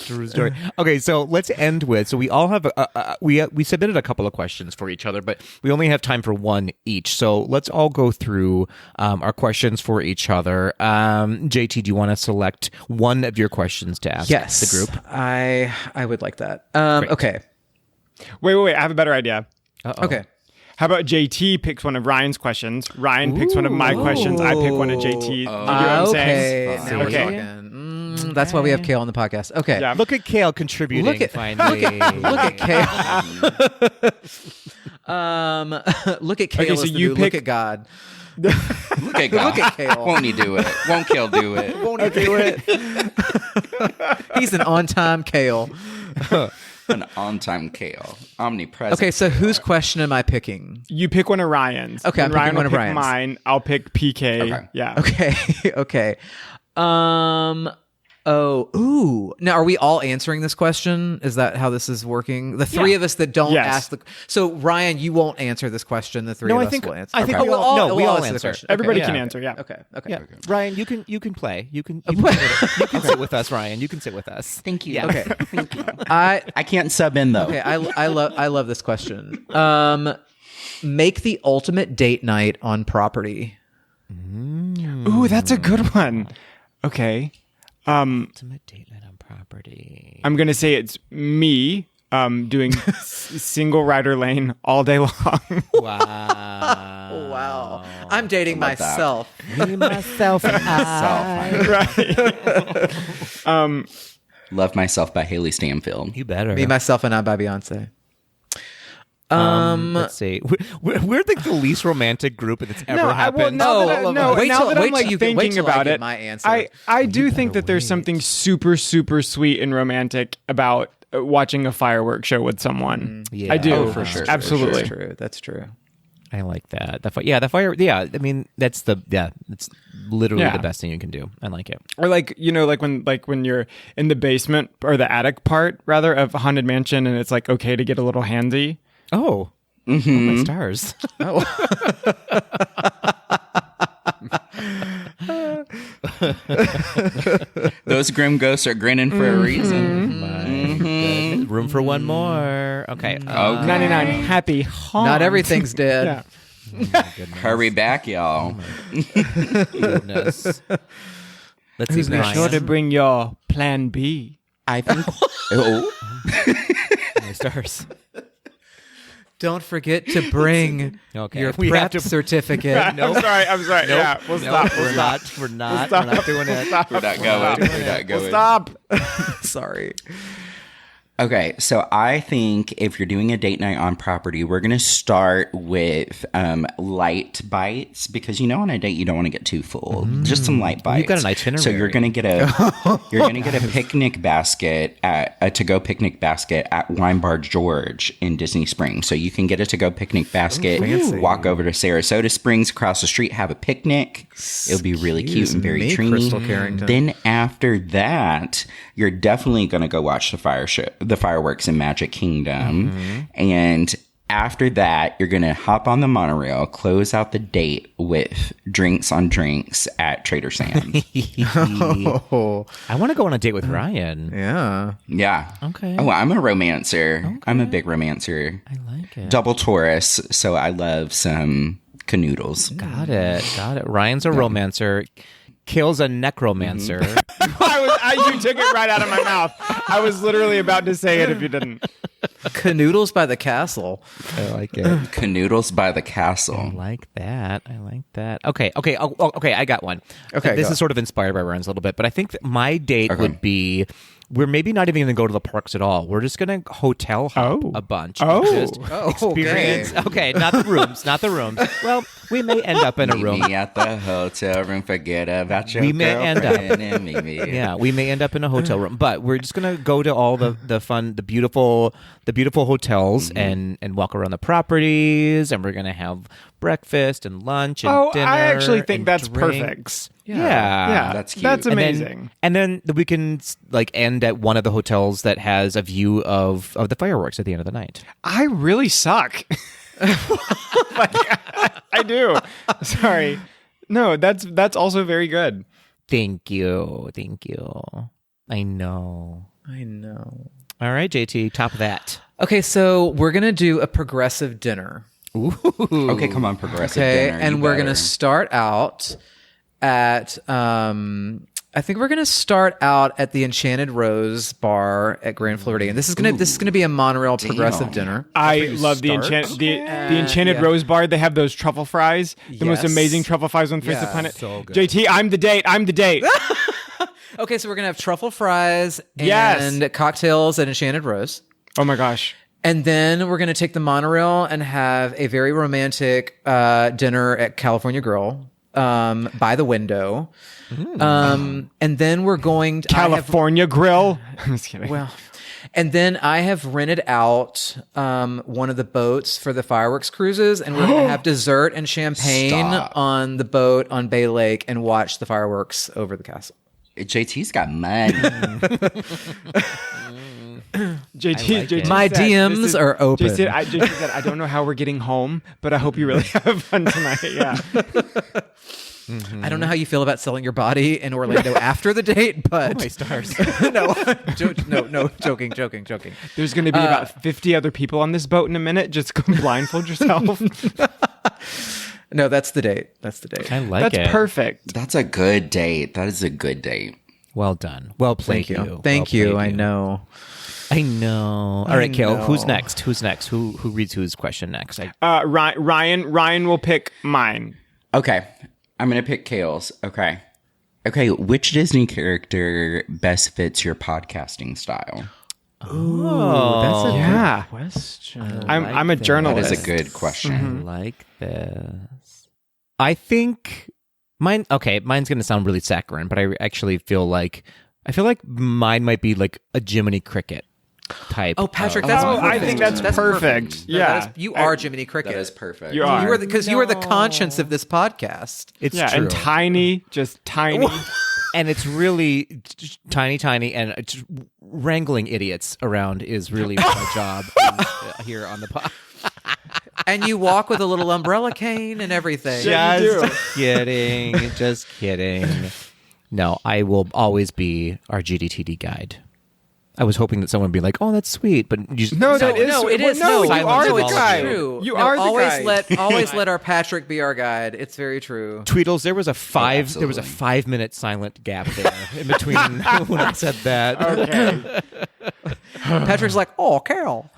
True story. Okay, so let's end with. So we all have we submitted a couple of questions for each other, but we only have time for one each. So let's all go through our questions for each other. JT, do you want to select one of your questions to ask the group? I would like that. Okay. Wait. I have a better idea. Uh-oh. Okay. How about JT picks one of Ryan's questions? Ryan picks one of my questions. I pick one of JT. You know what I'm saying? Now we're talking. That's why we have Kale on the podcast. Okay. Yeah. Look at Kale contributing finally. Look at Kale. Look at Kale. So you look at God. Look at God. Look at Kale. Won't he do it? Won't Kale do it? Won't he do it? He's an on-time Kale. An on-time Kale. Omnipresent. Okay, so whose question am I picking? You pick one of Ryan's. Okay, I'm Ryan picking one of pick Ryan's. Mine. I'll pick PK. Okay. Yeah. Okay. Now, are we all answering this question? Is that how this is working? The three of us that don't ask the. So Ryan, you won't answer this question. The three of us will answer. I think we we'll all answer the answer. question. Everybody can answer. Yeah. Okay. Yeah. Ryan, you can play. You can sit with us, Ryan. You can sit with us. Thank you. Yeah. Okay. Thank you. I can't sub in though. Okay. I love this question. Make the ultimate date night on property. Ooh, that's a good one. Okay. Ultimate date night on property. I'm gonna say it's me doing single rider lane all day long. Wow. I'm dating myself. Me, myself, and I. Right. Love Myself by Haley Stanfield. You better. Me, Myself, and I by Beyonce. Let's see. We're like the least romantic group that's ever happened. Now that I'm like thinking about it, my answer. I do think that there's something super, super sweet and romantic about watching a fireworks show with someone. Yeah. I do. Oh, for sure. Absolutely. That's true. I like that. The fire. Yeah, I mean it's literally the best thing you can do. I like it. Or like when you're in the basement or the attic part rather of a haunted mansion and it's like okay to get a little handsy. Oh, oh my stars. Oh. Those grim ghosts are grinning for a reason. Room for one more. Okay. 99 happy haunts. Not everything's dead. Yeah. Hurry back, y'all. Goodness. Let's see. Be sure to bring your plan B. I think. My stars. Don't forget to bring your prep certificate. I'm sorry. Nope. Yeah, we'll stop. We're not doing it. We're not going. Stop. Sorry. Okay, so I think if you're doing a date night on property, we're going to start with light bites because on a date you don't want to get too full. Just some light bites. You've got an itinerary. So you're going to get a picnic basket a to-go picnic basket at Wine Bar George in Disney Springs. So you can get a to-go picnic basket, walk over to Sarasota Springs, across the street, have a picnic. It'll be really cute and very dreamy. Then after that, you're definitely going to go watch the fireworks in Magic Kingdom. And after that, you're going to hop on the monorail, close out the date with drinks on drinks at Trader Sam's. I want to go on a date with Ryan. Yeah. Okay. Oh, I'm a romancer. Okay. I'm a big romancer. I like it. Double Taurus, so I love some canoodles. Got it. Ryan's a romancer. Kale's a necromancer. You took it right out of my mouth. I was literally about to say it if you didn't. Canoodles by the castle. I like it. Canoodles by the castle. I like that. Okay. I got one. Okay, this is sort of inspired by Ryan's a little bit, but I think that my date would be. We're maybe not even going to go to the parks at all. We're just going to hotel hop a bunch. Just experience. Okay, not the rooms. Well, we may end up in a room. Meet me at the hotel room. Forget about your we may end up. and meet me. Yeah, we may end up in a hotel room, but we're just going to go to all the fun, the beautiful hotels and walk around the properties, and we're going to have breakfast and lunch and dinner. I actually think that's drinks. Perfect. Yeah, that's cute. That's amazing. And then we can end at one of the hotels that has a view of the fireworks at the end of the night. I really suck. I do. Sorry. No, that's also very good. Thank you. I know. All right, JT, top of that. Okay, so we're going to do a progressive dinner. Ooh. Okay, come on, progressive dinner. And we're going to start out at I think we're going to start out at the Enchanted Rose bar at Grand Floridian. This is going to be a monorail progressive dinner. I love the Enchanted Rose bar. They have those truffle fries, the most amazing truffle fries on the face of the planet. So good. JT, I'm the date. Okay, so we're going to have truffle fries and cocktails at Enchanted Rose. Oh my gosh. And then we're going to take the monorail and have a very romantic dinner at California Grill by the window. And then we're going to California Grill. I'm just kidding. Well, and then I have rented out one of the boats for the fireworks cruises, and we're going to have dessert and champagne on the boat on Bay Lake and watch the fireworks over the castle. JT's got money. JT my said, DMs are open. JT said, I don't know how we're getting home, but I hope you really have fun tonight. Yeah. I don't know how you feel about selling your body in Orlando after the date, but my stars. no, joking. There's going to be about 50 other people on this boat in a minute. Just go blindfold yourself. No, that's the date. I like it. That's perfect. That's a good date. That is a good date. Well done. Well played. Thank you. I know. All right, Kale. Who's next? Who reads whose question next? Ryan will pick mine. Okay. I'm going to pick Kale's. Okay. Which Disney character best fits your podcasting style? Oh, that's a good question. I'm a journalist. That is a good question. I like this. I think mine. Okay, mine's going to sound really saccharine, but I actually feel like mine might be like a Jiminy Cricket type. Oh, Patrick, that's perfect. I think that's perfect. Yeah, you are Jiminy Cricket. That is perfect. You are because you are the conscience of this podcast. It's true. And tiny, just tiny. And it's really tiny, and just wrangling idiots around is really my job here on the pod. And you walk with a little umbrella cane and everything. Just kidding. No, I will always be our GDTD guide. I was hoping that someone would be like, "Oh, that's sweet," but you just it is. No, you are the guide. You are the guide. Always let our Patrick be our guide. It's very true. Tweedles, there was a 5-minute silent gap there in between when I said that. Okay. Patrick's like, "Oh, Carol."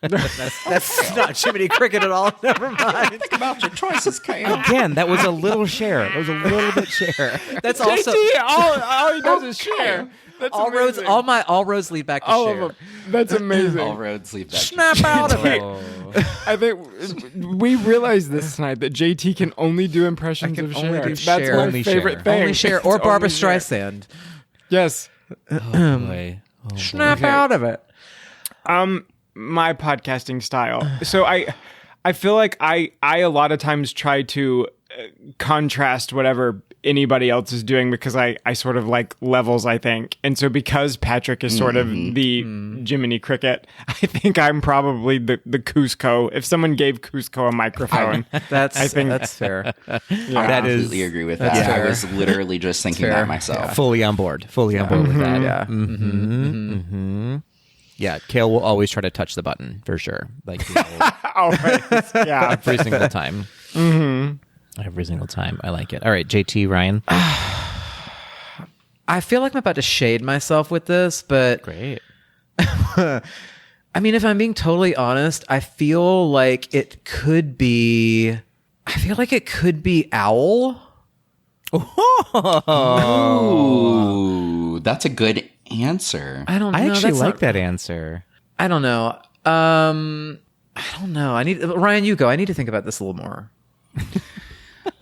That's not Jiminy Cricket at all. Never mind. Think about your choices, Kale. Again, that was a little share. That was a little bit share. That's also JT, all he does is share. That's all amazing. roads. All roads lead back to All share. of them. That's amazing. All roads lead back. Snap out of it. I think we realized this tonight that JT can only do impressions of only Cher. do That's Cher. my Only favorite Cher. thing. Only Cher or It's Barbara only Cher. Streisand. Yes. Oh boy. Snap out of it. My podcasting style. So I feel like I a lot of times try to contrast whatever anybody else is doing because I sort of like levels, I think. And so because Patrick is sort of the Jiminy Cricket, I think I'm probably the Cusco. If someone gave Cusco a microphone, That's that's fair. I That is- completely agree with that. fair. I was literally just thinking fair. that myself. Fully on board. Fully on board with that. Yeah. Yeah, Kale will always try to touch the button for sure. Like always. Yeah. every single time. Every single time. I like it. All right, JT, Ryan. I feel like I'm about to shade myself with this, but Great. I mean, if I'm being totally honest, I feel like it could be. I feel like it could be Owl. Ooh, that's a good answer. I don't know. I actually That's like not- that answer. I don't know. I don't know. I need Ryan. You go. I need to think about this a little more.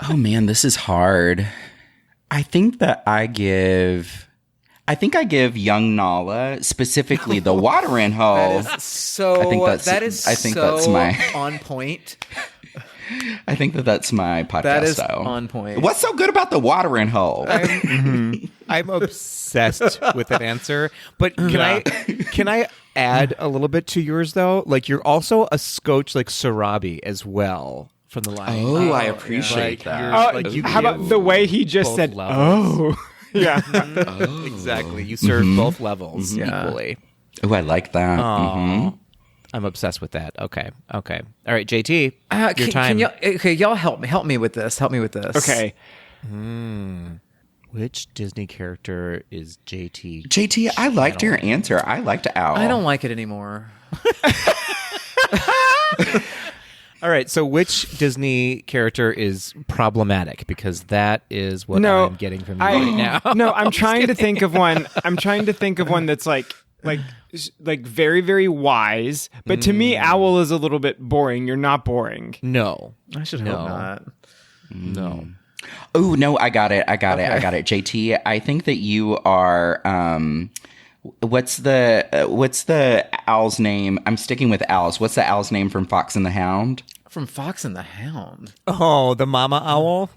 Oh man, this is hard. I think I give young Nala, specifically the watering hole. That is so. I think that's my on point. I think that's my podcast That is style. on point. What's so good about the watering hole? I'm obsessed with that answer. But can I add a little bit to yours though? Like you're also a scotch like Sarabi as well from the line. Oh, I appreciate that. How about the way he just said, levels. oh. Yeah. Exactly. You serve both levels equally. Oh, I like that. I'm obsessed with that. Okay. All right, JT. Your Can time. y'all help me with this. Help me with this. Okay. Which Disney character is JT? JT, I liked your answer. I liked Owl. I don't like it anymore. All right, so which Disney character is problematic? Because that is what I'm getting from you right now. No, I'm trying to think of one. I'm trying to think of one that's like very, very wise. But to me, Owl is a little bit boring. You're not boring. No. I should hope not. No. Oh, no, I got it. JT, I think that you are what's the owl's name? I'm sticking with owls. What's the owl's name from Fox and the Hound? From Fox and the Hound. Oh, the mama owl?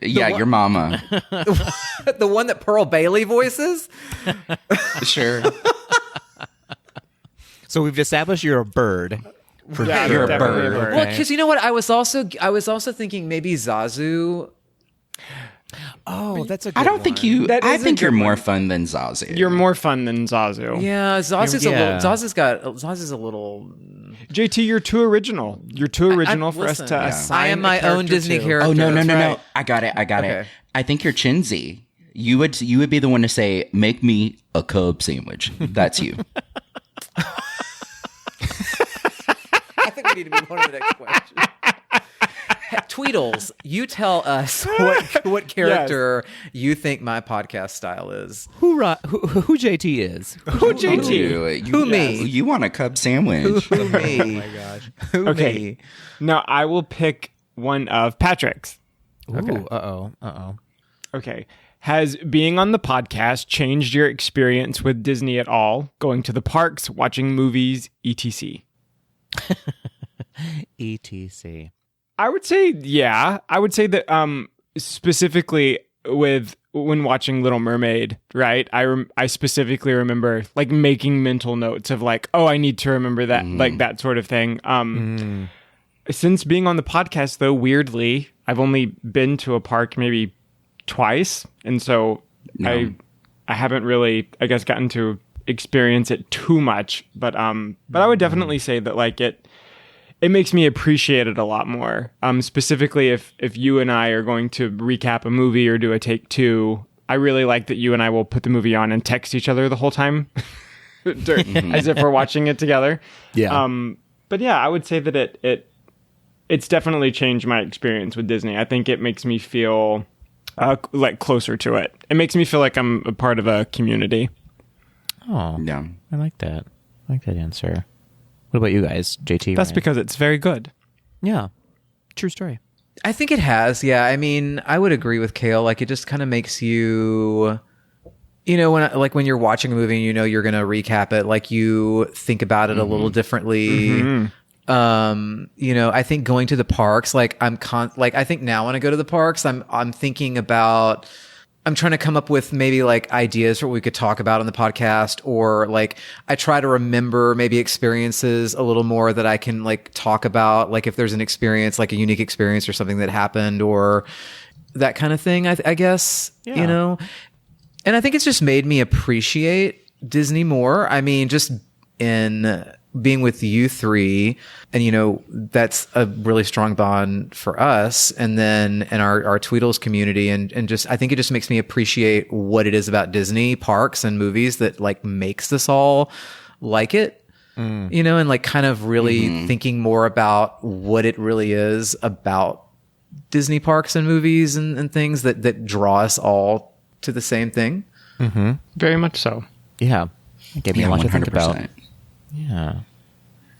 Yeah, your mama. The one that Pearl Bailey voices? Sure. So we've established you're a bird. Yeah, You're a definitely bird. Well, because you know what? I was also thinking maybe Zazu. Oh, that's a good I don't think you. That I is a think good you're more one. fun than Zazu. You're more fun than Zazu. Yeah, Zazu's Yeah. Zazu's a little. JT, you're too original. You're too original for listen, us to assign I am a my own character Disney to. character. Oh no! That's right. I got it. Okay. I think you're Chinsey. You would be the one to say, "Make me a Cub sandwich." That's you. I think we need to move on to the next question. Tweedles, you tell us what character you think my podcast style is. Who JT is? Who JT? Who me? You want a Cub sandwich? Who me? Oh my gosh. Who Okay. me? Now I will pick one of Patrick's. Ooh, uh-oh. Okay. Has being on the podcast changed your experience with Disney at all? Going to the parks, watching movies, etc. ETC. I would say, yeah. I would say that specifically when watching Little Mermaid, right? I specifically remember like making mental notes of like, oh, I need to remember that, like that sort of thing. Since being on the podcast, though, weirdly, I've only been to a park maybe twice, and so I haven't really, I guess, gotten to experience it too much. But I would definitely say that like it makes me appreciate it a lot more. Specifically, if you and I are going to recap a movie or do a take two, I really like that you and I will put the movie on and text each other the whole time. as if we're watching it together. Yeah. But yeah, I would say that it's definitely changed my experience with Disney. I think it makes me feel like closer to it. It makes me feel like I'm a part of a community. Oh, Yeah. I like that. I like that answer. What about you guys, JT? That's Ryan? because it's very good. Yeah. True story. I think it has. Yeah. I mean, I would agree with Kale. Like, it just kind of makes you, when you're watching a movie and you're going to recap it, like you think about it a little differently. I think going to the parks, like I think now when I go to the parks, I'm thinking about, I'm trying to come up with maybe like ideas for what we could talk about on the podcast, or like I try to remember maybe experiences a little more that I can like talk about, like if there's an experience, like a unique experience or something that happened or that kind of thing, I guess, and I think it's just made me appreciate Disney more. I mean, just in being with you three, and that's a really strong bond for us, and then in our Tweedles community, and just I think it just makes me appreciate what it is about Disney parks and movies that like makes us all like it, and like kind of really thinking more about what it really is about Disney parks and movies and things that draw us all to the same thing. Very much so. Yeah. It gave me a lot to think about. 100%. Yeah.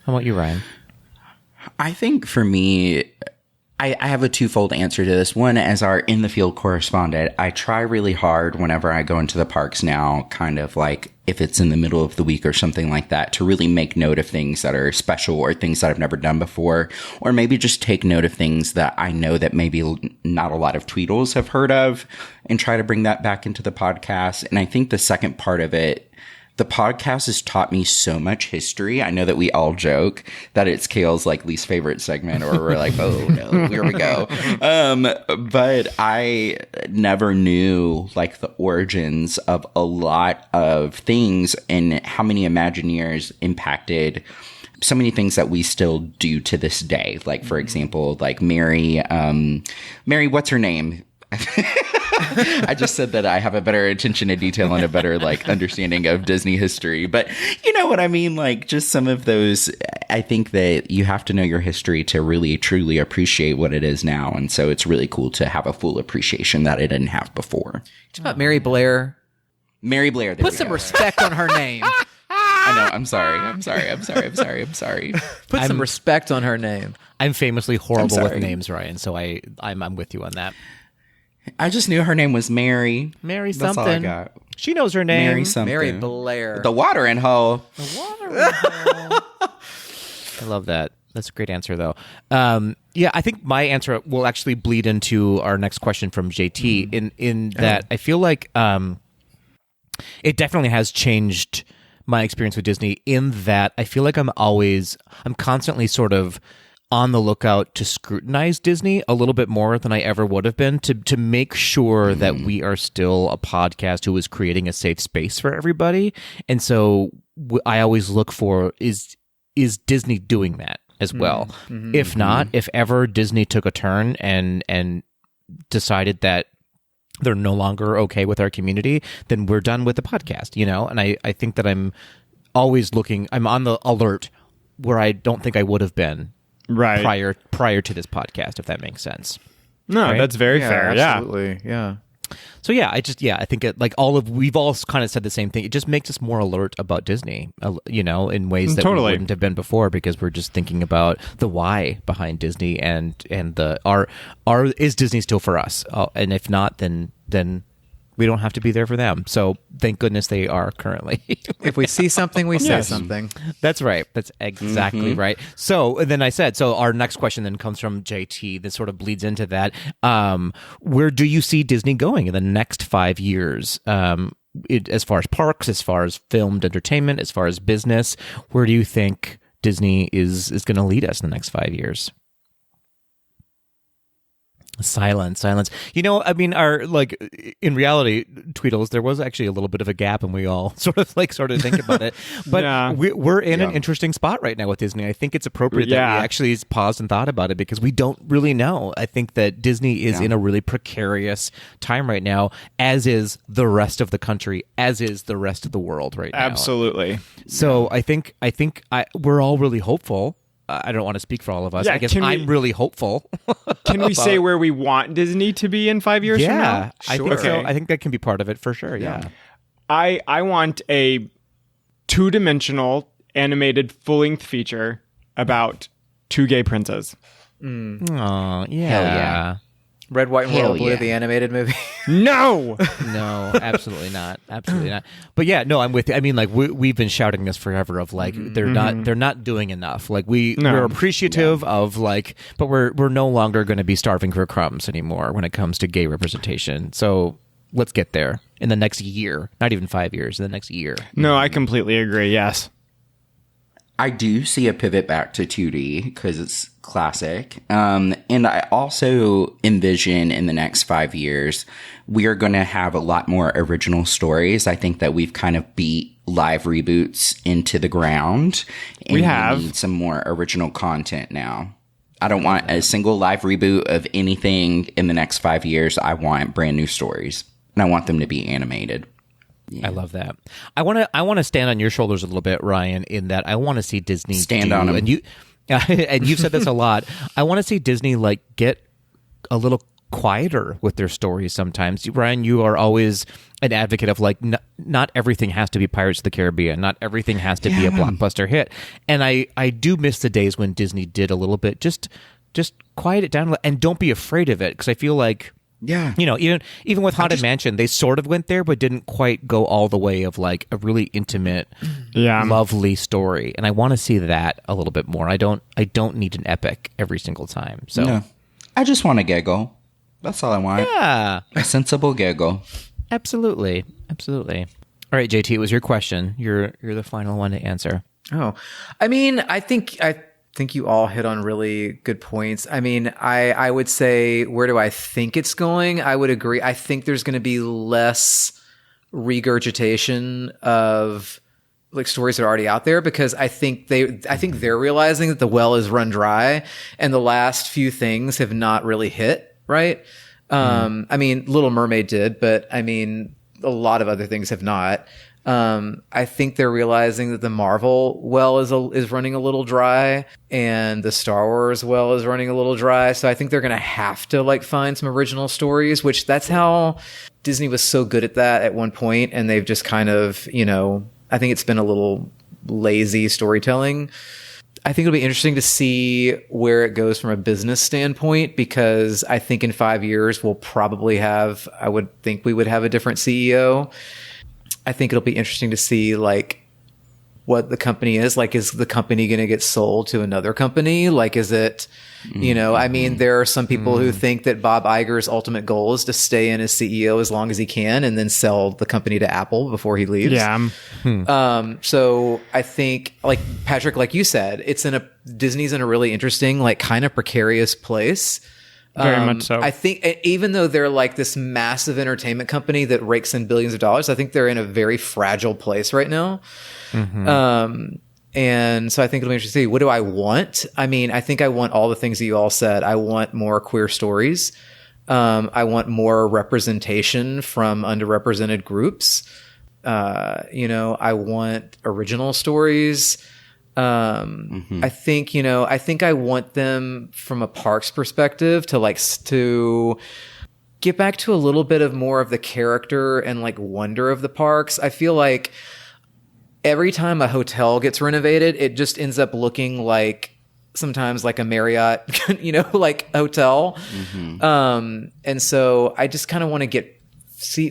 How about you, Ryan? I think for me, I have a twofold answer to this. One, as our in the field correspondent, I try really hard whenever I go into the parks now, kind of like if it's in the middle of the week or something like that, to really make note of things that are special or things that I've never done before, or maybe just take note of things that I know that maybe not a lot of Tweedles have heard of, and try to bring that back into the podcast. And I think the second part of it, the podcast has taught me so much history. I know that we all joke that it's Kale's like least favorite segment, or we're like, oh no, here we go. But I never knew like the origins of a lot of things and how many Imagineers impacted so many things that we still do to this day. Like, for example, like Mary, what's her name? I just said that I have a better attention to detail and a better like understanding of Disney history, but you know what I mean? Like just some of those, I think that you have to know your history to really truly appreciate what it is now. And so it's really cool to have a full appreciation that I didn't have before. It's about Mary Blair. Mary Blair. Put some respect on her name. I know. I'm sorry. Put some respect on her name. I'm famously horrible with names, Ryan, so I'm with you on that. I just knew her name was Mary. Mary That's something. all I got. She knows her name. Mary something. Mary Blair. The watering hole. I love that. That's a great answer, though. Yeah, I think my answer will actually bleed into our next question from JT in that I feel like it definitely has changed my experience with Disney in that I feel like I'm constantly sort of on the lookout to scrutinize Disney a little bit more than I ever would have been to make sure that we are still a podcast who is creating a safe space for everybody. And so I always look for, is Disney doing that as well? If not, if ever Disney took a turn and decided that they're no longer okay with our community, then we're done with the podcast, And I think that I'm always I'm on the alert where I don't think I would have been prior to this podcast, if that makes sense. No, right? That's very fair. Absolutely. Yeah. So I think it we've all kind of said the same thing. It just makes us more alert about Disney, in ways that we wouldn't have been before, because we're just thinking about the why behind Disney and is Disney still for us? And if not, then we don't have to be there for them. So thank goodness they are currently. If we see something, we say something. That's right. That's exactly right. So then our next question then comes from JT that sort of bleeds into that. Where do you see Disney going in the next 5 years? As far as parks, as far as filmed entertainment, as far as business, where do you think Disney is going to lead us in the next 5 years? Silence. You know, I mean, in reality, Tweedles, there was actually a little bit of a gap, and we all sort of think about it. But we're in an interesting spot right now with Disney. I think it's appropriate that we actually paused and thought about it because we don't really know. I think that Disney is in a really precarious time right now, as is the rest of the country, as is the rest of the world right now. Absolutely. So I think we're all really hopeful. I don't want to speak for all of us. I guess I'm really hopeful. Can we say where we want Disney to be in 5 years from now? I think so. I think that can be part of it for sure. Yeah. I want a 2-dimensional animated full-length feature about 2 gay princes. Oh, yeah. Hell yeah. Red, White, and Royal Blue, the animated movie. No, absolutely not. But yeah, no, I'm with you. I mean, like we've been shouting this forever of like they're not doing enough. Like we're appreciative of like, but we're no longer going to be starving for crumbs anymore when it comes to gay representation. So let's get there in the next year, not even 5 years, in the next year. No, I completely agree. Yes. I do see a pivot back to 2D because it's classic. And I also envision in the next 5 years, we are going to have a lot more original stories. I think that we've kind of beat live reboots into the ground. And we need some more original content now. I don't want a single live reboot of anything in the next 5 years. I want brand new stories, and I want them to be animated. Yeah. I love that. I want to stand on your shoulders a little bit, Ryan, in that I want to see Disney stand on them. And you've said this a lot. I want to see Disney like get a little quieter with their stories sometimes. Ryan, you are always an advocate of like not everything has to be Pirates of the Caribbean. Not everything has to be a blockbuster hit. And I do miss the days when Disney did a little bit. Just quiet it down and don't be afraid of it, because I feel like you know, even with Haunted Mansion, they sort of went there, but didn't quite go all the way of like a really intimate, lovely story. And I want to see that a little bit more. I don't need an epic every single time. So I just want a giggle. That's all I want. Yeah, a sensible giggle. Absolutely. All right, JT, it was your question. You're the final one to answer. Oh, I mean, I think you all hit on really good points. I mean, I would say, where do I think it's going? I would agree. I think there's going to be less regurgitation of like stories that are already out there, because I think they're realizing that the well is run dry and the last few things have not really hit, right? I mean, Little Mermaid did, but I mean, a lot of other things have not. I think they're realizing that the Marvel well is running a little dry, and the Star Wars well is running a little dry. So I think they're going to have to like find some original stories, which that's how Disney was so good at that at one point, and they've just kind of, you know, I think it's been a little lazy storytelling. I think it'll be interesting to see where it goes from a business standpoint, because I think in 5 years we'll probably I would think we would have a different CEO. I think it'll be interesting to see like what the company is. Like, is the company going to get sold to another company? Like, is it, you know, I mean, there are some people who think that Bob Iger's ultimate goal is to stay in as CEO as long as he can and then sell the company to Apple before he leaves. Yeah. So I think, like Patrick, like you said, Disney's in a really interesting, like kind of precarious place. Very much so. I think even though they're like this massive entertainment company that rakes in billions of dollars, I think they're in a very fragile place right now. And so I think it'll be interesting to see, what do I want? I mean, I think I want all the things that you all said. I want more queer stories. I want more representation from underrepresented groups. You know, I want original stories. I think, you know, I want them from a parks perspective to get back to a little bit of more of the character and like wonder of the parks. I feel like every time a hotel gets renovated, it just ends up looking like sometimes like a Marriott, you know, like hotel. And so I just kind of want to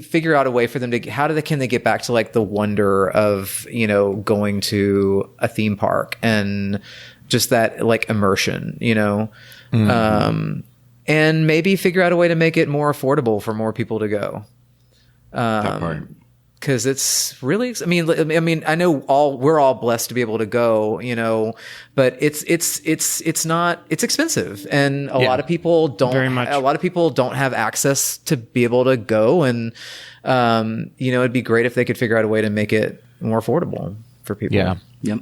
figure out a way for them to, can they get back to like the wonder of, you know, going to a theme park and just that like immersion, you know, and maybe figure out a way to make it more affordable for more people to go. That part. because it's really, I mean, I know we're all blessed to be able to go, but it's expensive, and a lot of people don't have access to be able to go, and it'd be great if they could figure out a way to make it more affordable for people. Yeah. Yep.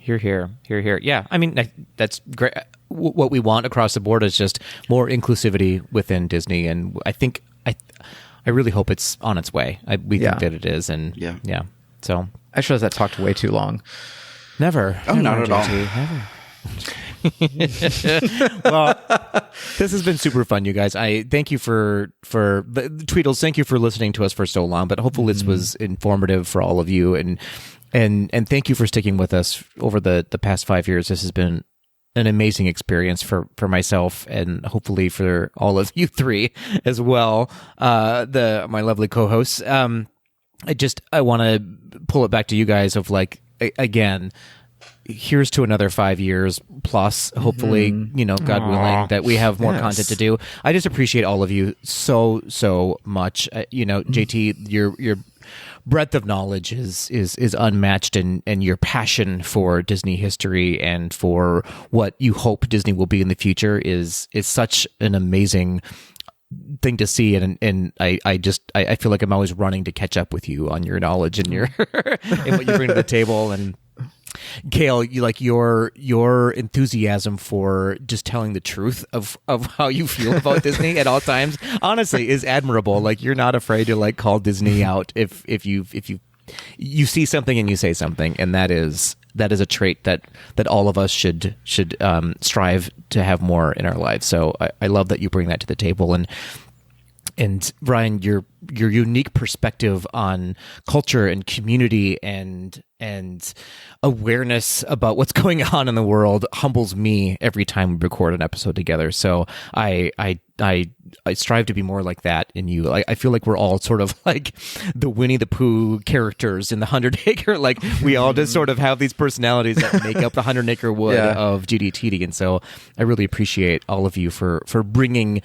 Hear. Yeah. I mean, that's great. What we want across the board is just more inclusivity within Disney, and I really hope it's on its way. We think that it is, and yeah. So I realize that talked way too long. Never. Oh, not at all. Never. Well, this has been super fun, you guys. I thank you for the Tweedles. Thank you for listening to us for so long. But hopefully, this was informative for all of you, and thank you for sticking with us over the past 5 years. This has been an amazing experience for myself, and hopefully for all of you three as well. My lovely co-hosts. I want to pull it back to you guys of again, here's to another 5 years plus, hopefully, God willing, that we have more content to do. I just appreciate all of you so much. JT, your breadth of knowledge is unmatched, and your passion for Disney history and for what you hope Disney will be in the future is such an amazing thing to see, and I feel like I'm always running to catch up with you on your knowledge and your and what you bring to the table. And Kale, your enthusiasm for just telling the truth of how you feel about Disney at all times, honestly, is admirable. You're not afraid to call Disney out if you see something and you say something, and that is a trait that all of us should strive to have more in our lives. So I love that you bring that to the table. And Brian, your unique perspective on culture and community and awareness about what's going on in the world humbles me every time we record an episode together. So I strive to be more like that in you. I feel like we're all sort of like the Winnie the Pooh characters in the 100 Acre. We all just sort of have these personalities that make up the 100 Acre Wood of GDTD. And so I really appreciate all of you for bringing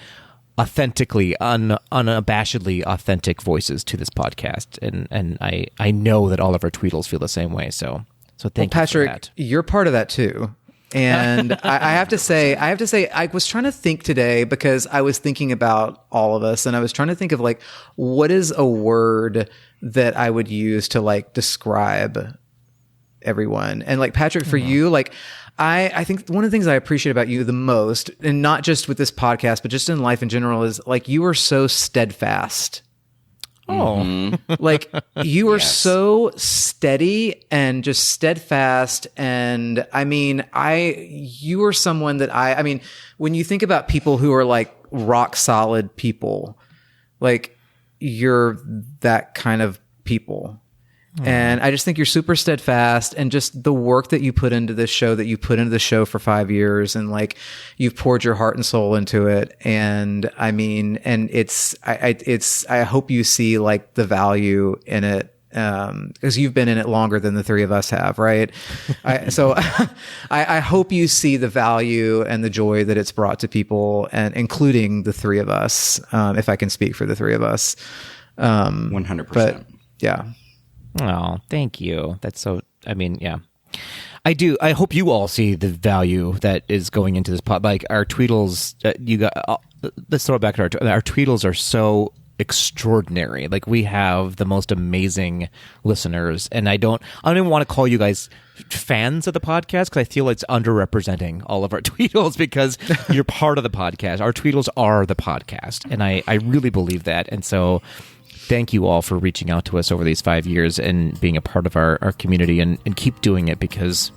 authentically, unabashedly authentic voices to this podcast, and I know that all of our Tweedles feel the same way. So thank you, Patrick. for that. You're part of that too. And I have to say, I was trying to think today, because I was thinking about all of us, and I was trying to think of what is a word that I would use to describe everyone. And Patrick, for you, I think one of the things I appreciate about you the most, and not just with this podcast, but just in life in general, is you are so steadfast. Oh, you are so steady and just steadfast. And you are someone that when you think about people who are rock solid people, you're that kind of people. And I just think you're super steadfast, and just the work that you put into this show, for 5 years, and you've poured your heart and soul into it. And I hope you see the value in it. Because you've been in it longer than the three of us have, right? I hope you see the value and the joy that it's brought to people, and including the three of us, if I can speak for the three of us. 100%. But yeah. Oh, thank you. That's so, yeah. I do. I hope you all see the value that is going into this pod. Our Tweedles, let's throw it back to our Tweedles are so extraordinary. We have the most amazing listeners, and I don't even want to call you guys fans of the podcast, because I feel it's underrepresenting all of our Tweedles, because you're part of the podcast. Our Tweedles are the podcast, and I really believe that. And so thank you all for reaching out to us over these 5 years and being a part of our community, and keep doing it, because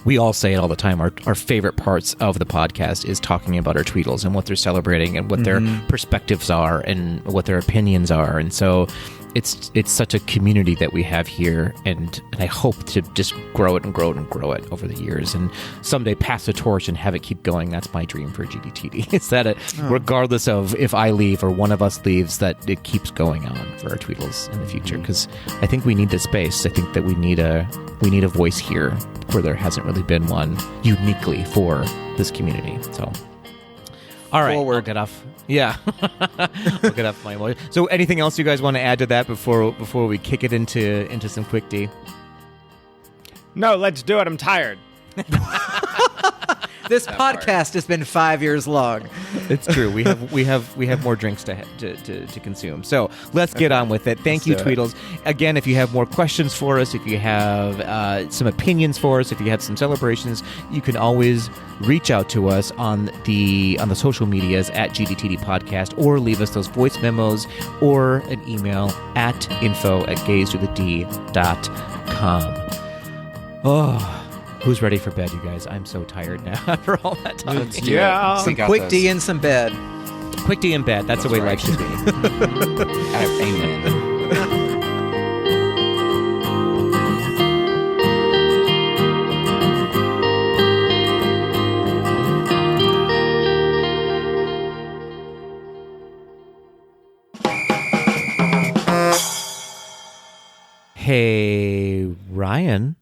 we all say it all the time. Our favorite parts of the podcast is talking about our Tweedles and what they're celebrating and what their perspectives are and what their opinions are. And so it's such a community that we have here, and I hope to just grow it and grow it and grow it over the years, and someday pass the torch and have it keep going. That's my dream for GDTD. It's that regardless of if I leave or one of us leaves, that it keeps going on for our Tweedles in the future, because I think we need the space. I think that we need a voice here where there hasn't really been one uniquely for this community. So All right, Forward. I'll get off. Yeah, I'll get off my emoji. So, anything else you guys want to add to that before we kick it into some quick D? No, let's do it. I'm tired. This podcast has been 5 years long. It's true. We have more drinks to consume. So let's get on with it. Thank you, Tweedles. Again, if you have more questions for us, if you have some opinions for us, if you have some celebrations, you can always reach out to us on the social medias at GDTD Podcast, or leave us those voice memos or an email at info@gaystothed.com. Oh. Who's ready for bed, you guys? I'm so tired now after all that time. Some quick D and some bed. Quick D in bed. That's the way life should be. Amen. Hey, Ryan.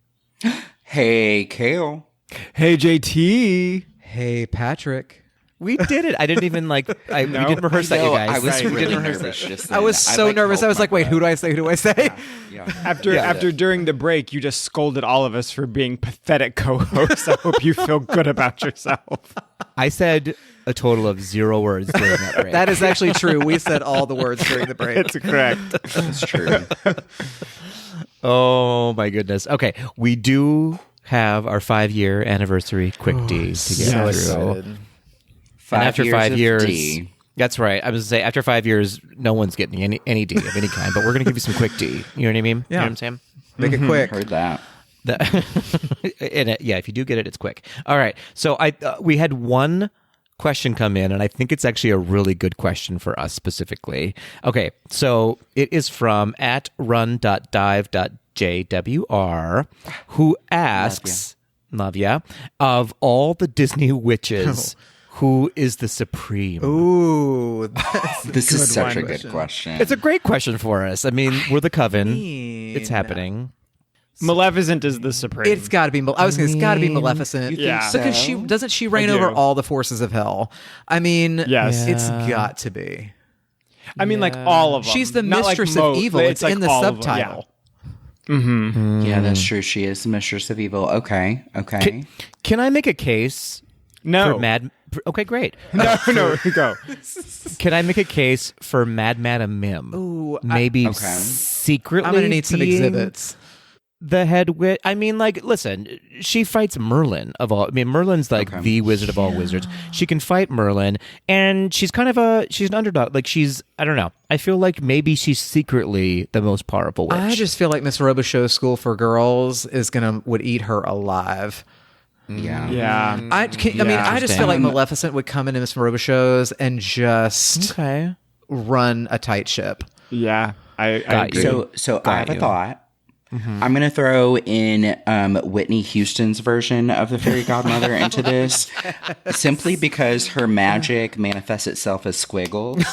Hey, Kale. Hey, JT. Hey, Patrick. We did it. I didn't even we didn't rehearse that, you guys. I was we really didn't rehearse nervous it. just I then. was so nervous. I was like, wait, who do I say? Who do I say? Yeah. After during the break, you just scolded all of us for being pathetic co-hosts. I hope you feel good about yourself. I said a total of 0 words during that break. That is actually true. We said all the words during the break. It's correct. That's true. Oh, my goodness. Okay, we do have our 5-year anniversary quick D to get through. And after 5 years, D. that's right. I was going to say, after 5 years, no one's getting any D of any kind, but we're going to give you some quick D. You know what I mean? Yeah. You know what I'm saying? Make it quick. Heard that. Yeah, if you do get it, it's quick. All right. So we had one question come in, and I think it's actually a really good question for us specifically. Okay, so it is from @run.dive.jwr, who asks, love ya, of all the Disney witches, who is the supreme? Ooh, this is such a good question. It's a great question for us. I mean, we're the coven. It's happening. Maleficent is the supreme. It's got to be. I was going to. It's got to be Maleficent. Yeah. Because she doesn't she reign over all the forces of hell. I mean, yes, it's got to be. I mean, like all of them. She's the Not mistress like of evil. It's like in the all of them, subtitle. Yeah. Mm-hmm. Yeah, that's true. She is the mistress of evil. Okay. Can I make a case? No. For Mad. Okay, great. No, go. Can I make a case for Mad Madam Mim? Ooh, maybe secretly. I'm going to need some being exhibits. The head witch. I mean, like, listen, she fights Merlin of all. I mean, Merlin's like the wizard of all wizards. She can fight Merlin, and she's kind of she's an underdog. Like, I don't know. I feel like maybe she's secretly the most powerful witch. I just feel like Miss Robichaux's School for Girls would eat her alive. Yeah. I just feel like Maleficent would come into Miss Robichaux's and just run a tight ship. Yeah, I agree. So I have a thought. Mm-hmm. I'm going to throw in Whitney Houston's version of the fairy godmother into this, simply because her magic manifests itself as squiggles.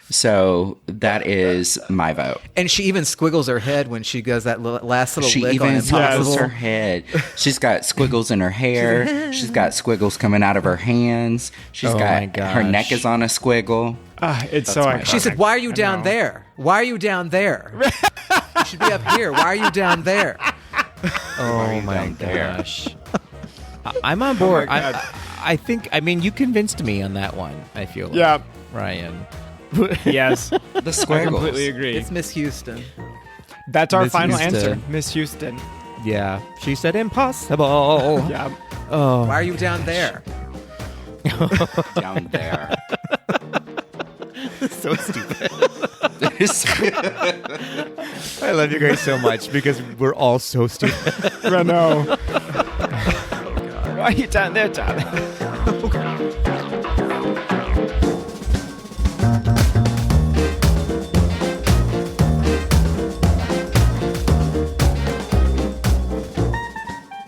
So that is my vote. And she even squiggles her head when she goes that last little she lick even on Impossible. squiggles her head. She's got squiggles in her hair. She's got squiggles coming out of her hands. She's got her neck is on a squiggle. It's so iconic. She said, "Why are you down there? Why are you down there? You should be up here. Why are you down there?" Oh my gosh. I'm on board. I think. I mean, you convinced me on that one. I feel like. Yeah, Ryan. Yes, the squiggles. I completely agree. It's Miss Houston. That's our Miss final Houston. answer, Miss Houston. Yeah, she said impossible. Yeah. Oh. Why are you down there? Down there. So stupid. I love you guys so much because we're all so stupid. I know. Why are you down there, darling?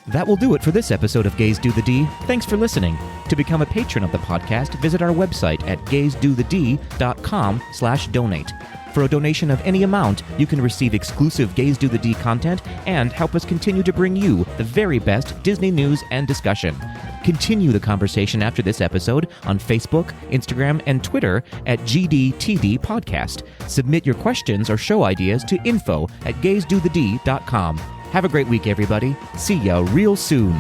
That will do it for this episode of Gays Do the D. Thanks for listening. To become a patron of the podcast, visit our website at gaysdothed.com/donate. For a donation of any amount, you can receive exclusive Gays Do the D content and help us continue to bring you the very best Disney news and discussion. Continue the conversation after this episode on Facebook, Instagram, and Twitter at GDTD Podcast. Submit your questions or show ideas to info@gaysdothed.com. Have a great week, everybody. See ya real soon.